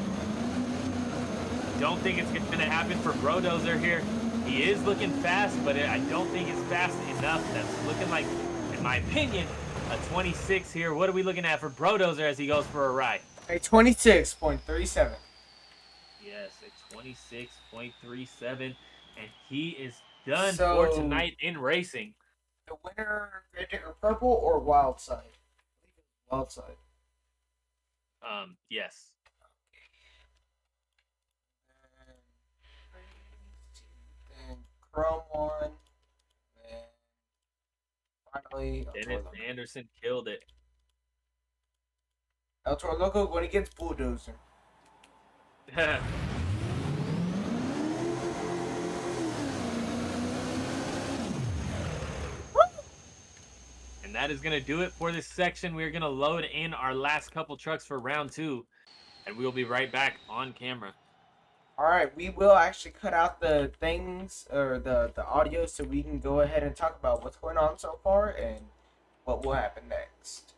Don't think it's going to happen for Brodozer here. He is looking fast, but I don't think it's fast enough. That's looking like, in my opinion, a 26 here. What are we looking at for Brodozer as he goes for a ride? A 26.37. Yes, a 26.37, and he is done So, for tonight in racing. The winner, purple or wild side? Wild side. Yes. And Chrome one. And finally, Dennis Anderson killed it. El Toro Loco going against Bulldozer. And that is going to do it for this section. We're going to load in our last couple trucks for round 2, and we'll be right back on camera. All right, we will actually cut out the things or the audio so we can go ahead and talk about what's going on so far and what will happen next.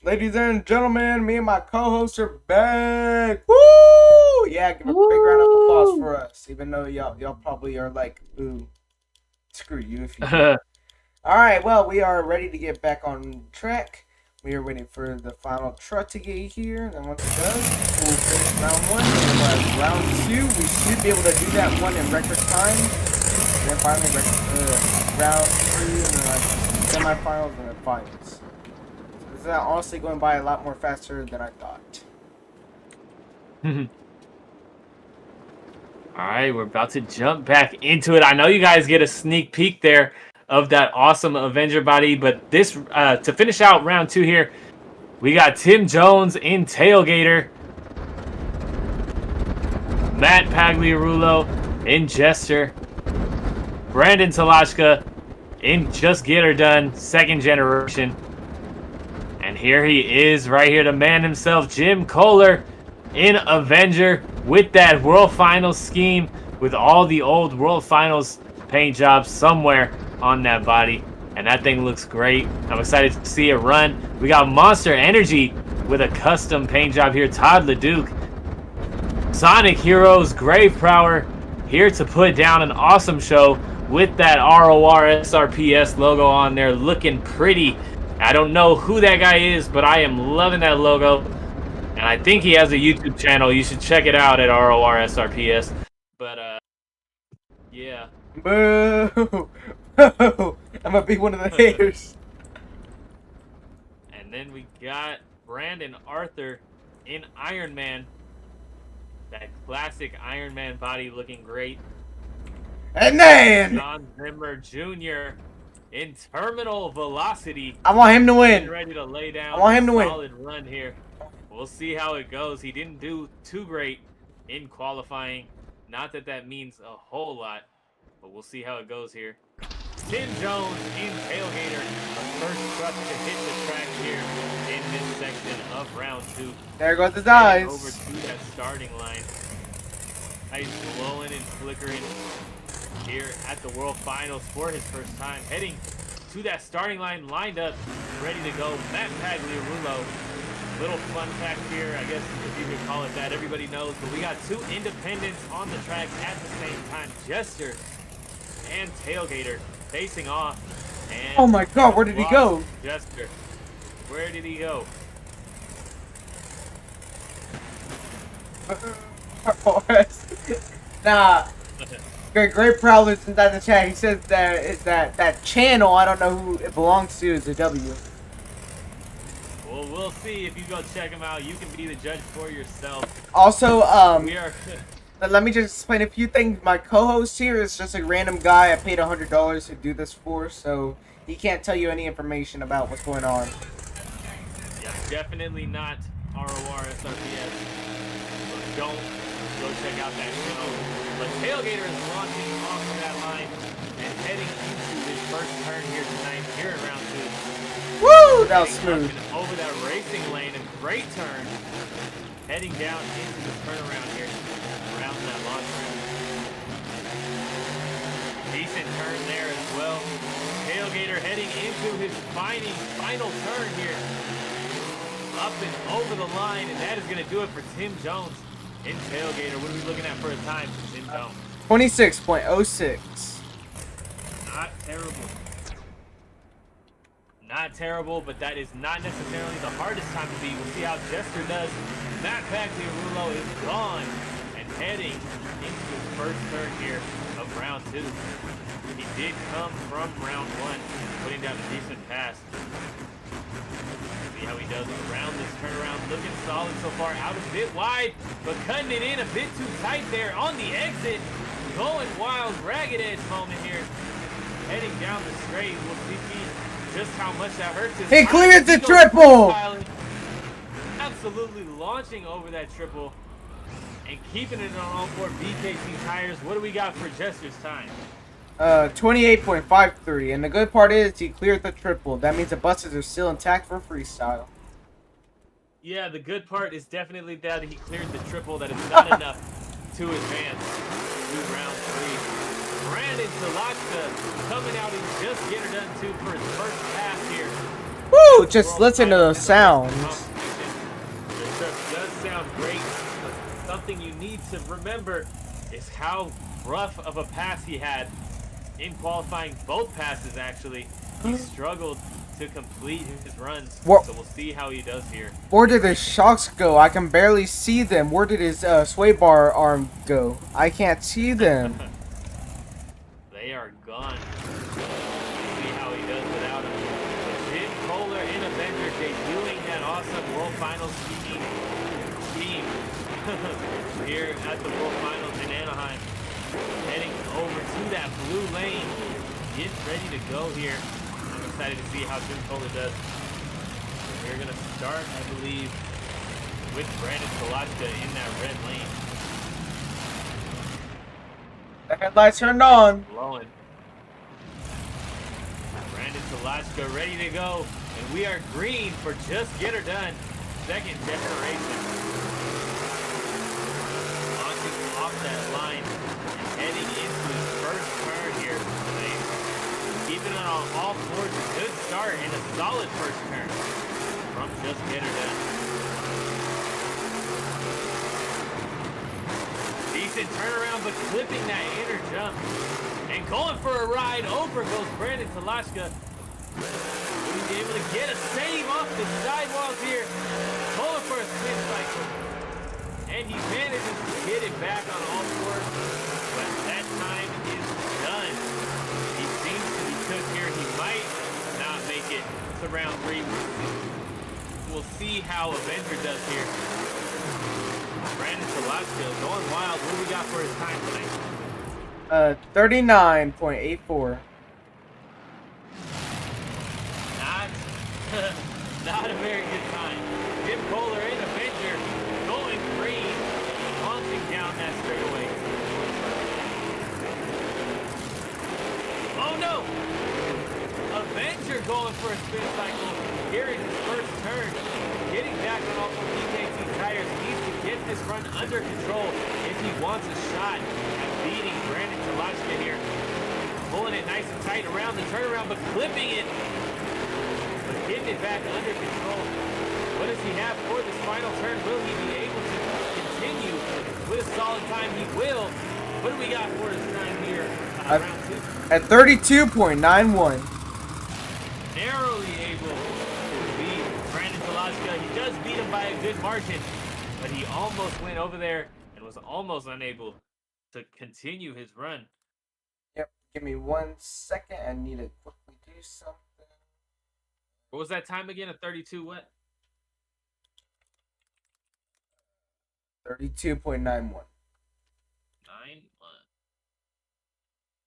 Ladies and gentlemen, me and my co-hosts are back. Woo! Yeah, give a big round of applause for us. Even though y'all probably are like, ooh, screw you if you do. All right, well, we are ready to get back on track. We are waiting for the final truck to get here, and then once it does, we'll finish round 1. And then round 2, we should be able to do that one in record time. And then finally, round 3, and then like semifinals and then finals. So this is honestly going by a lot more faster than I thought. All right, we're about to jump back into it. I know you guys get a sneak peek there of that awesome Avenger body, but this to finish out round 2 here, we got Tim Jones in Tailgater, Matt Pagliarulo in Jester, Brandon Talachka in Just Get Her Done, second generation. And here he is, right here, the man himself, Jim Kohler in Avenger with that World Finals scheme, with all the old World Finals paint jobs somewhere on that body. And that thing looks great. I'm excited to see it run. We got Monster Energy with a custom paint job here, Todd LeDuc. Sonic Heroes Grave Prowler here to put down an awesome show with that ROR SRPS logo on there, looking pretty. I don't know who that guy is, but I am loving that logo. And I think he has a YouTube channel. You should check it out at ROR SRPS. But, yeah. Boo! Boo! I'm gonna be one of the haters. And then we got Brandon Arthur in Iron Man. That classic Iron Man body looking great. And then John Zimmer Jr. in Terminal Velocity. I want him to win. Ready to lay down I want him to win. a solid run here. We'll see how it goes. He didn't do too great in qualifying. Not that that means a whole lot, but we'll see how it goes here. Tim Jones in Tailgater, the first truck to hit the track here in this section of round 2. There goes his eyes. Over to that starting line. Nice glowing and flickering here at the World Finals for his first time. Heading to that starting line, lined up, ready to go. Matt Pagliarulo. Little fun fact here, I guess if you could call it that. Everybody knows, but we got 2 independents on the track at the same time. Jester and Tailgater facing off. And oh my god, where did he go? Jester. Where did he go? Nah. Great Prowler's inside the chat. He says that channel, I don't know who it belongs to, is a W. Well, we'll see. If you go check him out, you can be the judge for yourself. Also, We are... let me just explain a few things. My co-host here is just a random guy I paid $100 to do this for, so he can't tell you any information about what's going on. Yeah, definitely not ROR SRPS. So don't go check out that show. But Tailgater is launching off of that line and heading into his first turn here tonight, here in round 2. Woo! That was smooth. Over that racing lane, a great turn. Heading down into the turnaround here. Around that launch ramp. Decent turn there as well. Tailgater heading into his final turn here. Up and over the line, and that is going to do it for Tim Jones in Tailgater. What are we looking at for a time for Tim Jones? 26.06. Not terrible. Not terrible, but that is not necessarily the hardest time to beat. We'll see how Jester does. Matt Pagliarulo is gone and heading into his first turn here of round 2. He did come from round 1, putting down a decent pass. See how he does around this turnaround. Looking solid so far. Out a bit wide, but cutting it in a bit too tight there on the exit. Going wild, ragged edge moment here. Heading down the straight. We'll see just how much that hurts his He cleared the triple! Absolutely launching over that triple and keeping it on all 4 BKT tires. What do we got for Jester's time? 28.53, and the good part is he cleared the triple. That means the buses are still intact for freestyle. Yeah, the good part is definitely that he cleared the triple. That is not enough to advance to round 3. Brandon Talachka coming out and just get her done too for his first pass here. Woo! Oh, just World listen to Finals the in sounds. competition. The trip does sound great, but something you need to remember is how rough of a pass he had in qualifying. Both passes, actually. He struggled to complete his runs, Where, so we'll see how he does here. where did his shocks go? I can barely see them. Where did his sway bar arm go? I can't see them. They are gone. See how he does without him. But Jim Kohler in Avenger debuting that awesome World Finals scheme here at the World Finals in Anaheim. Heading over to that blue lane. Get ready to go here. I'm excited to see how Jim Kohler does. We're going to start, I believe, with Brandon Kolachka in that red lane. The headlights turned on. Blowing. Brandon Kolachka ready to go. And we are green for Just Get Her Done. Second generation. Launching off that line and heading into his first turn here today. Keeping it on all fours. A good start and a solid first turn from Just Get Her Done. Decent turnaround, but clipping that inner jump. And going for a ride. Over goes Brandon Kolachka. He's able to get a save off the sidewalls here. Going for a spin cycle. And he manages to get it back on all fours. But that time is done. He seems to be cooked here. He might not make it to round 3. We'll see how Avenger does here. Brandon Kolachka going wild. What do we got for his time tonight? 39.84. Not a very good time. Jim Kohler in Avenger going green, launching down that straightaway. Oh no! Avenger going for a spin cycle here in his first turn. Getting back on all 4 PKT tires. Needs to get this run under control if he wants a shot at beating Brandon Kolachka here. Pulling it nice and tight around the turnaround, but clipping it. But getting it back under control. What does he have for this final turn? Will he be able to continue with a solid time? He will. What do we got for his time here? Round 2? At 32.91. Narrowly able to beat Brandon Kolachka. He does beat him by a good margin, but he almost went over there and was almost unable to continue his run. Yep. Give me 1 second. I need to quickly do something. What was that time again? A 32 what? 32.91. 9-1.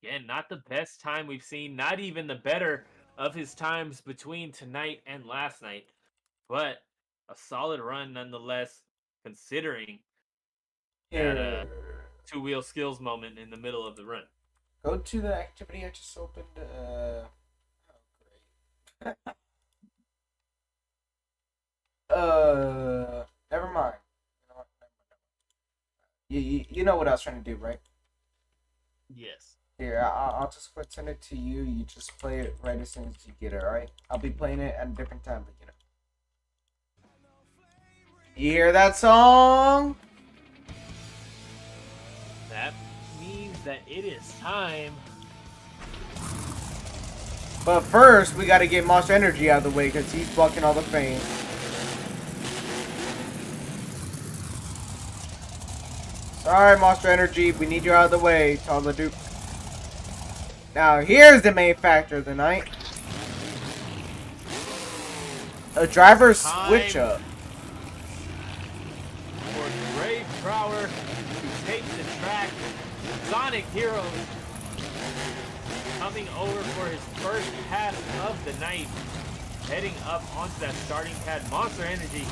Again, not the best time we've seen. Not even the better of his times between tonight and last night. But a solid run nonetheless, considering that two-wheel skills moment in the middle of the run. Go to the activity I just opened. Oh, great. Never mind. You know what I was trying to do, right? Yes. Here, I'll just send it to you. You just play it right as soon as you get it, alright? I'll be playing it at a different time, but you know. You hear that song? That means that it is time. But first, we gotta get Monster Energy out of the way because he's blocking all the fame. Sorry, Monster Energy, we need you out of the way, Toddler Duke. Now, here's the main factor of the night. A driver switch up. For Ray Brower to take the track. Sonic Heroes coming over for his first pass of the night. Heading up onto that starting pad. Monster Energy,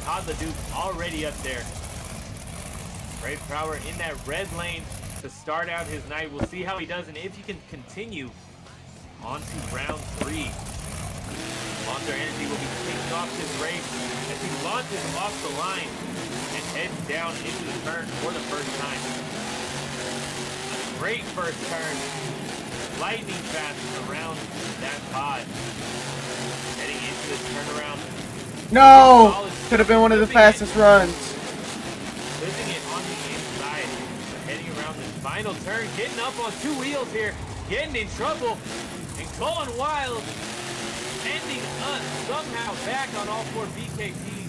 Toddler Duke already up there. Ray Brower in that red lane to start out his night. We'll see how he does and if he can continue on to round 3. Monster Energy will be kicking off this race as he launches off the line and heads down into the turn for the first time. A great first turn. Lightning fast around that pod. Heading into the turnaround. No! Solid Could have been one of the flipping it. fastest runs. Flipping it on the inside, heading around the final turn, getting up on two wheels here, getting in trouble, and going wild, ending up somehow back on all four BKTs.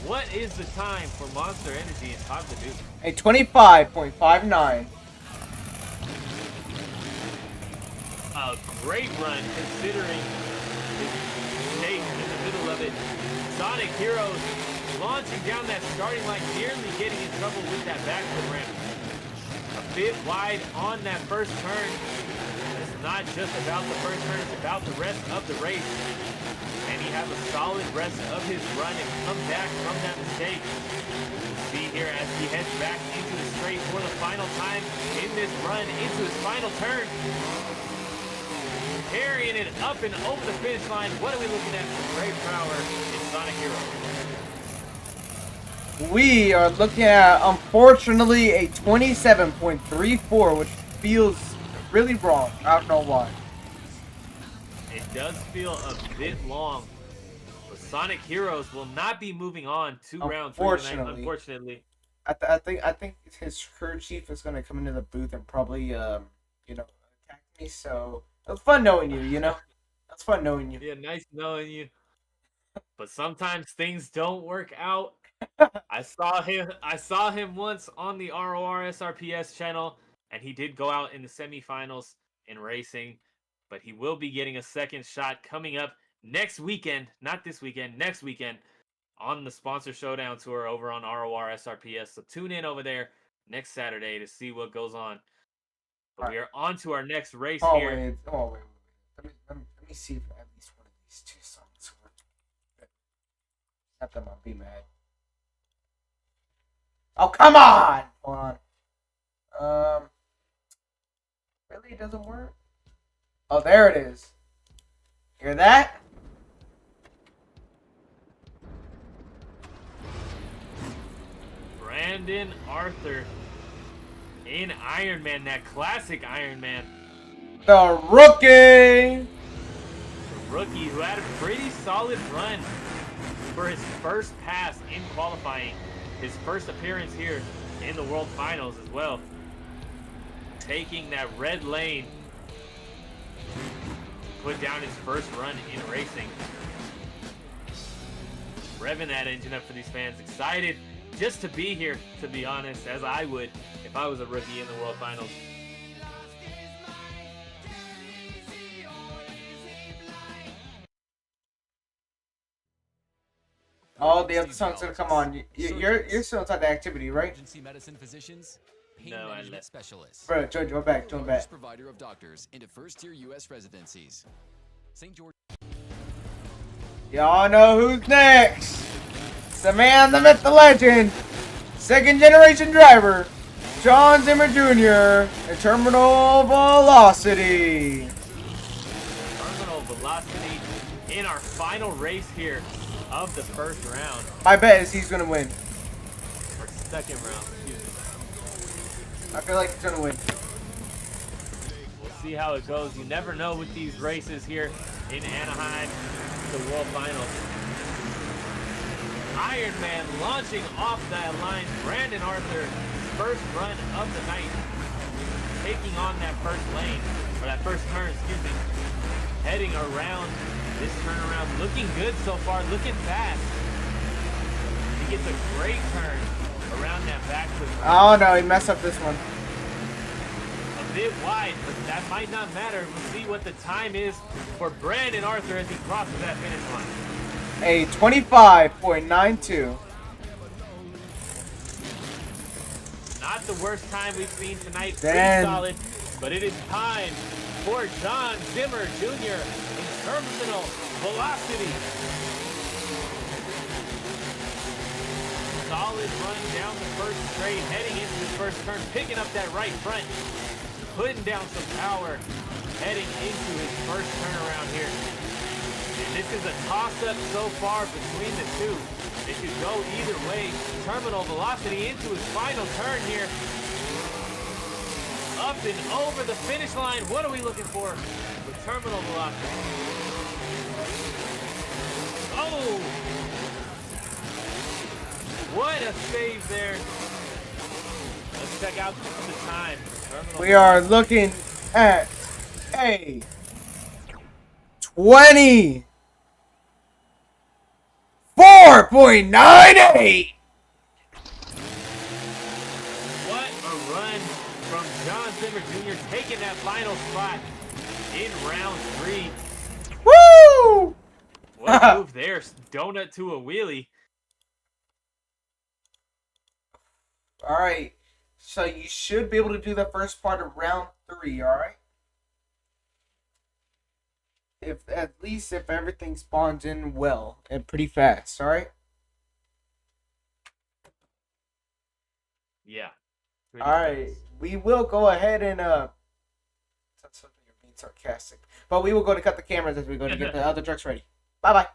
What is the time for Monster Energy and Todd the Duke? A 25.59. A great run considering his state in the middle of it. Sonic Heroes launching down that starting line, nearly getting in trouble with that backflip ramp. A bit wide on that first turn. It's not just about the first turn, it's about the rest of the race. And he has a solid rest of his run and come back from that mistake. See here as he heads back into the straight for the final time in this run, into his final turn. Carrying it up and over the finish line. What are we looking at for Ray Power in Sonic Hero? We are looking at, unfortunately, a 27.34, which feels really wrong. I don't know why. It does feel a bit long, but Sonic Heroes will not be moving on to round three tonight, unfortunately. I think his crew chief is gonna come into the booth and probably attack me. So it was fun knowing you. That's fun knowing you. Yeah, nice knowing you. But sometimes things don't work out. I saw him once on the ROR SRPS channel, and he did go out in the semifinals in racing. But he will be getting a second shot coming up next weekend, not this weekend, next weekend, on the Sponsor Showdown Tour over on ROR SRPS. So tune in over there next Saturday to see what goes on. But we are on to our next race here. Wait. Let me see if at least one of these two songs work. Not that I'll be mad. Oh, come on! Hold on. Really, it doesn't work? Oh, there it is. Hear that? Brandon Arthur in Iron Man, that classic Iron Man. The rookie! The rookie who had a pretty solid run for his first pass in qualifying. His first appearance here in the World Finals as well. Taking that red lane. Put down his first run in racing. Revving that engine up for these fans. Excited just to be here, to be honest, as I would if I was a rookie in the World Finals. Oh, the other song's gonna come on. You're still inside the activity, right? Emergency medicine physicians, pain No, I management left. specialists. Bro, join back. Largest provider of doctors into first-tier U.S. residencies. St. George. Y'all know who's next. The man, the myth, the legend. Second generation driver. John Zimmer Jr. at Terminal Velocity. Terminal Velocity in our final race here of the first round. My bet is he's gonna win. Or second round, excuse me. I feel like he's gonna win. We'll see how it goes. You never know with these races here in Anaheim, the World Finals. Iron Man launching off that line. Brandon Arthur, first run of the night. Taking on that first lane, or that first turn, excuse me. Heading around this turnaround. Looking good so far, looking fast. He gets a great turn around that backflip. Oh no, he messed up this one. A bit wide, but that might not matter. We'll see what the time is for Brandon Arthur as he crosses that finish line. A 25.92. Not the worst time we've seen tonight. Pretty Damn. solid, but it is time for John Zimmer Jr. in Terminal Velocity. Solid run down the first straight, heading into his first turn, picking up that right front, putting down some power, heading into his first turnaround here. And this is a toss-up so far between the two. It could go either way. Terminal Velocity into his final turn here. Up and over the finish line. What are we looking for with Terminal Velocity? Oh! What a save there. Let's check out the time. We are looking at a 24.98. What a run from John Zimmer Jr. taking that final spot in round 3. Woo! What a move there. Donut to a wheelie. All right. So you should be able to do the first part of round 3, all right? If at least if everything spawns in well and pretty fast, all right? Yeah. All right. We will go ahead and that's something you're being sarcastic. But we will go to cut the cameras as we go to get the other trucks ready. Bye-bye.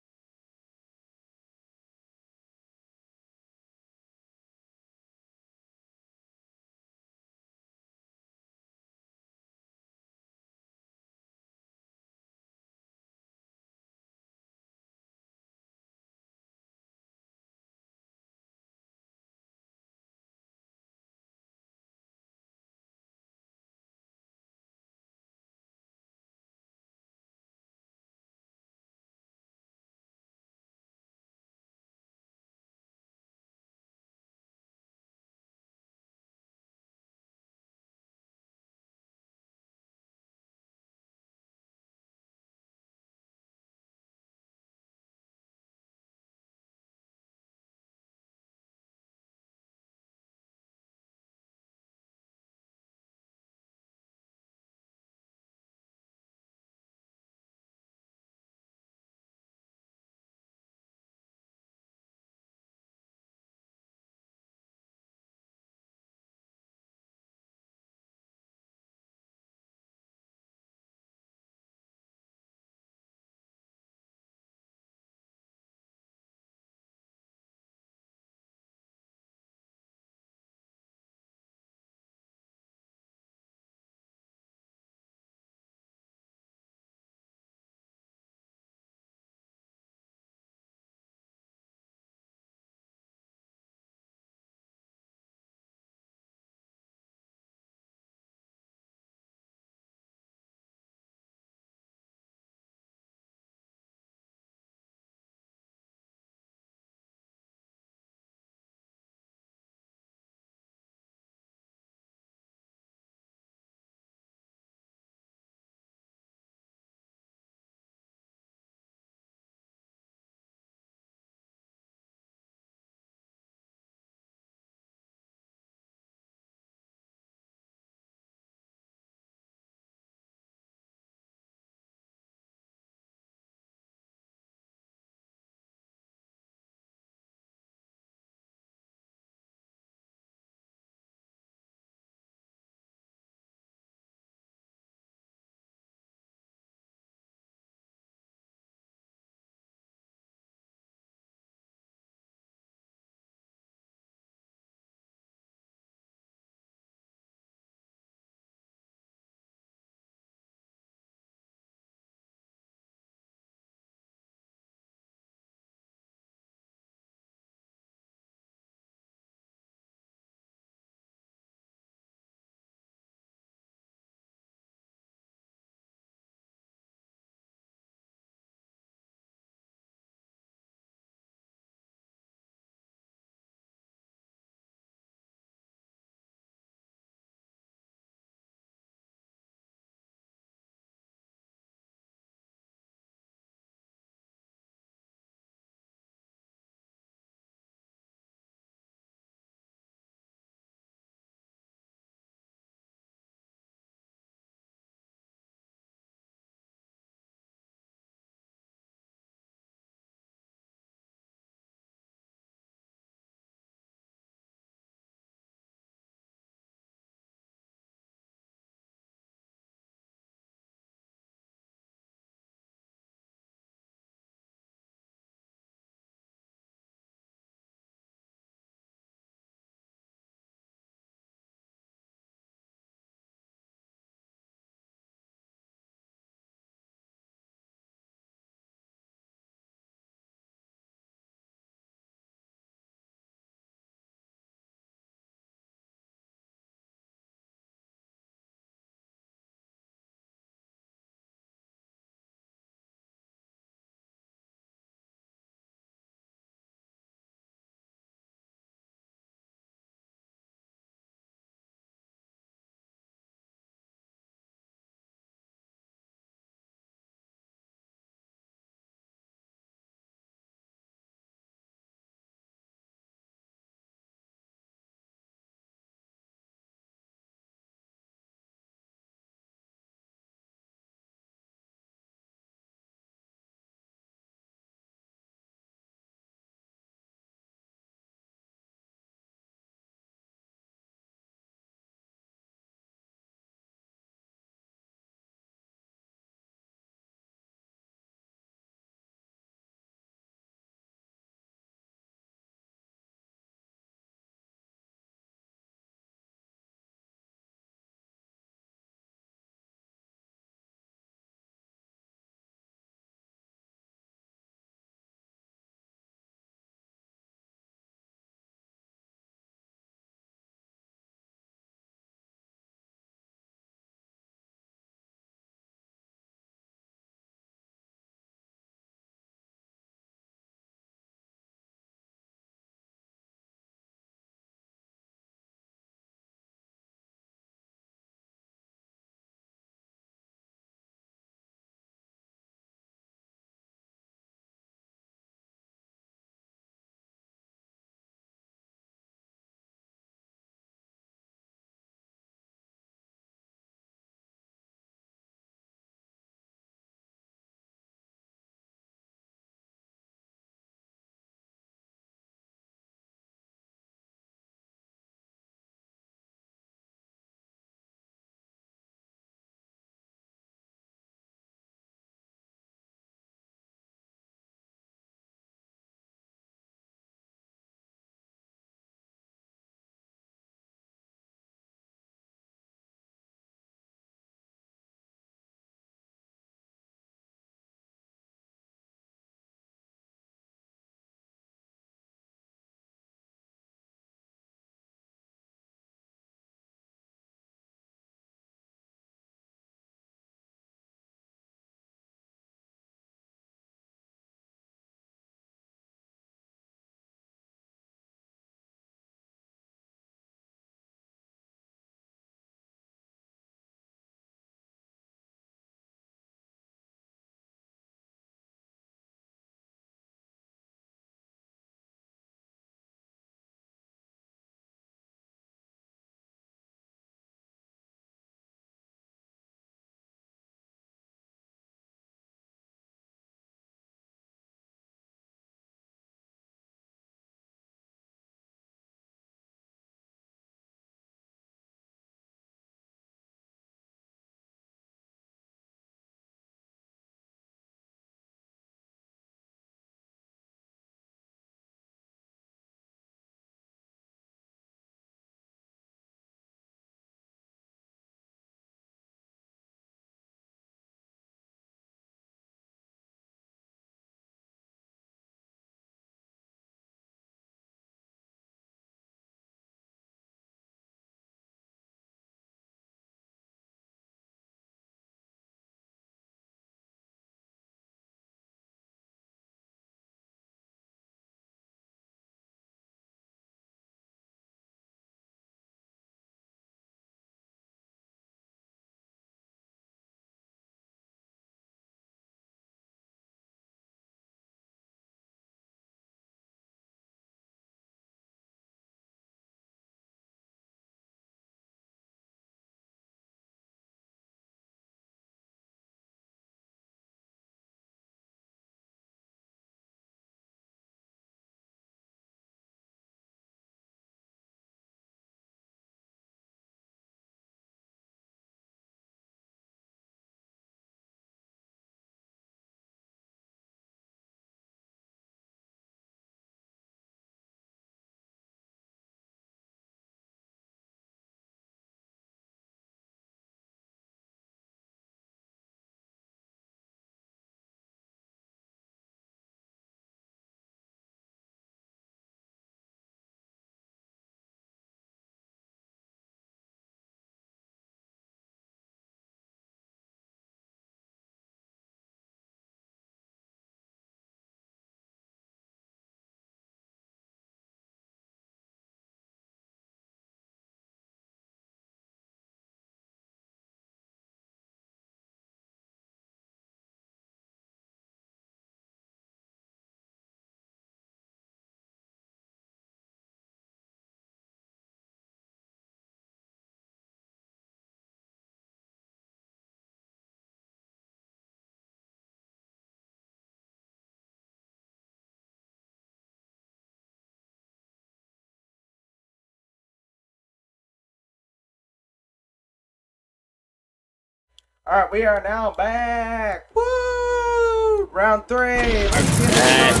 Alright, we are now back. Woo! Round 3. Let's get started.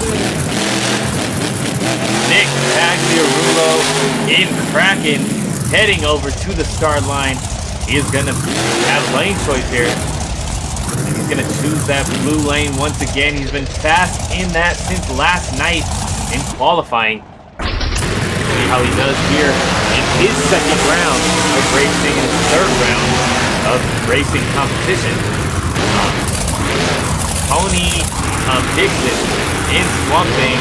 Nick Tagliarulo in Kraken, heading over to the start line. He is going to have lane choice here. And he's going to choose that blue lane once again. He's been fast in that since last night in qualifying. See how he does here in his second round of racing and his third round of racing competition. Tony Dixon in Swamp Thing,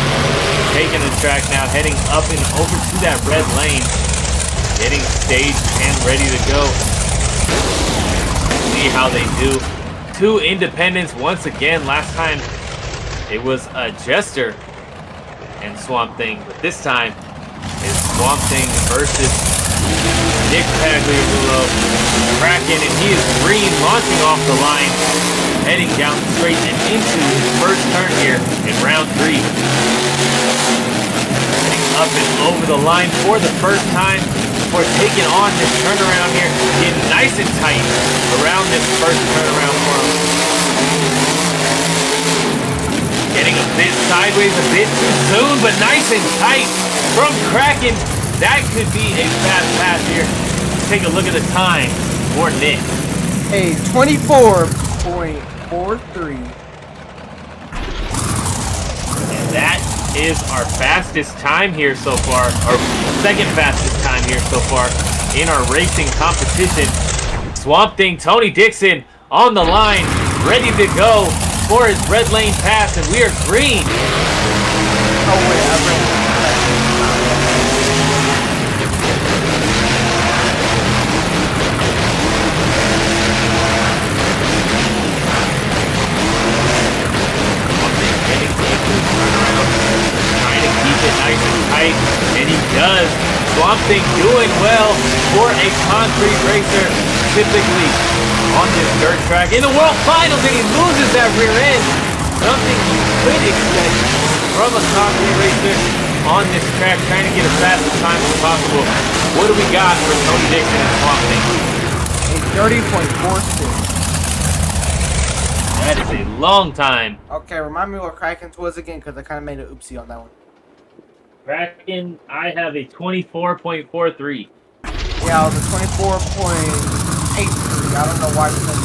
taking the track now, heading up and over to that red lane, getting staged and ready to go. See how they do. Two independents once again. Last time it was Jester and Swamp Thing, but this time it's Swamp Thing versus Nick Tagliarulo. Kraken, and he is green, launching off the line, heading down straight and into his first turn here in round 3. Heading up and over the line for the first time before taking on this turnaround here. Getting nice and tight around this first turnaround for him. Getting a bit sideways, a bit too soon, but nice and tight from Kraken. That could be a fast pass here. Let's take a look at the time for Nick. A 24.43. And that is our fastest time here so far, our second fastest time here so far in our racing competition. Swamp Thing, Tony Dixon on the line, ready to go for his red lane pass, and we are green. Oh wait, I read it. Trying to keep it nice and tight, and he does. Swamp Thing doing well for a concrete racer, typically on this dirt track in the World Finals, and he loses that rear end. Something you could expect from a concrete racer on this track, trying to get as fast a time as possible. What do we got for Tony Dixon and Swamp Thing? A 30.46. That is a long time. Okay, remind me what Kraken's was again, because I kind of made an oopsie on that one. Kraken, I have a 24.43. Yeah, it was a 24.83. I don't know why we said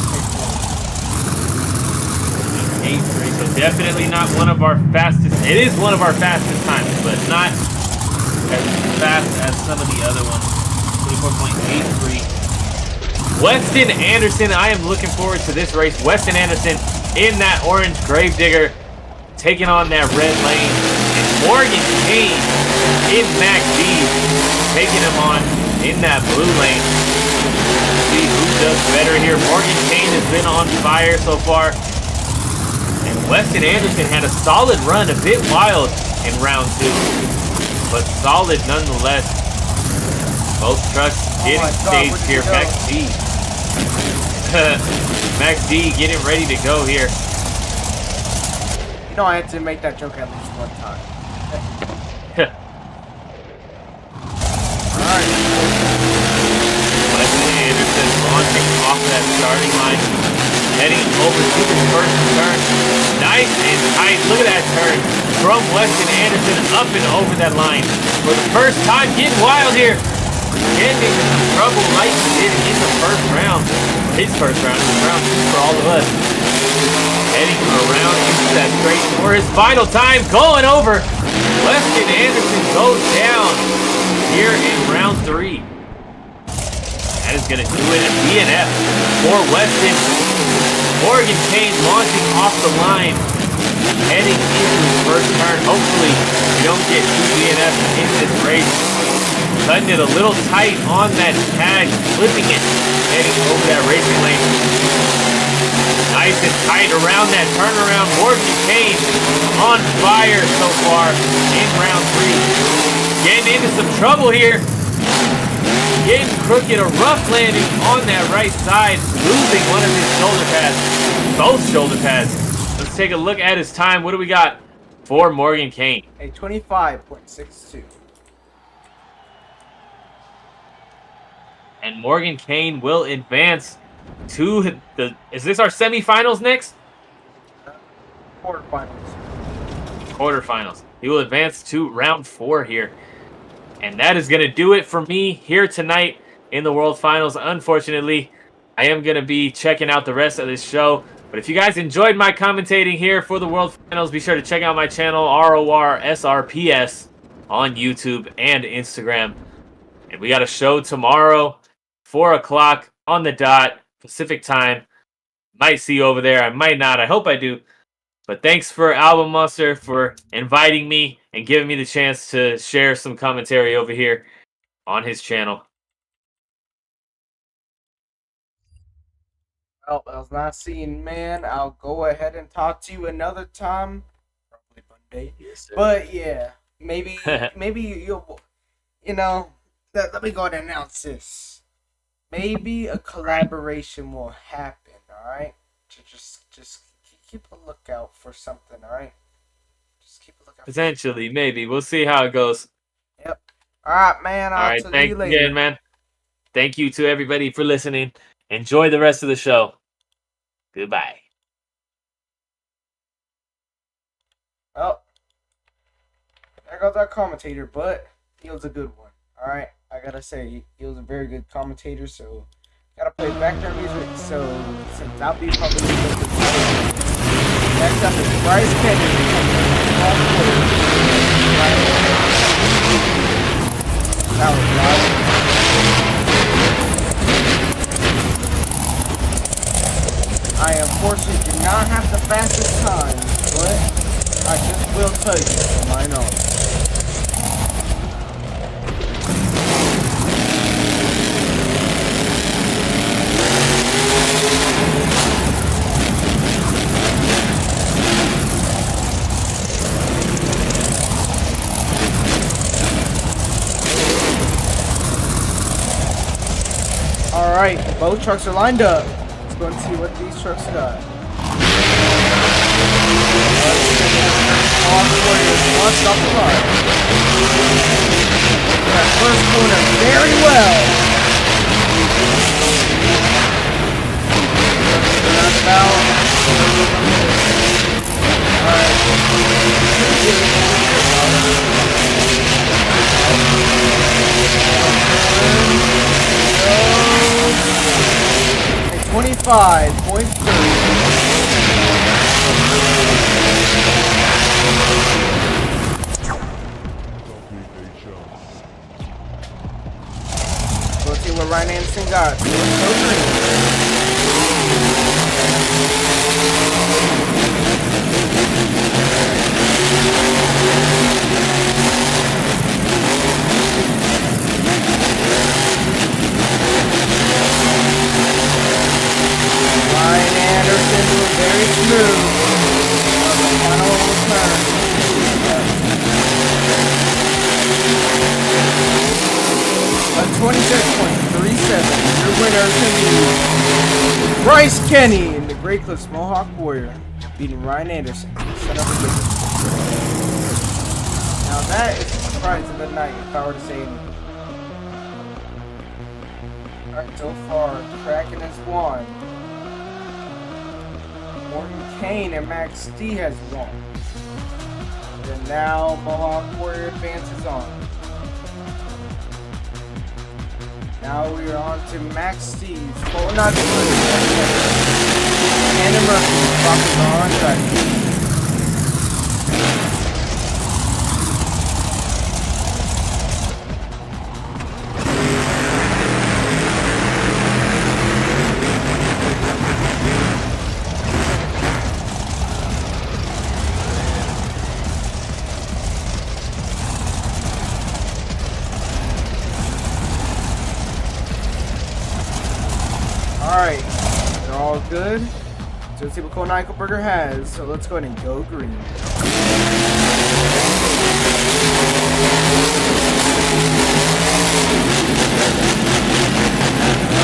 83, so definitely not one of our fastest. It is one of our fastest times, but not as fast as some of the other ones. 24.83. Weston Anderson, I am looking forward to this race. Weston Anderson in that orange Gravedigger, taking on that red lane. And Morgan Kane in Max D, taking him on in that blue lane. See who does better here. Morgan Kane has been on fire so far. And Weston Anderson had a solid run, a bit wild in round 2, but solid nonetheless. Both trucks getting staged here. Max D. Max D getting ready to go here. You know I had to make that joke at least one time. Alright. Weston Anderson launching off that starting line, heading over to the first turn. Nice and tight. Look at that turn from Weston Anderson up and over that line for the first time. Getting wild here. Getting into some trouble like he did in the first round. His first round. It was round 2 for all of us. Heading around into that straight for his final time. Going over. Weston Anderson goes down here in round 3. That is going to do it at DNF for Weston. Morgan Kane launching off the line, heading into his first turn. Hopefully, we don't get 2 DNFs in this race. Cutting it a little tight on that tag, flipping it, heading over that racing lane. Nice and tight around that turnaround. Morgan Kane on fire so far in round 3. Getting into some trouble here. Getting crooked, a rough landing on that right side, losing one of his shoulder pads, both shoulder pads. Let's take a look at his time. What do we got for Morgan Kane? A 25.62. And Morgan Kane will advance to the. Is this our semifinals next? Quarterfinals. Quarterfinals. He will advance to round 4 here. And that is going to do it for me here tonight in the World Finals. Unfortunately, I am going to be checking out the rest of this show. But if you guys enjoyed my commentating here for the World Finals, be sure to check out my channel, RORSRPS, on YouTube and Instagram. And we got a show tomorrow, 4 o'clock on the dot, Pacific time. Might see you over there. I might not. I hope I do. But thanks for Album Monster for inviting me and giving me the chance to share some commentary over here on his channel. Well, I was not seeing, man. I'll go ahead and talk to you another time. Probably Monday. Yes, sir. But yeah, maybe you'll, let me go ahead and announce this. Maybe a collaboration will happen, alright? Just keep a lookout for something, alright? Just keep a lookout. Potentially, maybe. We'll see how it goes. Yep. Alright, man. I'll Alright, see thanks you later. again, man. Thank you to everybody for listening. Enjoy the rest of the show. Goodbye. Well, there goes our commentator, but he was a good one. Alright, I gotta say, he was a very good commentator, so gotta play background music, so since I'll be probably next up is Bryce Kennedy. That was loud. I unfortunately do not have the fastest time, but I just will tell you from my knowledge. Alright, both trucks are lined up. Let's go and see what these trucks got. Launched off the line. That first corner very well. Alright. 25.3. Let's see what Ryan Anderson got. Ryan Anderson was very smooth on the final turn. A 26.37. Your winner is Bryce Kenny in the Great Cliffs Mohawk Warrior, beating Ryan Anderson. Son of a bitch. Now that is the surprise of the night, if I were to say anything. Alright, so far, Kraken has won. Morton Kane and Max D has won. And now Mohawk Warrior advances on. Now we are on to Max D's. Oh, not Anna Murphy dropping on track. Alright, they're all good. So let's see what Cole Eichelberger has. So let's go ahead and go green.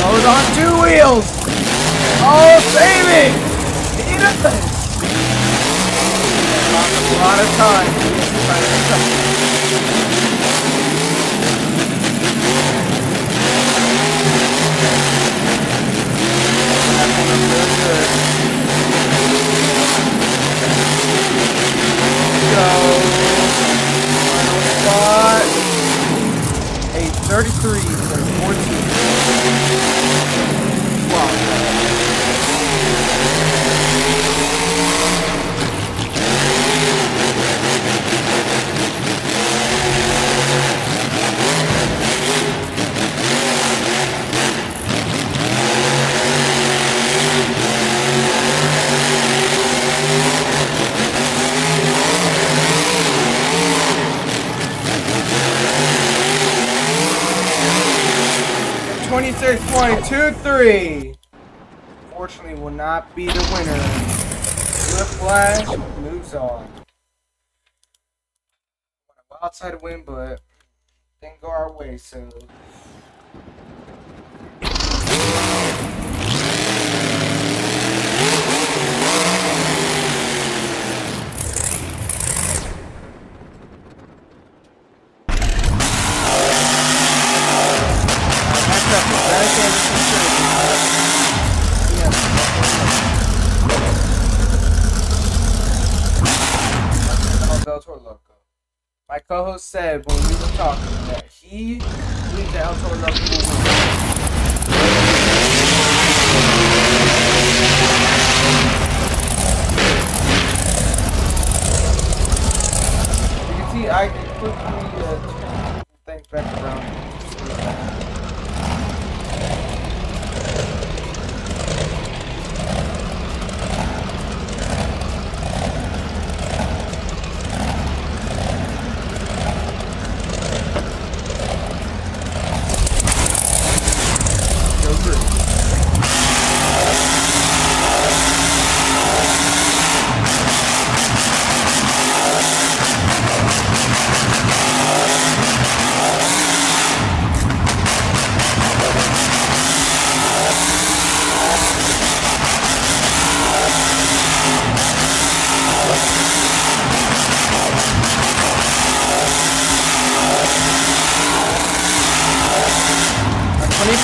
Oh, it's on 2 wheels! Oh, save it! It is! Lost a lot of time. A 33.14. Wow. 26.23. Fortunately, will not be the winner. Whiplash moves on. Outside win, but didn't go our way, so. My co-host said when we were talking that he believes that El Toro Loco will win. You can see I can quickly things back around.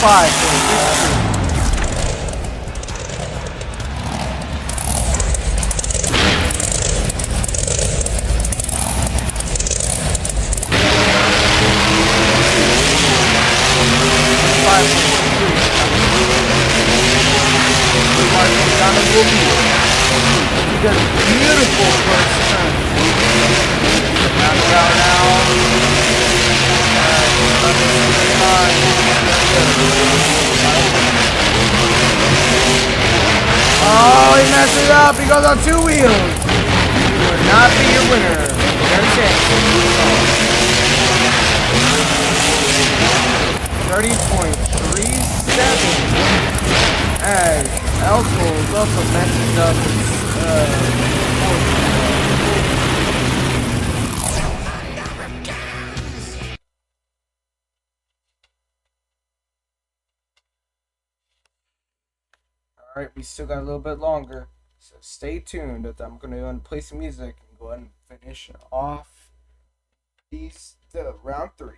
Five. He does beautiful first turn. Round it out now. Oh, he messed it up. He goes on two wheels. He will not be your winner. There's a chance. 30.37. As Elko also messes up Alright, we still got a little bit longer, so stay tuned. I'm going to play some music and go ahead and finish off the round 3.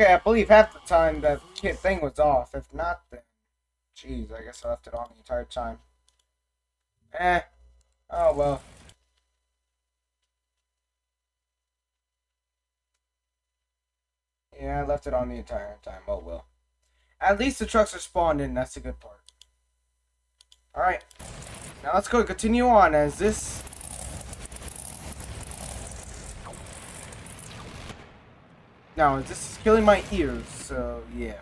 Okay, I believe half the time that kit thing was off. If not, then... Jeez, I guess I left it on the entire time. Eh. Oh, well. Yeah, I left it on the entire time. Oh, well. At least the trucks are spawned in. That's the good part. Alright. Now let's go continue on as this... Now, this is killing my ears, so yeah.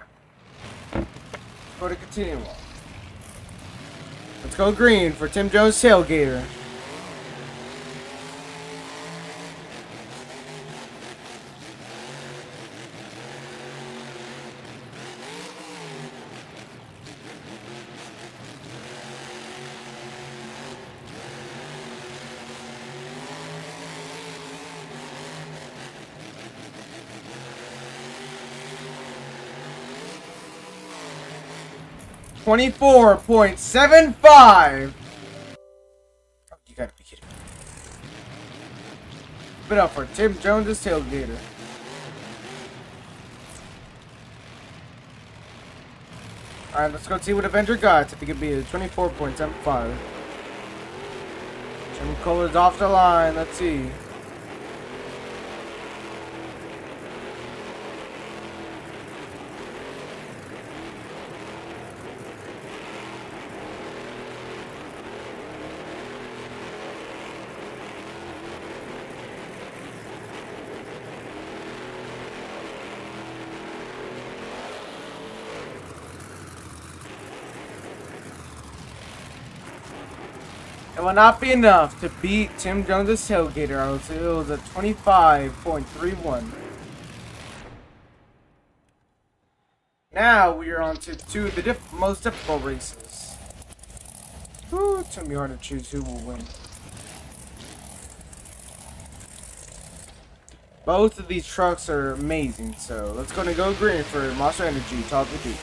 Go to continue on. Let's go green for Tim Jones Tailgater. $24.75. Oh, you gotta be kidding me. Give it up for Tim Jones' Tailgater. Alright, let's go see what Avenger got. If he could be a 24.75. Jim Cole's off the line. Let's see. It will not be enough to beat Tim Jones' Tailgater. It was a 25.31. Now we are on to two of the most difficult races. Whew, it's gonna be hard to choose who will win. Both of these trucks are amazing, so let's go green for Monster Energy, top of the beat.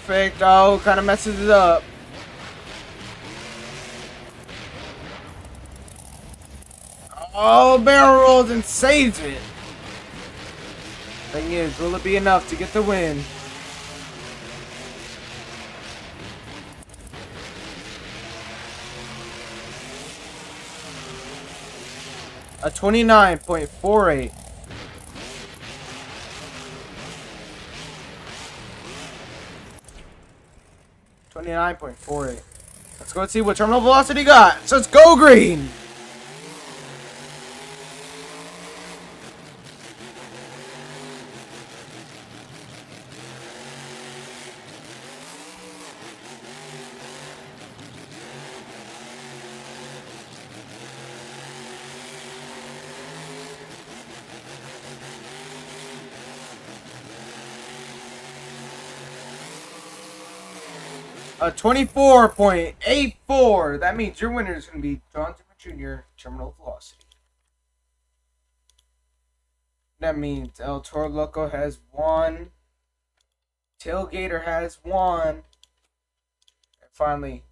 Perfect. Oh, kind of messes it up. Oh, barrel rolls and saves it. Thing is, will it be enough to get the win? A 29.48. Let's go see what terminal velocity got. So let's go green. A 24.84. That means your winner is going to be John Zimmer Jr. Terminal velocity. That means El Toro Loco has won. Tailgater has won. And finally,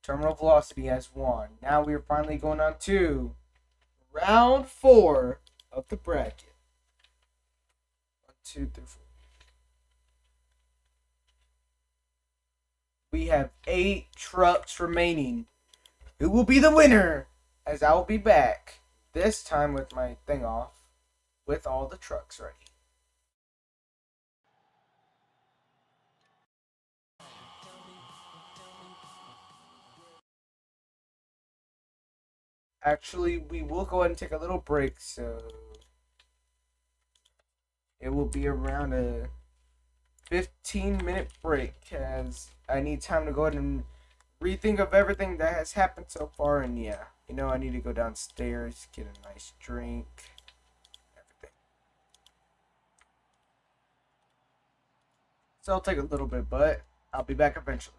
Terminal Velocity has won. Now we are finally going on to round 4 of the bracket. 1, 2, 3, 4. We have 8 trucks remaining. Who will be the winner? As I will be back, this time with my thing off, with all the trucks ready. Actually, we will go ahead and take a little break, so it will be around a 15-minute break, as I need time to go ahead and rethink of everything that has happened so far, and yeah, you know, I need to go downstairs, get a nice drink, everything. So it'll take a little bit, but I'll be back eventually.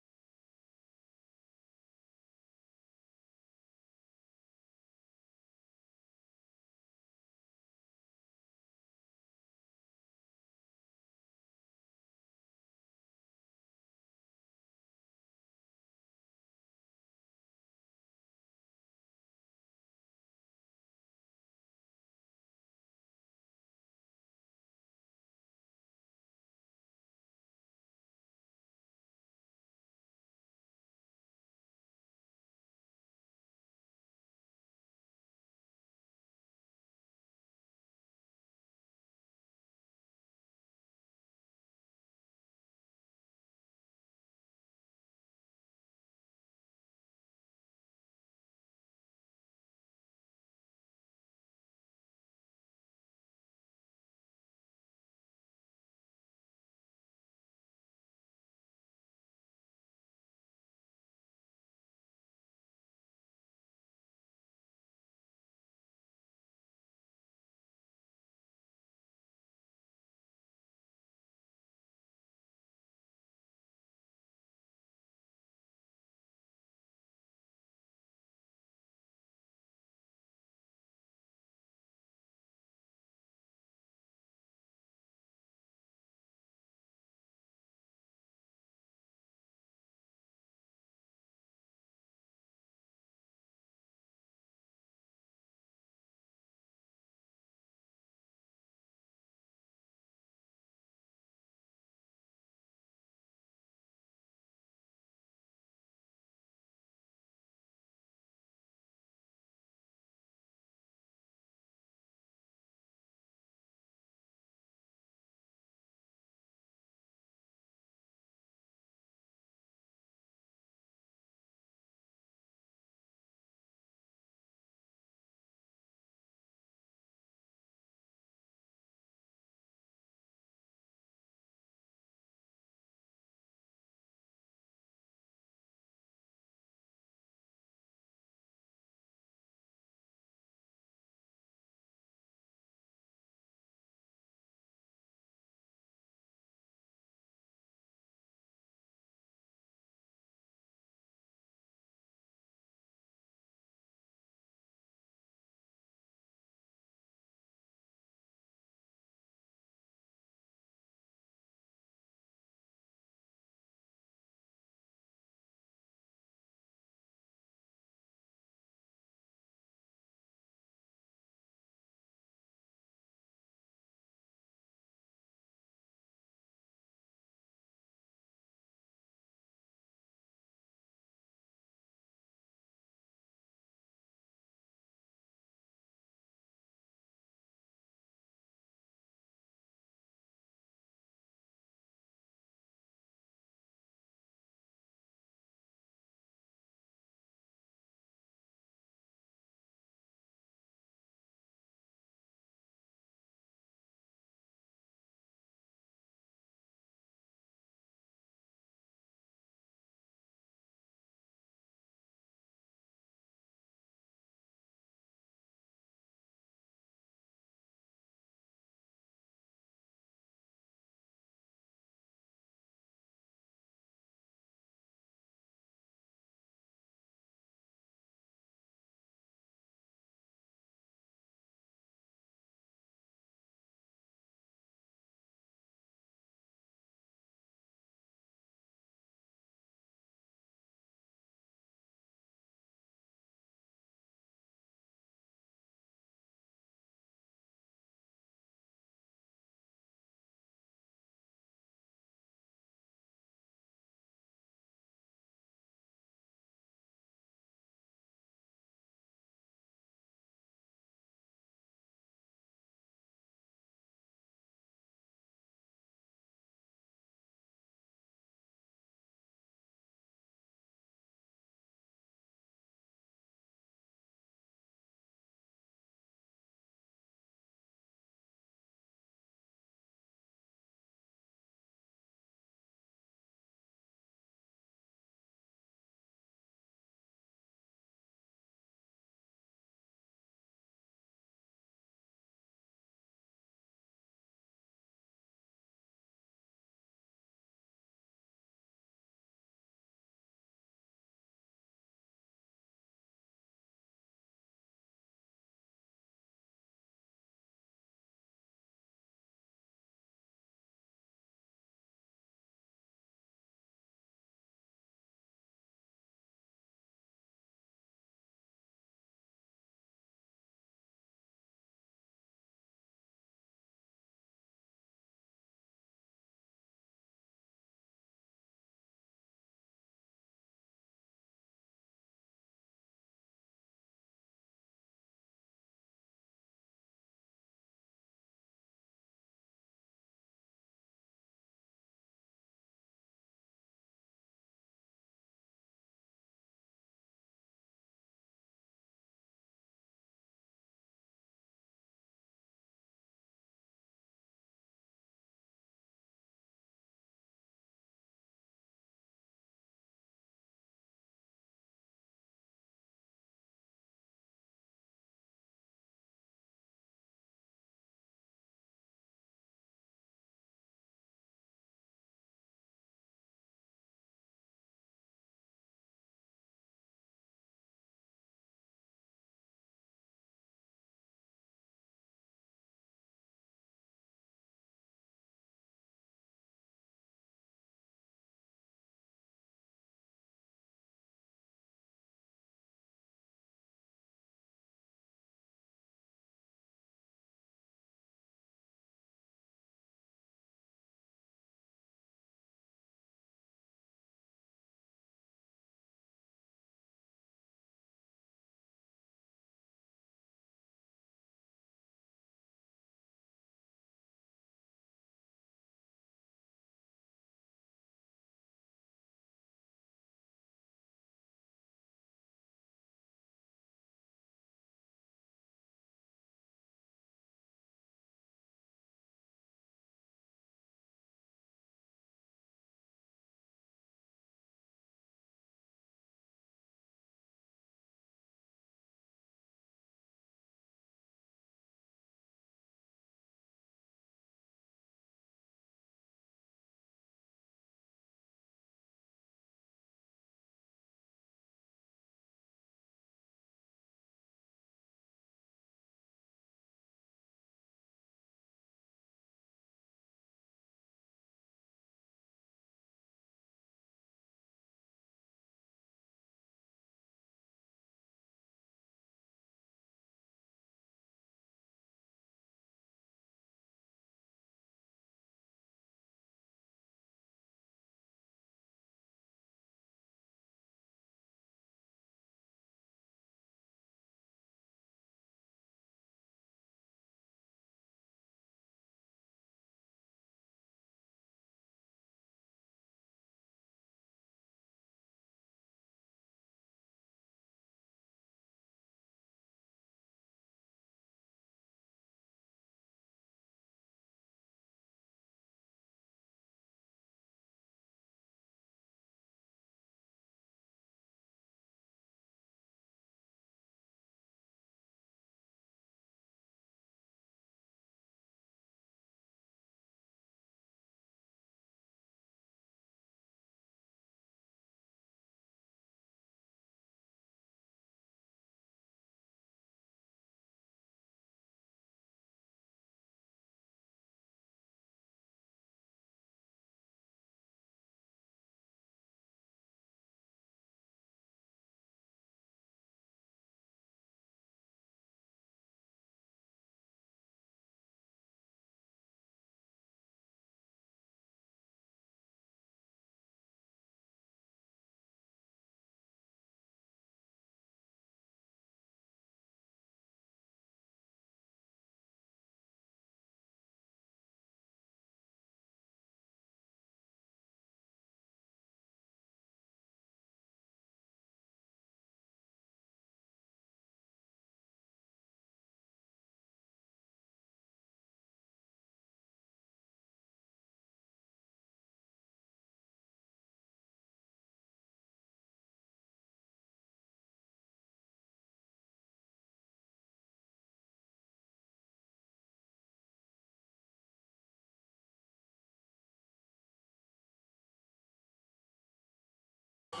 Tell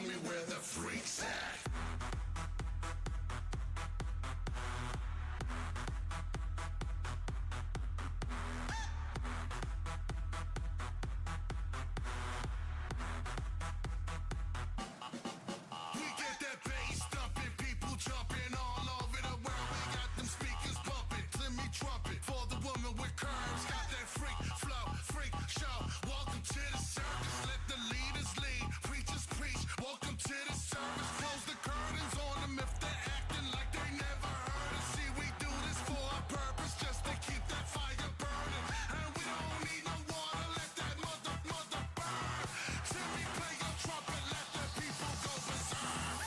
me where the freaks at. We get that bass thumping, people jumping all over the world. We got them speakers bumping. Let me trumpet for the woman with curves. Got that freak flow, freak show. Welcome to the circus. Let the leaders lead, preachers preach. Welcome to the service. Close the curtains on them if they're acting like they never heard us. See, we do this for a purpose, just to keep that fire burning. And we don't need no water. Let that mother burn. Timmy, play your trumpet. Let the people go berserk.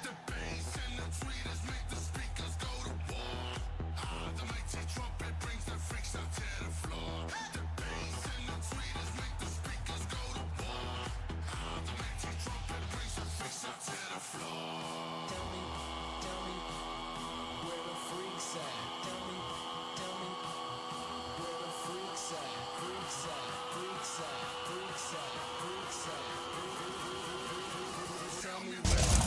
The bass and the tweeters make the speakers go to war. The mighty trumpet brings the freaks out to the floor. The bass and the tweeters make the speakers go to war. The mighty trumpet brings the freaks out to the floor. Tell me where the freaks at. Tell me where the freaks at. Freaks at, freaks at, freaks at, freaks at. Tell me where the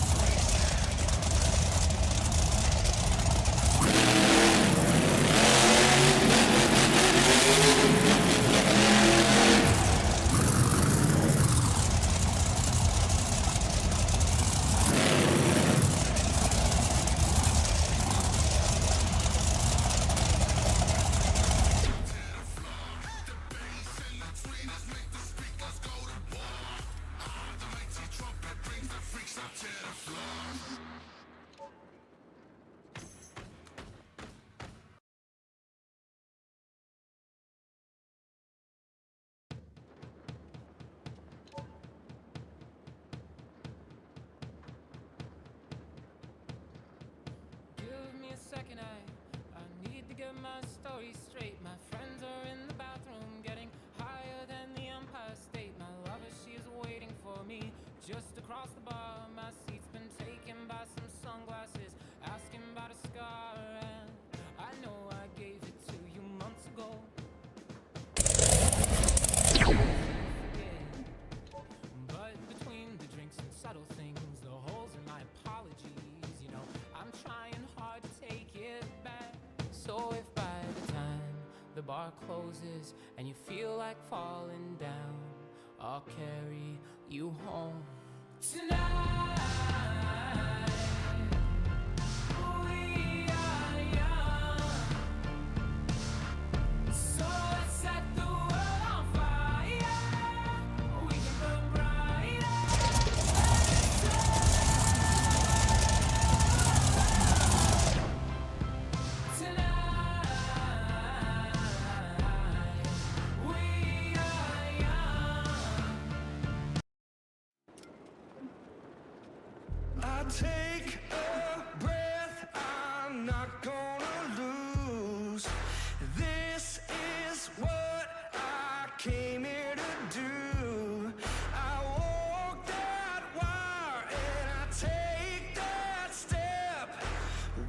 Give me a second, I need to get my story straight. My friends are in the bathroom, getting higher than the Empire State. My lover, she's waiting for me just across the bar. My seat's been taken by some sunglasses, asking about a scar. And I know I gave it to you months ago. But between the drinks and subtle things, the holes in my apologies, you know, I'm trying hard to take it back. So if by the time the bar closes and you feel like falling down, I'll carry you home tonight. We are young, so let's set the world on fire. We can burn brighter. Tonight, we are young. I take a breath, I'm not gonna lose. This is what I came here to do. I walk that wire and I take that step.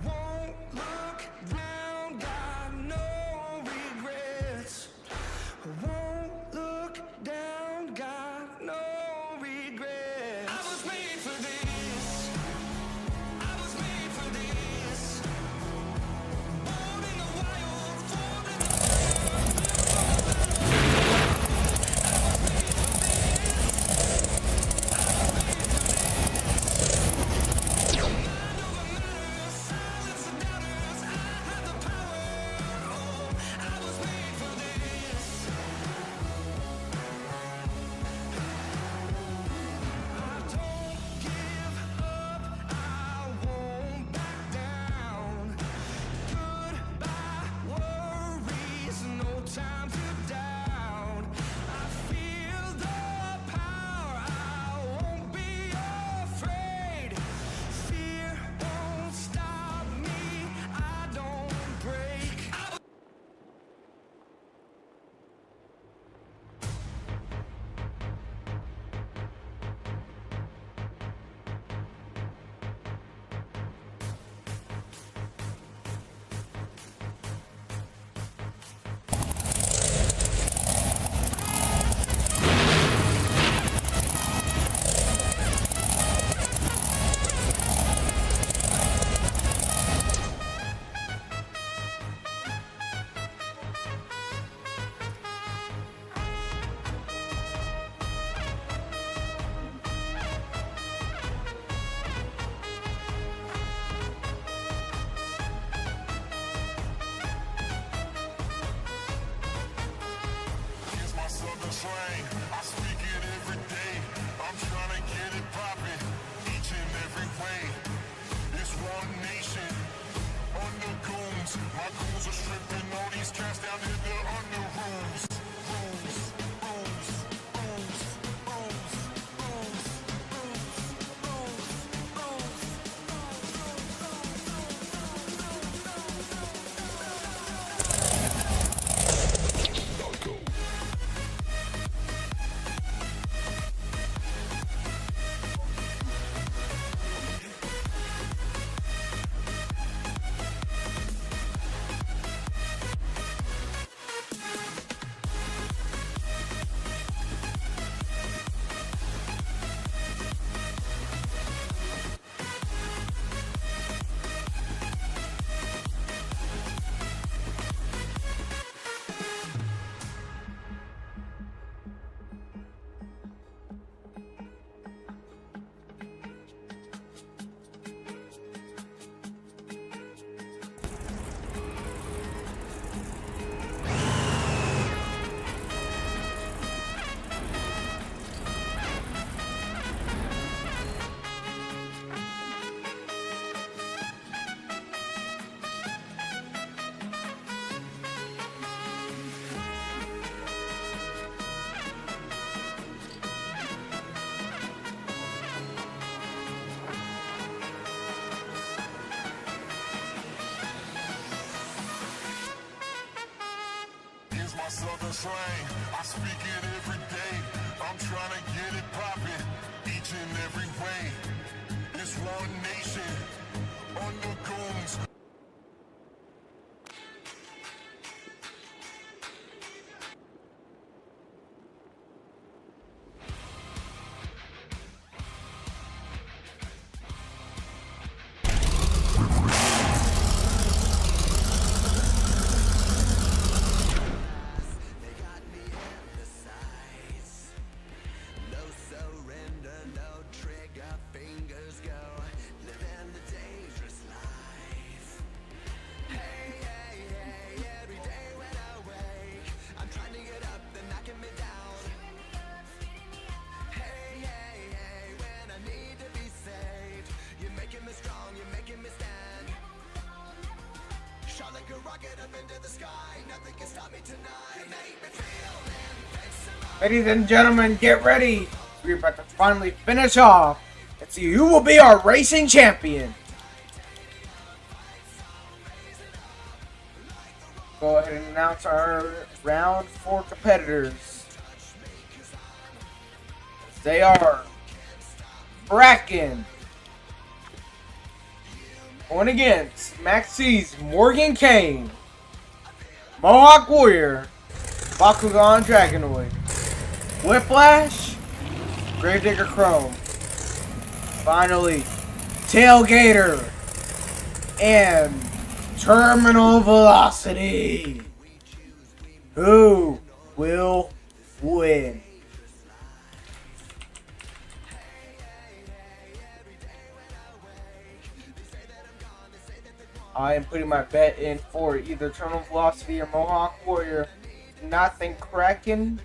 Won't look down, got no regrets. Won't look down, got no regrets. I was made for this. I Southern slang, I speak it every day. I'm trying to get it poppin' each and every way. It's one nation under goons. Ladies and gentlemen, get ready. We're about to finally finish off. Let's see who will be our racing champion. Go ahead and announce our round 4 competitors. They are Bracken going against Maxie's Morgan Kane, Mohawk Warrior, Bakugan Dragonoid, Whiplash, Gravedigger Chrome, finally Tailgater, and Terminal Velocity. Who will win? I am putting my bet in for either Terminal Velocity or Mohawk Warrior. Not think Kraken.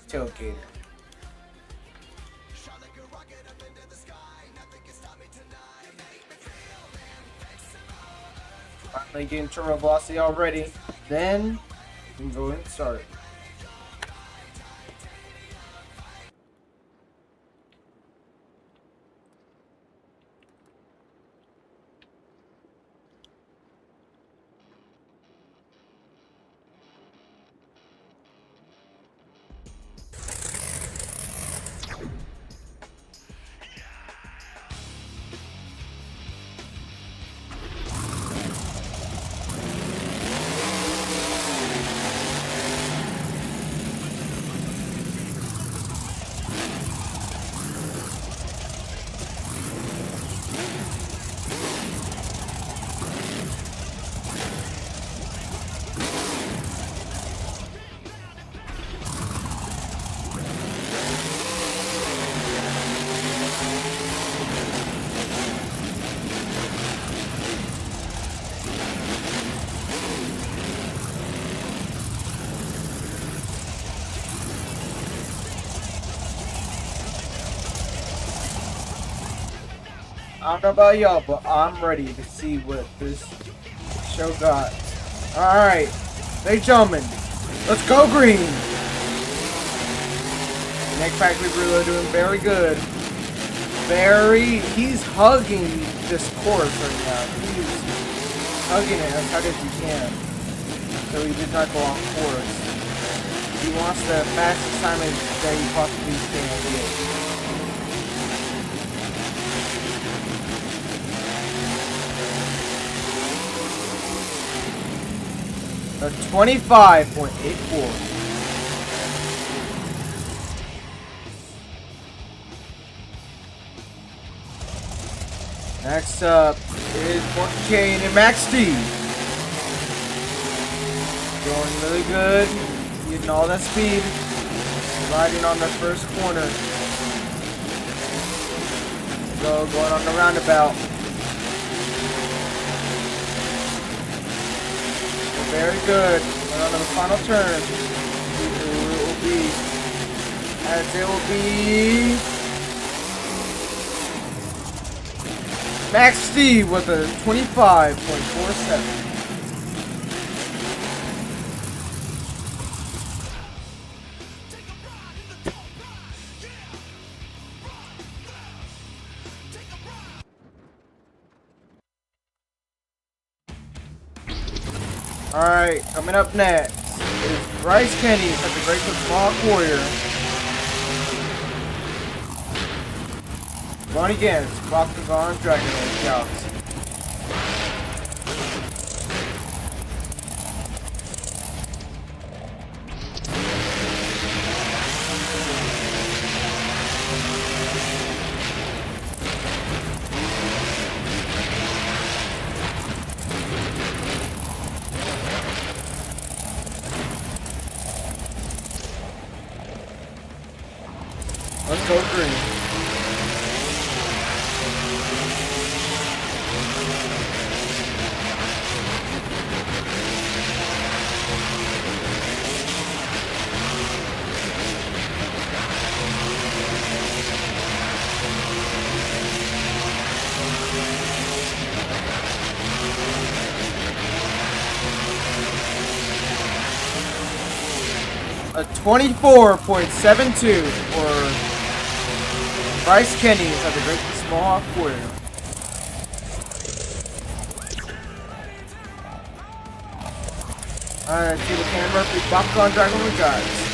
Tailgater. Finally getting Terminal Velocity already. Then we can go ahead and start. I don't know about y'all, but I'm ready to see what this show got. Alright, ladies and gentlemen, let's go green! Next Factory Brilo doing very good. He's hugging this course right now. He's hugging it as hard as he can. So he did not go off course. He wants the fastest time that he possibly can get. A 25.84. Next up is Morgan Kane and Max D. Going really good. Getting all that speed. Riding on the first corner. Going on the roundabout. Very good. We're on the final turn. It will be. As it will be. Max Steve with a 25.47. Alright, coming up next. is Bryce Kenny at the Great Clips Mohawk Warrior. Going against Octagon Dragon Scouts. Let's go green. A 24.72 for Bryce Kenny at the Great Mohawk Warrior. Alright, see the Ken Murphy Popcorn Dragon regards.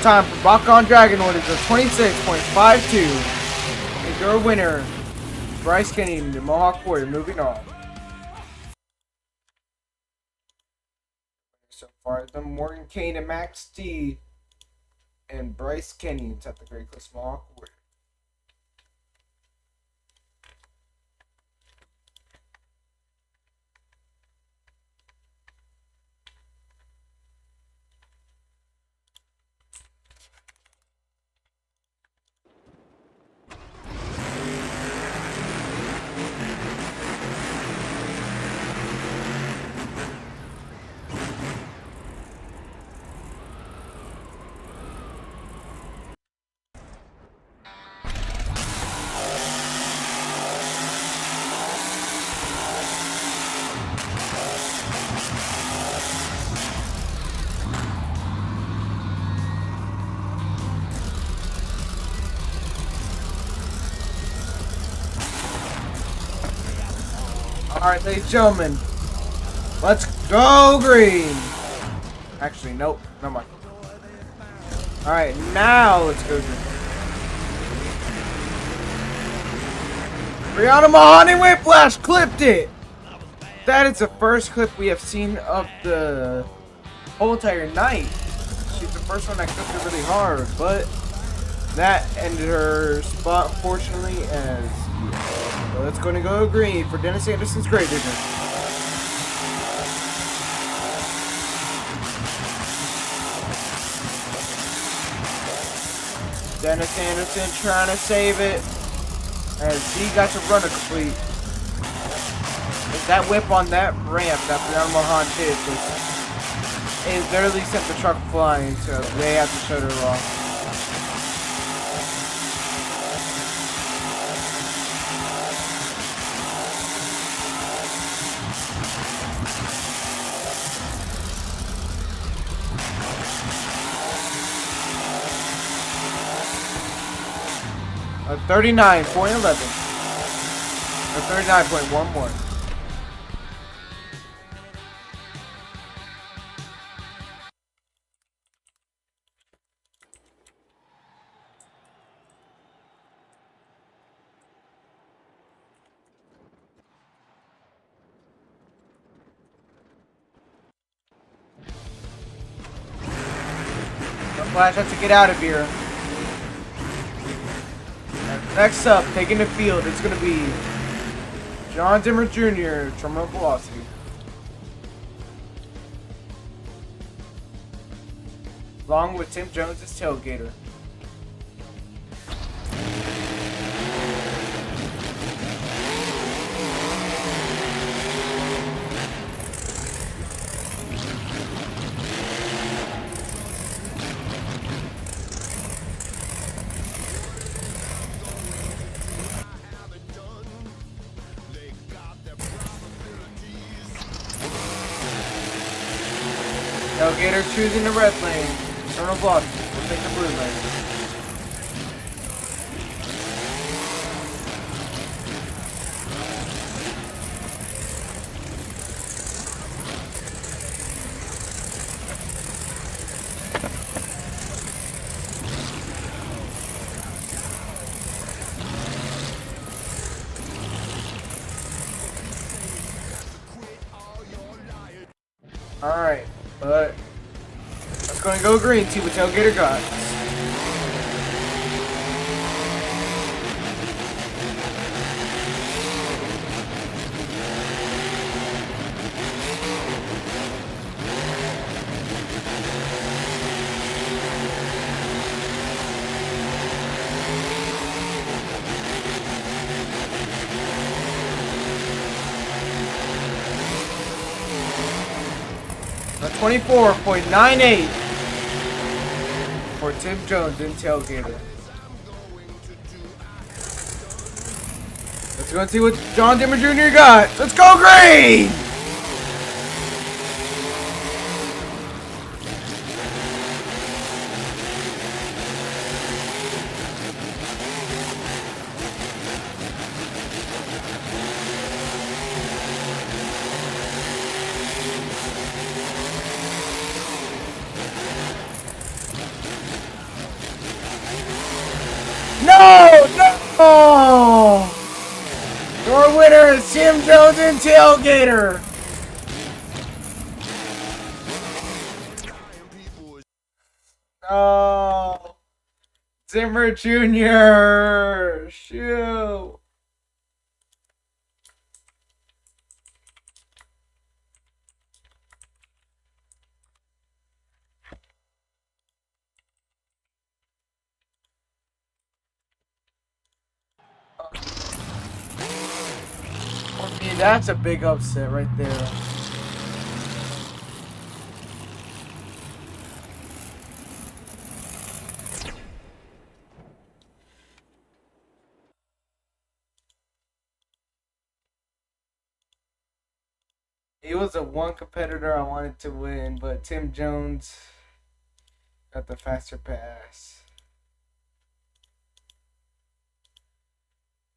Time for Bakon Dragonoid is a 26.52. And your winner, Bryce Kenny, the Mohawk Warrior. Moving on. So far, the Morgan Kane and Max D and Bryce Kenny at the Great Clips Mohawk Warrior. Alright, ladies and gentlemen, let's go green. Actually, nope, never mind. Alright, now let's go green. Brianna Mahoney Whiplash clipped it! That is the first clip we have seen of the whole entire night. She's the first one that clipped it really hard, but that ended her spot, unfortunately, as so it's going to go green for Dennis Anderson's Grave Digger. Dennis Anderson trying to save it as he got to run a complete. That whip on that ramp that Brianna Mahan did it literally sent the truck flying, so they have to shut her off. A 39.11. Or 39.1 more. Flash has to get out of here. Next up, taking the field, it's going to be John Dimmer Jr., Terminal Velocity. Along with Tim Jones' Tailgater. Tailgater choosing the red lane. Eternal Block will take the blue lane. Alright, but let's go and go green, see what Tailgater got. A 24.98 for Tim Jones in Tailgater. Let's go and see what John Dimmer Jr. got. Let's go green! No! No! Your winner is Tim Jones in Tailgater. Oh, Zimmer Jr. Shoot. For me, that's a big upset right there. He was the one competitor I wanted to win, but Tim Jones got the faster pass.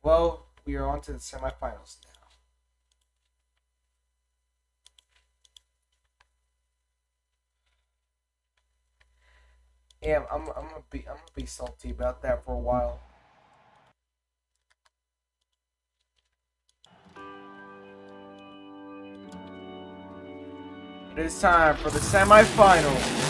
Well, we are on to the semifinals now. Yeah, I'm gonna be salty about that for a while. It is time for the semifinals.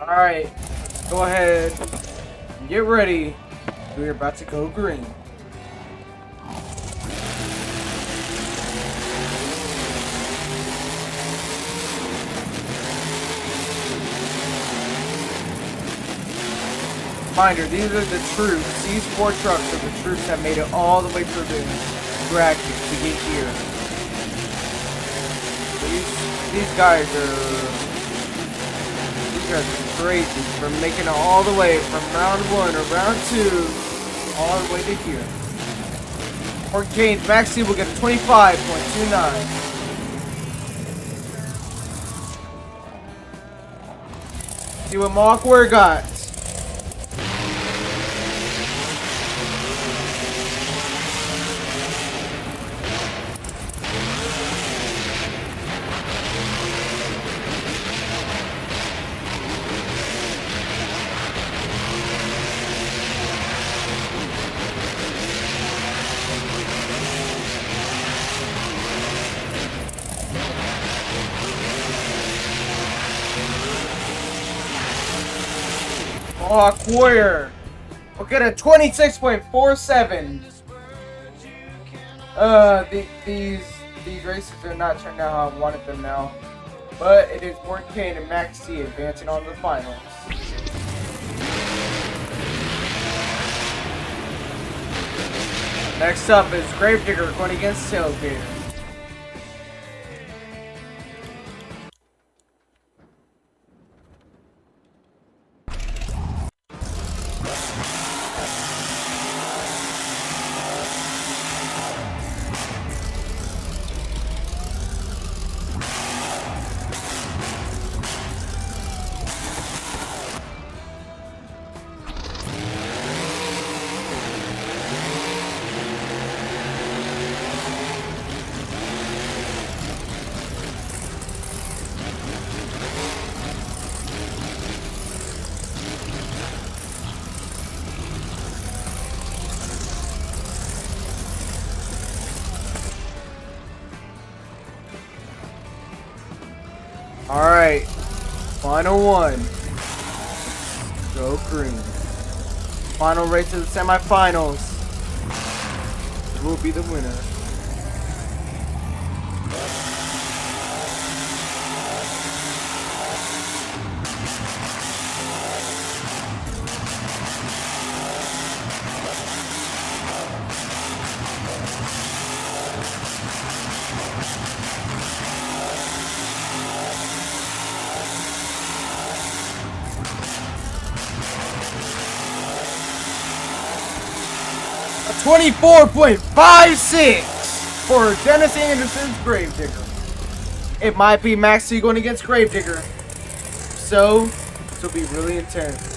Alright, go ahead and get ready. We're about to go green. Reminder, these are the troops. These 4 trucks are the troops that made it all the way through the bracket to get here. These guys are crazy from making it all the way from round 1 or round 2 all the way to here. For Kane, Maxi will get a 25.29. See what Mark Ware got. Mark Ware We'll get a 26.47. These races are not turning out how I wanted them now. But it is Morgan Kane and Max T advancing on to the finals. Next up is Gravedigger going against Tailgater. Alright, final one. Go green. Final race of the semifinals. Who will be the winner? A 24.56 for Dennis Anderson's Gravedigger. It might be Max T going against Gravedigger. So, this will be really intense.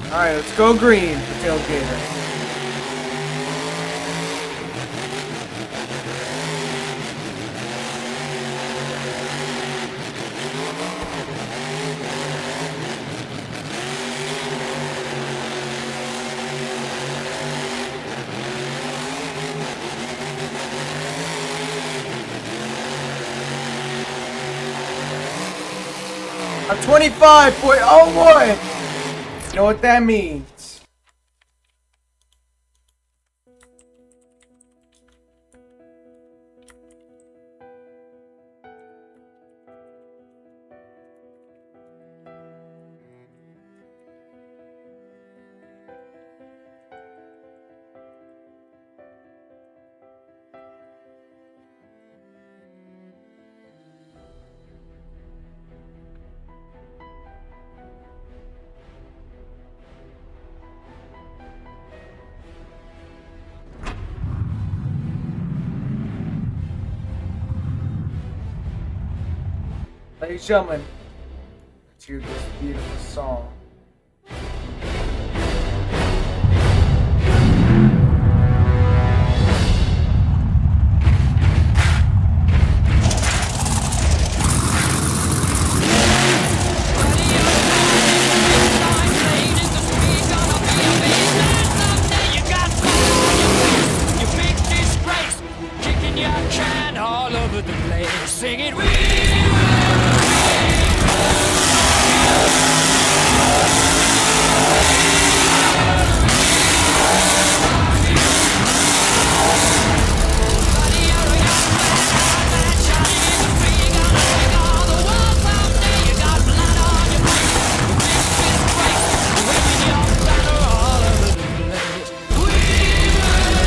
Alright, let's go green for Tailgater. A 25.01! You know what that means? Ladies and gentlemen, let's hear this beautiful song.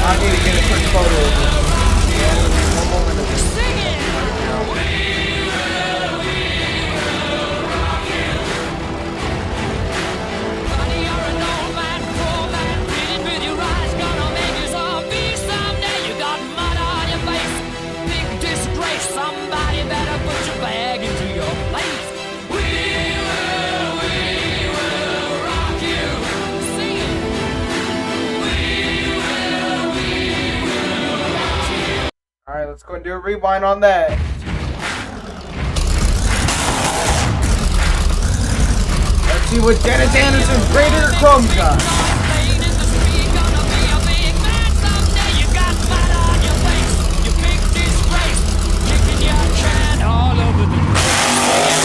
I need to get a quick photo of this. One moment of this. Somebody better put your bag into your place. We will rock you. Sing it. Alright, let's go and do a rewind on that. Let's see what Dennis Anderson's Greater Chrome got. All over the place.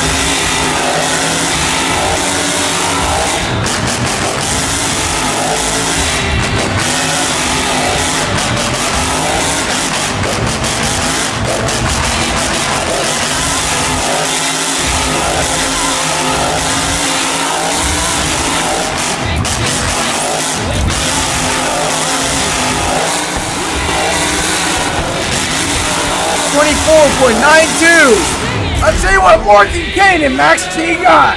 24.92. Let's see what Morgan Kane and Max T got.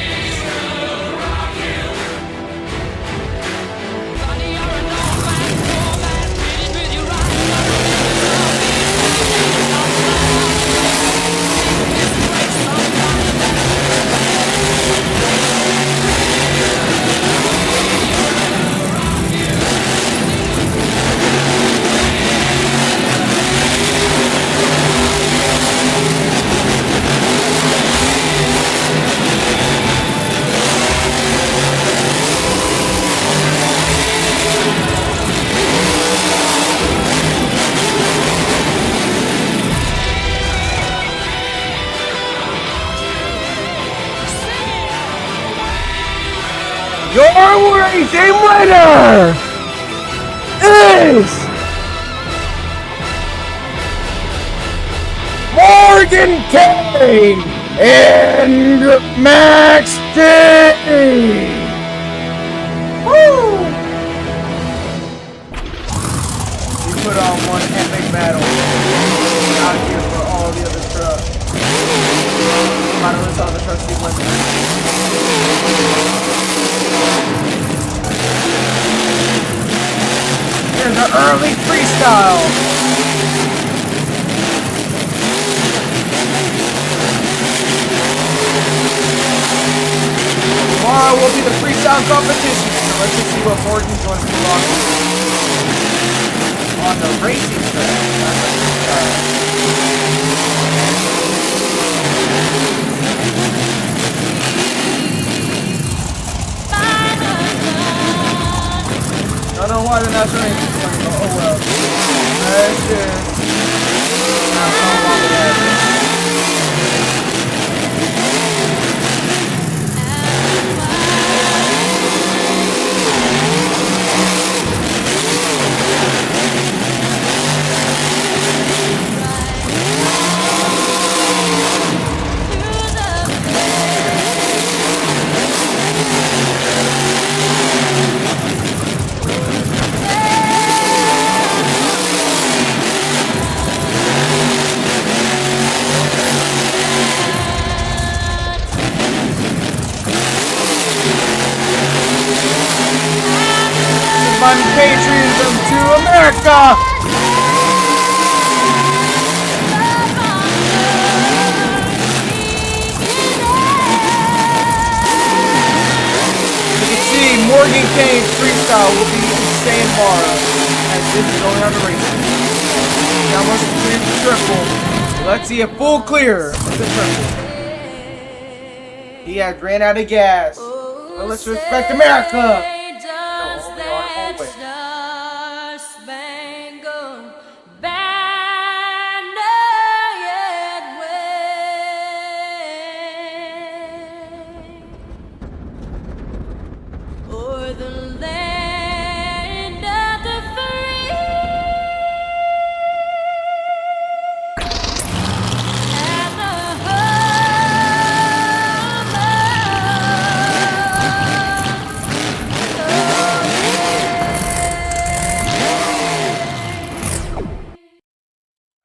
Your racing winner is Morgan Kane and Max T. Woo! We put on one epic battle out here for all the other trucks. Finally saw the trucks he went through. Here's the early freestyle. Tomorrow will be the freestyle competition, so let's just see what Morgan's going to pull on the racing track. I don't know why they're not showing this one, but oh well. That's it. Not so long ahead. My patriotism to America! You can see Morgan Kane's freestyle will be insane tomorrow, as this is going on the race. Now let's clear the triple. Let's see a full clear of the triple. He has ran out of gas. Well, let's respect America!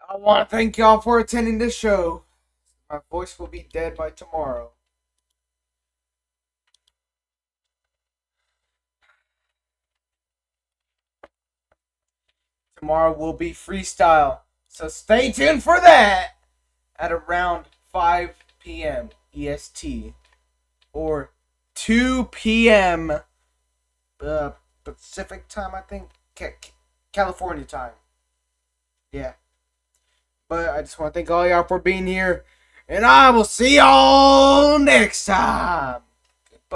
I want to thank y'all for attending this show. My voice will be dead by tomorrow. Tomorrow will be freestyle, so stay tuned for that at around 5 p.m. EST or 2 p.m. Pacific time, I think. California time. Yeah. But I just want to thank all y'all for being here. And I will see y'all next time.